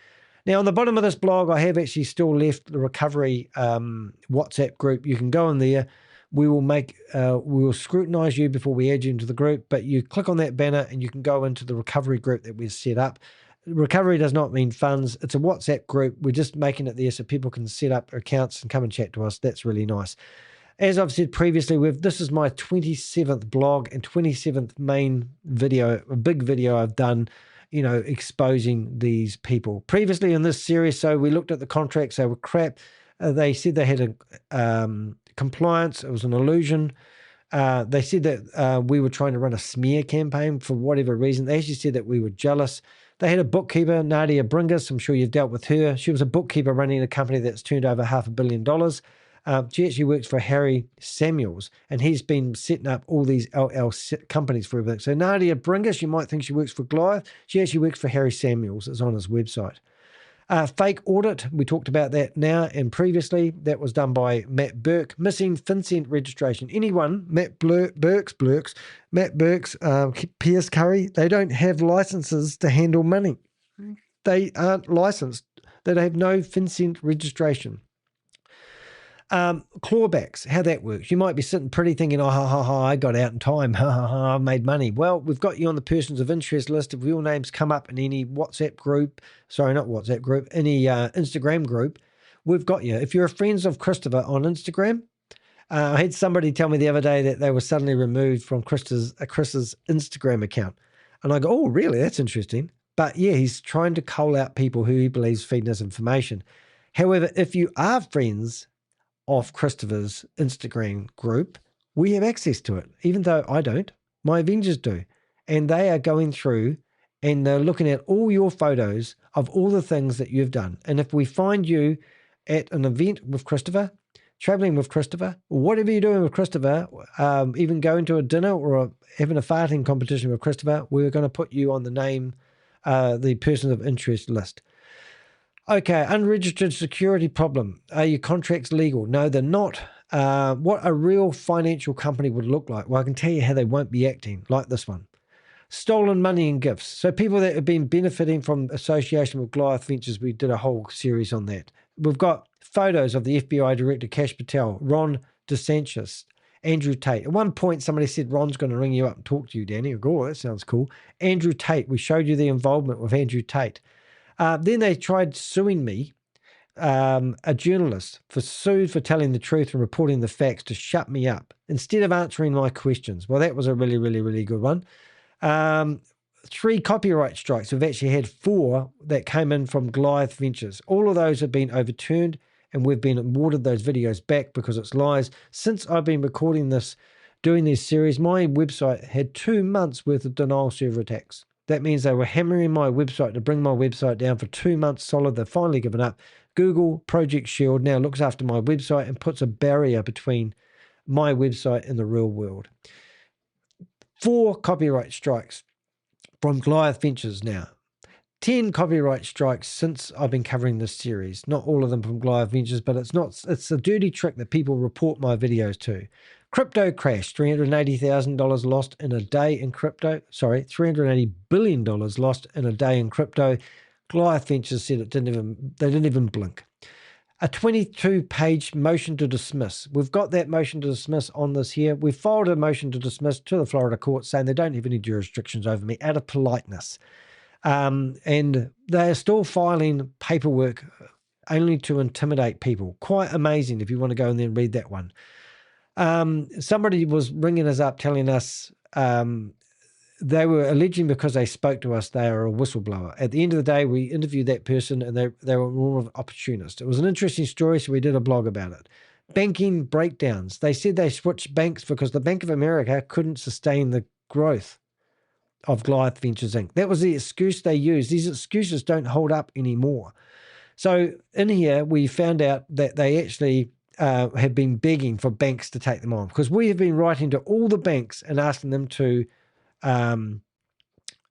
Now, on the bottom of this blog, I have actually still left the recovery WhatsApp group. You can go in there. We will scrutinize you before we add you into the group, but you click on that banner and you can go into the recovery group that we've set up. Recovery does not mean funds. It's a WhatsApp group. We're just making it there so people can set up accounts and come and chat to us. That's really nice. As I've said previously, this is my 27th blog and 27th main video, a big video I've done, exposing these people. Previously in this series, so we looked at the contracts. They were crap. They said they had a compliance. It was an illusion. They said that we were trying to run a smear campaign for whatever reason. They actually said that we were jealous. They had a bookkeeper, Nadia Bringas. I'm sure you've dealt with her. She was a bookkeeper running a company that's turned over $500 million. She actually works for Harry Samuels, and he's been setting up all these LL companies for everything. So Nadia Bringas, you might think she works for Goliath. She actually works for Harry Samuels. It's on his website. Fake audit, we talked about that now and previously. That was done by Matt Burke. Missing FinCEN registration. Anyone, Matt Burks, Pierce Curry, they don't have licenses to handle money. They aren't licensed. They have no FinCEN registration. Clawbacks, how that works. You might be sitting pretty thinking, oh, I got out in time. I made money. Well, we've got you on the persons of interest list. If your names come up in any WhatsApp group, any Instagram group, we've got you. If you're friends of Christopher on Instagram, I had somebody tell me the other day that they were suddenly removed from Chris's Instagram account. And I go, oh, really? That's interesting. But yeah, he's trying to cull out people who he believes feeding us information. However, if you are friends of Christopher's Instagram group, we have access to it, even though I don't. My Avengers do. And they are going through and they're looking at all your photos of all the things that you've done. And if we find you at an event with Christopher, traveling with Christopher, or whatever you're doing with Christopher, even going to a dinner or having a farting competition with Christopher, we're going to put you on the person of interest list. Okay, unregistered security problem. Are your contracts legal? No, they're not. What a real financial company would look like. Well, I can tell you how they won't be acting, like this one. Stolen money and gifts. So people that have been benefiting from association with Goliath Ventures, we did a whole series on that. We've got photos of the FBI Director Kash Patel, Ron DeSantis, Andrew Tate. At one point, somebody said, Ron's going to ring you up and talk to you, Danny. I go, oh, that sounds cool. Andrew Tate, we showed you the involvement with Andrew Tate. Then they tried suing me, a journalist, sued for telling the truth and reporting the facts to shut me up instead of answering my questions. Well, that was a really, really, really good one. 3 copyright strikes. We've actually had 4 that came in from Goliath Ventures. All of those have been overturned, and we've been awarded those videos back because it's lies. Since I've been recording this, doing this series, my website had 2 months worth of denial server attacks. That means they were hammering my website to bring my website down for 2 months solid. They've finally given up. Google Project Shield now looks after my website and puts a barrier between my website and the real world. 4 copyright strikes from Goliath Ventures now. 10 copyright strikes since I've been covering this series. Not all of them from Goliath Ventures, but it's a dirty trick that people report my videos to. Crypto crash, $380,000 lost in a day in crypto. Sorry, $380 billion lost in a day in crypto. Goliath Ventures said they didn't even blink. A 22-page motion to dismiss. We've got that motion to dismiss on this here. We've filed a motion to dismiss to the Florida court saying they don't have any jurisdictions over me out of politeness. And they are still filing paperwork only to intimidate people. Quite amazing if you want to go and then read that one. Somebody was ringing us up telling us they were alleging because they spoke to us, they are a whistleblower. At the end of the day, we interviewed that person and they were more of an opportunist. It was an interesting story, so we did a blog about it. Banking breakdowns. They said they switched banks because the Bank of America couldn't sustain the growth of Goliath Ventures Inc. That was the excuse they used. These excuses don't hold up anymore. So in here, we found out that they actually have been begging for banks to take them on, because we have been writing to all the banks and asking them to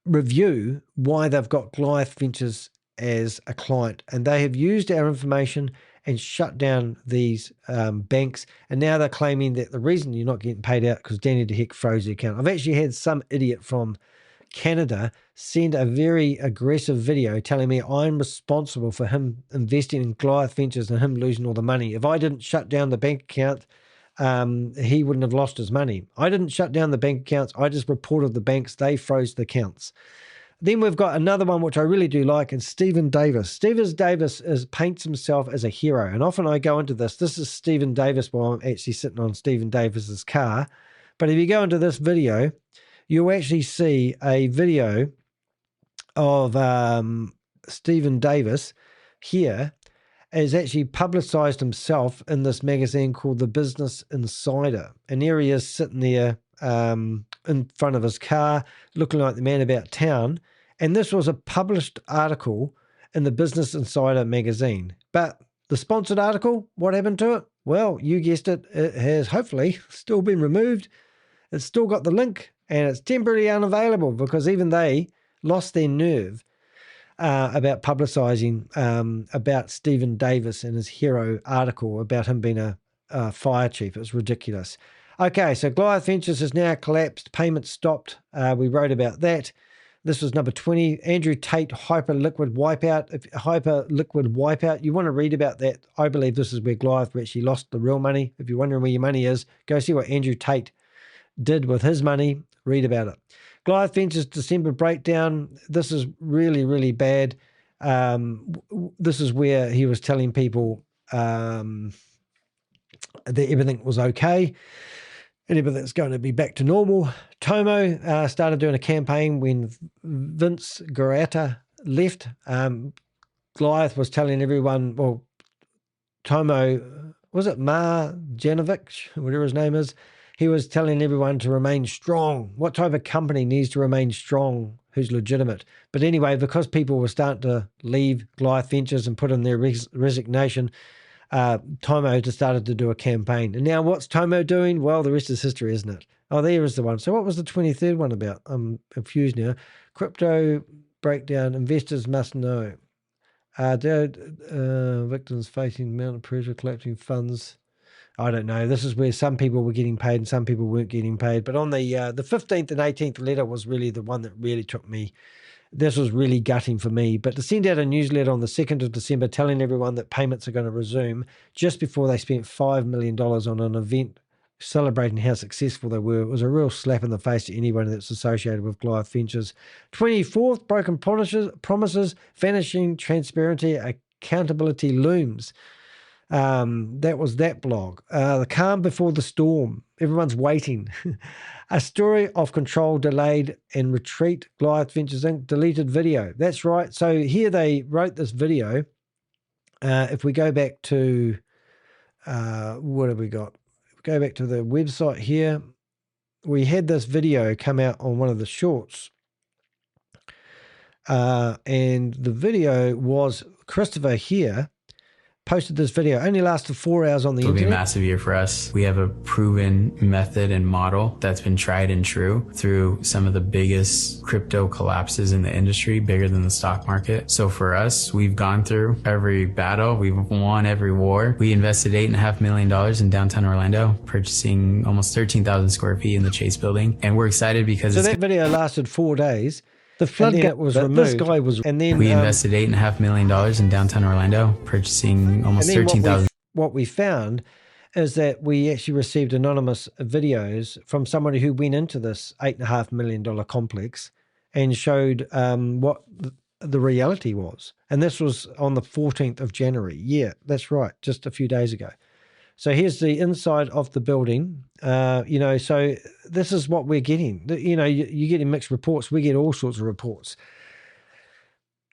review why they've got Goliath Ventures as a client, and they have used our information and shut down these banks, and now they're claiming that the reason you're not getting paid out because Danny DeHeck froze the account. I've actually had some idiot from Canada send a very aggressive video telling me I'm responsible for him investing in Goliath Ventures and him losing all the money. If I didn't shut down the bank account, he wouldn't have lost his money. I didn't shut down the bank accounts. I just reported the banks. They froze the accounts. Then we've got another one which I really do like, and Stephen Davis. Stephen Davis paints himself as a hero, and often I go into this. This is Stephen Davis while I'm actually sitting on Stephen Davis's car. But if you go into this video, you'll actually see a video of Stephen Davis here has actually publicized himself in this magazine called The Business Insider. And here he is sitting there in front of his car, looking like the man about town. And this was a published article in the Business Insider magazine. But the sponsored article, what happened to it? Well, you guessed it, it has hopefully still been removed. It's still got the link, and it's temporarily unavailable because even they lost their nerve about publicising about Stephen Davis and his hero article about him being a fire chief. It was ridiculous. Okay, so Goliath Ventures has now collapsed. Payments stopped. We wrote about that. This was number 20. Andrew Tate, Hyperliquid Wipeout. You want to read about that. I believe this is where Goliath actually lost the real money. If you're wondering where your money is, go see what Andrew Tate did with his money. Read about it. Goliath Ventures December breakdown. This is really, really bad. This is where he was telling people that everything was okay and everything's going to be back to normal. Tomo started doing a campaign when Vince Goriata left. Goliath was telling everyone, well, Tomo, was it Marjanovic, whatever his name is, he was telling everyone to remain strong. What type of company needs to remain strong who's legitimate? But anyway, because people were starting to leave Goliath Ventures and put in their resignation, Tomo just started to do a campaign. And now what's Tomo doing? Well, the rest is history, isn't it? Oh, there is the one. So what was the 23rd one about? I'm confused now. Crypto breakdown. Investors must know. Victims facing mountain pressure, collecting funds. I don't know. This is where some people were getting paid and some people weren't getting paid. But on the 15th and 18th letter was really the one that really took me. This was really gutting for me. But to send out a newsletter on the 2nd of December telling everyone that payments are going to resume just before they spent $5 million on an event celebrating how successful they were, it was a real slap in the face to anyone that's associated with Goliath Ventures. 24th, broken promises, vanishing transparency, accountability looms. That was that blog. The calm before the storm. Everyone's waiting. A story of control delayed and retreat. Goliath Ventures Inc. deleted video. That's right. So here they wrote this video. If we go back to, what have we got? Go back to the website here. We had this video come out on one of the shorts. And the video was Christopher here posted this video. Only lasted 4 hours on the It'll internet. be a massive year for us. We have a proven method and model that's been tried and true through some of the biggest crypto collapses in the industry, bigger than the stock market. So for us, we've gone through every battle. We've won every war. We invested $8.5 million in downtown Orlando, purchasing almost 13,000 square feet in the Chase building. And we're excited because So that video lasted 4 days. The floodgate was removed. This guy was, and then we invested $8.5 million in downtown Orlando, purchasing almost 13,000. What we found is that we actually received anonymous videos from somebody who went into this $8.5 million complex and showed what the reality was. And this was on the 14th of January. Yeah, that's right, just a few days ago. So here's the inside of the building. So this is what we're getting. You're getting mixed reports. We get all sorts of reports.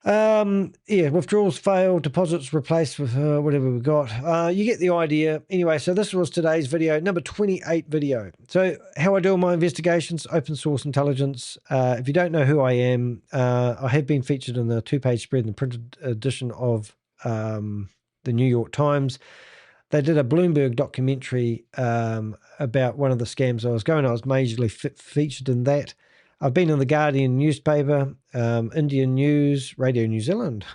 Withdrawals failed, deposits replaced with whatever we got. You get the idea. Anyway, so this was today's video, number 28 video. So how I do my investigations, open source intelligence. If you don't know who I am, I have been featured in the 2-page spread in the printed edition of the New York Times. They did a Bloomberg documentary about one of the scams I was going. I was majorly featured in that. I've been in the Guardian newspaper, Indian News, Radio New Zealand,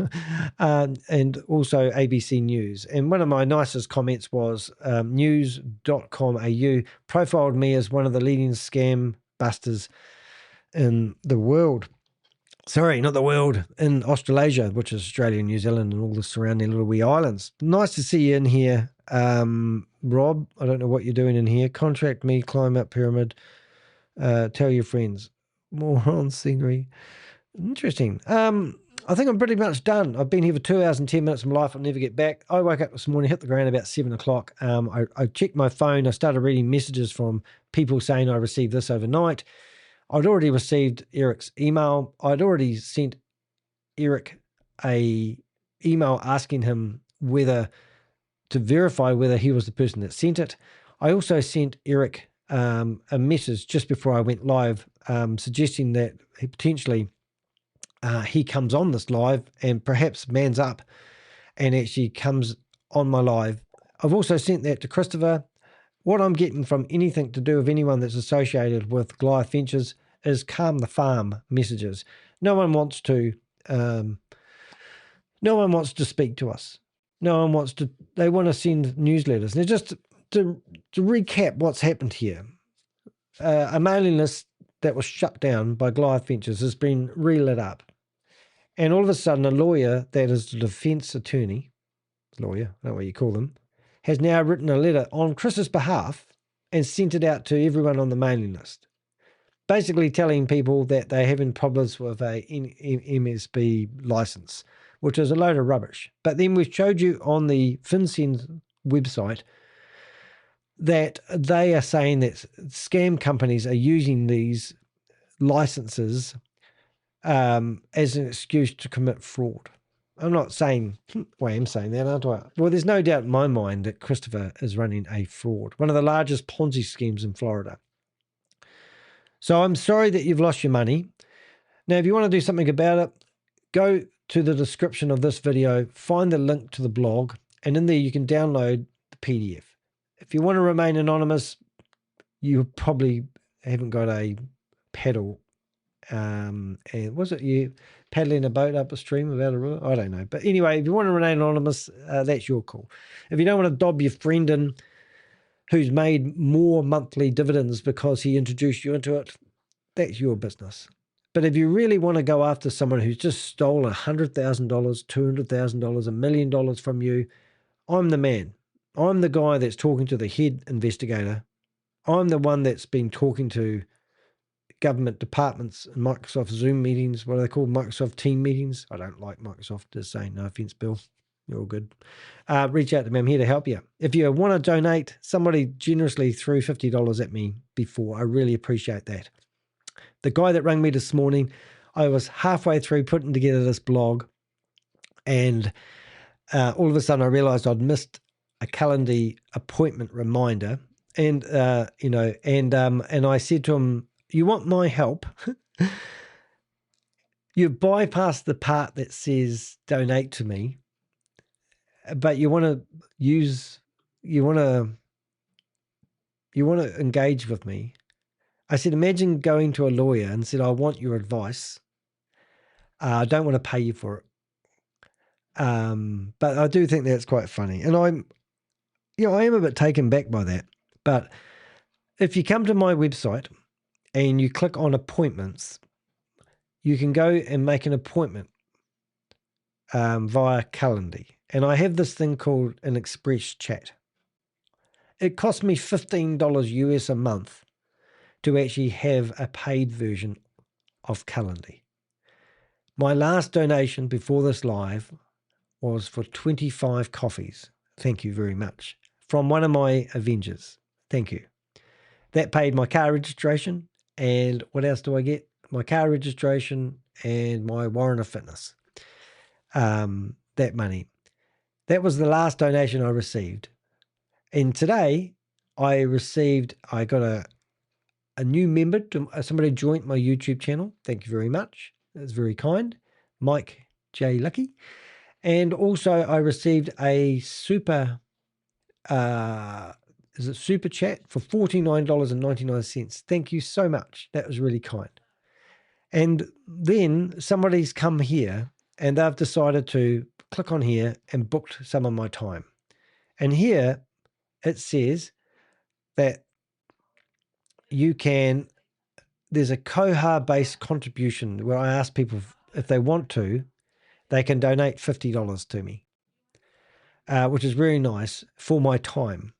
and also ABC News. And one of my nicest comments was news.com.au profiled me as one of the leading scam busters in the world. Sorry, not the world, in Australasia, which is Australia, New Zealand, and all the surrounding little wee islands. Nice to see you in here, Rob. I don't know what you're doing in here. Contract me, climb up pyramid, tell your friends. More on scenery. Interesting. I think I'm pretty much done. I've been here for 2 hours and 10 minutes of my life. I'll never get back. I woke up this morning, hit the ground about 7 o'clock. I checked my phone. I started reading messages from people saying I received this overnight. I'd already received Eric's email. I'd already sent Eric a email asking him to verify whether he was the person that sent it. I also sent Eric a message just before I went live, suggesting that he potentially he comes on this live and perhaps mans up and actually comes on my live. I've also sent that to Christopher. What I'm getting from anything to do with anyone that's associated with Goliath Ventures is calm the farm messages. No one wants to speak to us. They want to send newsletters. Now, just to recap what's happened here, a mailing list that was shut down by Goliath Ventures has been relit up. And all of a sudden, a lawyer that is the defense attorney, lawyer, I don't know what you call them, has now written a letter on Chris's behalf and sent it out to everyone on the mailing list, basically telling people that they're having problems with a MSB license, which is a load of rubbish. But then we've showed you on the FinCEN website that they are saying that scam companies are using these licenses as an excuse to commit fraud. I'm not saying, well, I am saying that, aren't I? Well, there's no doubt in my mind that Christopher is running a fraud, one of the largest Ponzi schemes in Florida. So I'm sorry that you've lost your money. Now, if you want to do something about it, go to the description of this video, find the link to the blog, and in there you can download the PDF. If you want to remain anonymous, you probably haven't got a paddle. And was it you paddling a boat up a stream without a river? I don't know. But anyway, if you want to remain anonymous, that's your call. If you don't want to dob your friend in who's made more monthly dividends because he introduced you into it, that's your business. But if you really want to go after someone who's just stolen $100,000, $200,000, $1 million from you, I'm the man. I'm the guy that's talking to the head investigator. I'm the one that's been talking to government departments and Microsoft Zoom meetings. What are they called? Microsoft Team meetings. I don't like Microsoft, just saying. No offense, Bill. You're all good. Reach out to me. I'm here to help you. If you want to donate, somebody generously threw $50 at me before. I really appreciate that. The guy that rang me this morning, I was halfway through putting together this blog, and all of a sudden I realized I'd missed a Calendly appointment reminder. And, and I said to him, you want my help? You bypassed the part that says donate to me. but you want to engage with me. I said, imagine going to a lawyer and said, I want your advice. I don't want to pay you for it. But I do think that's quite funny. And I am a bit taken back by that. But if you come to my website and you click on appointments, you can go and make an appointment via Calendly. And I have this thing called an express chat. It costs me $15 US a month to actually have a paid version of Calendly. My last donation before this live was for 25 coffees. Thank you very much. From one of my Avengers. Thank you. That paid my car registration. And what else do I get? My car registration and my warrant of fitness. That money. That was the last donation I received. And today I got a new member. Somebody joined my YouTube channel. Thank you very much. That's very kind. Mike J. Lucky. And also I received a super super chat for $49.99. Thank you so much. That was really kind. And then somebody's come here and they've decided to click on here and booked some of my time. And here it says that there's a Koha-based contribution where I ask people if they want to, they can donate $50 to me, which is really nice for my time.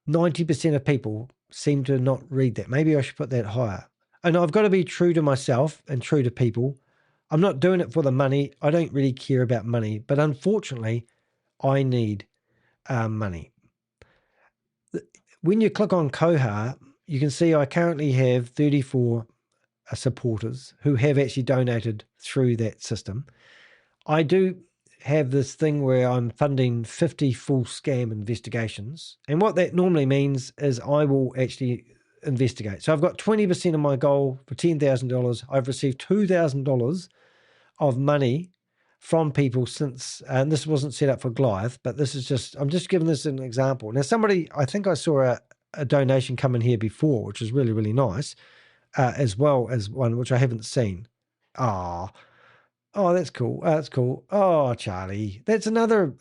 90% of people seem to not read that. Maybe I should put that higher. And I've got to be true to myself and true to people. I'm not doing it for the money. I don't really care about money, but unfortunately, I need money. When you click on Koha, you can see I currently have 34 supporters who have actually donated through that system. I do have this thing where I'm funding 50 full scam investigations. And what that normally means is I will actually investigate. So I've got 20% of my goal for $10,000. I've received $2,000 of money from people since, and this wasn't set up for Goliath, but I'm just giving this an example. Now I think I saw a donation come in here before, which is really, really nice, as well as one which I haven't seen. Oh, that's cool. That's cool. Oh, Charlie, that's another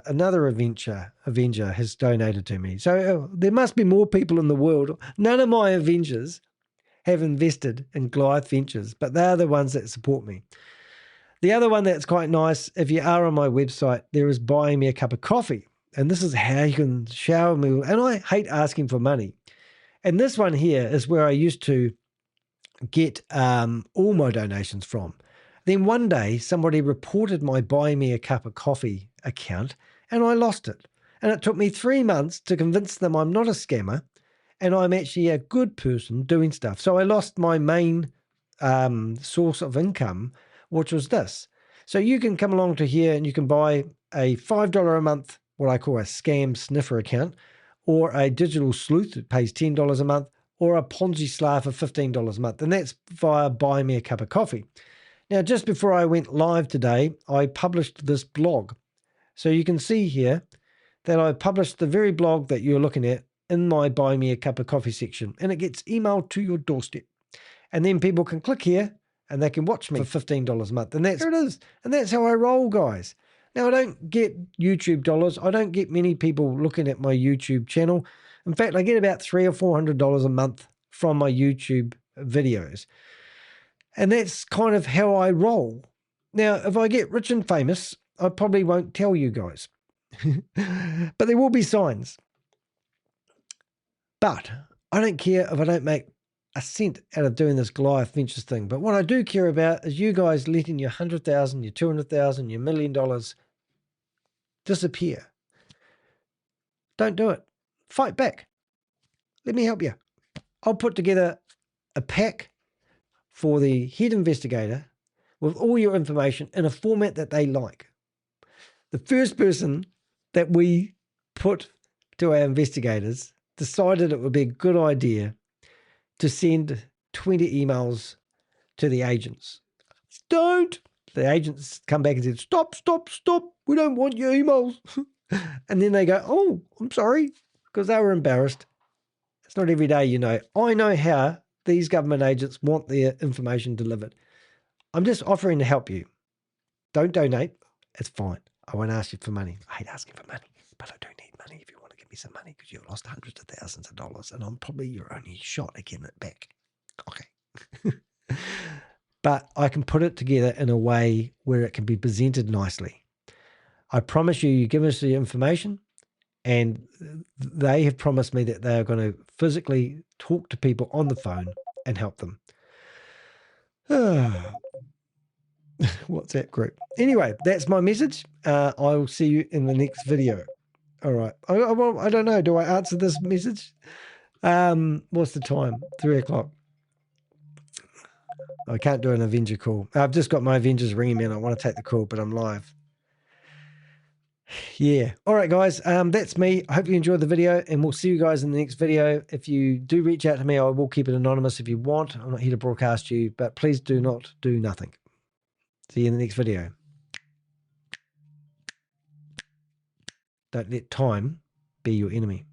Avenger has donated to me. So there must be more people in the world. None of my Avengers have invested in Goliath Ventures, but they're the ones that support me. The other one that's quite nice, if you are on my website, there is buying me a cup of coffee. And this is how you can shower me. And I hate asking for money. And this one here is where I used to get all my donations from. Then one day, somebody reported my Buy Me a Cup of Coffee account, and I lost it. And it took me 3 months to convince them I'm not a scammer, and I'm actually a good person doing stuff. So I lost my main source of income, which was this. So you can come along to here and you can buy a $5 a month, what I call a scam sniffer account, or a digital sleuth that pays $10 a month, or a Ponzi slave for $15 a month. And that's via Buy Me a Cup of Coffee. Now, just before I went live today, I published this blog. So you can see here that I published the very blog that you're looking at in my Buy Me a Cup of Coffee section, and it gets emailed to your doorstep. And then people can click here and they can watch me for $15 a month. And there it is. And that's how I roll, guys. Now, I don't get YouTube dollars. I don't get many people looking at my YouTube channel. In fact, I get about $300 or $400 a month from my YouTube videos. And that's kind of how I roll. Now, if I get rich and famous, I probably won't tell you guys. But there will be signs. But I don't care if I don't make a cent out of doing this Goliath Ventures thing. But what I do care about is you guys letting your $100,000, your $200,000, your $1 million disappear. Don't do it. Fight back. Let me help you. I'll put together a pack for the head investigator with all your information in a format that they like. The first person that we put to our investigators decided it would be a good idea to send 20 emails to the agents. Don't. the agents come back and said, stop, we don't want your emails. And then they go, oh, I'm sorry, because they were embarrassed. It's not every day, you know. I know how these government agents want their information delivered. I'm just offering to help you. Don't donate. It's fine. I won't ask you for money. I hate asking for money, but I do need money if you want to give me some money because you've lost hundreds of thousands of dollars and I'm probably your only shot at getting it back. Okay. But I can put it together in a way where it can be presented nicely. I promise you, you give us the information, and they have promised me that they are going to physically talk to people on the phone and help them. WhatsApp group. Anyway, that's my message. I will see you in the next video. All right. I don't know. Do I answer this message? What's the time? 3 o'clock. I can't do an Avenger call. I've just got my Avengers ringing me and I want to take the call, but I'm live. Yeah. All right, guys. That's me. I hope you enjoyed the video and we'll see you guys in the next video. If you do reach out to me, I will keep it anonymous if you want. I'm not here to broadcast you, but please do not do nothing. See you in the next video. Don't let time be your enemy.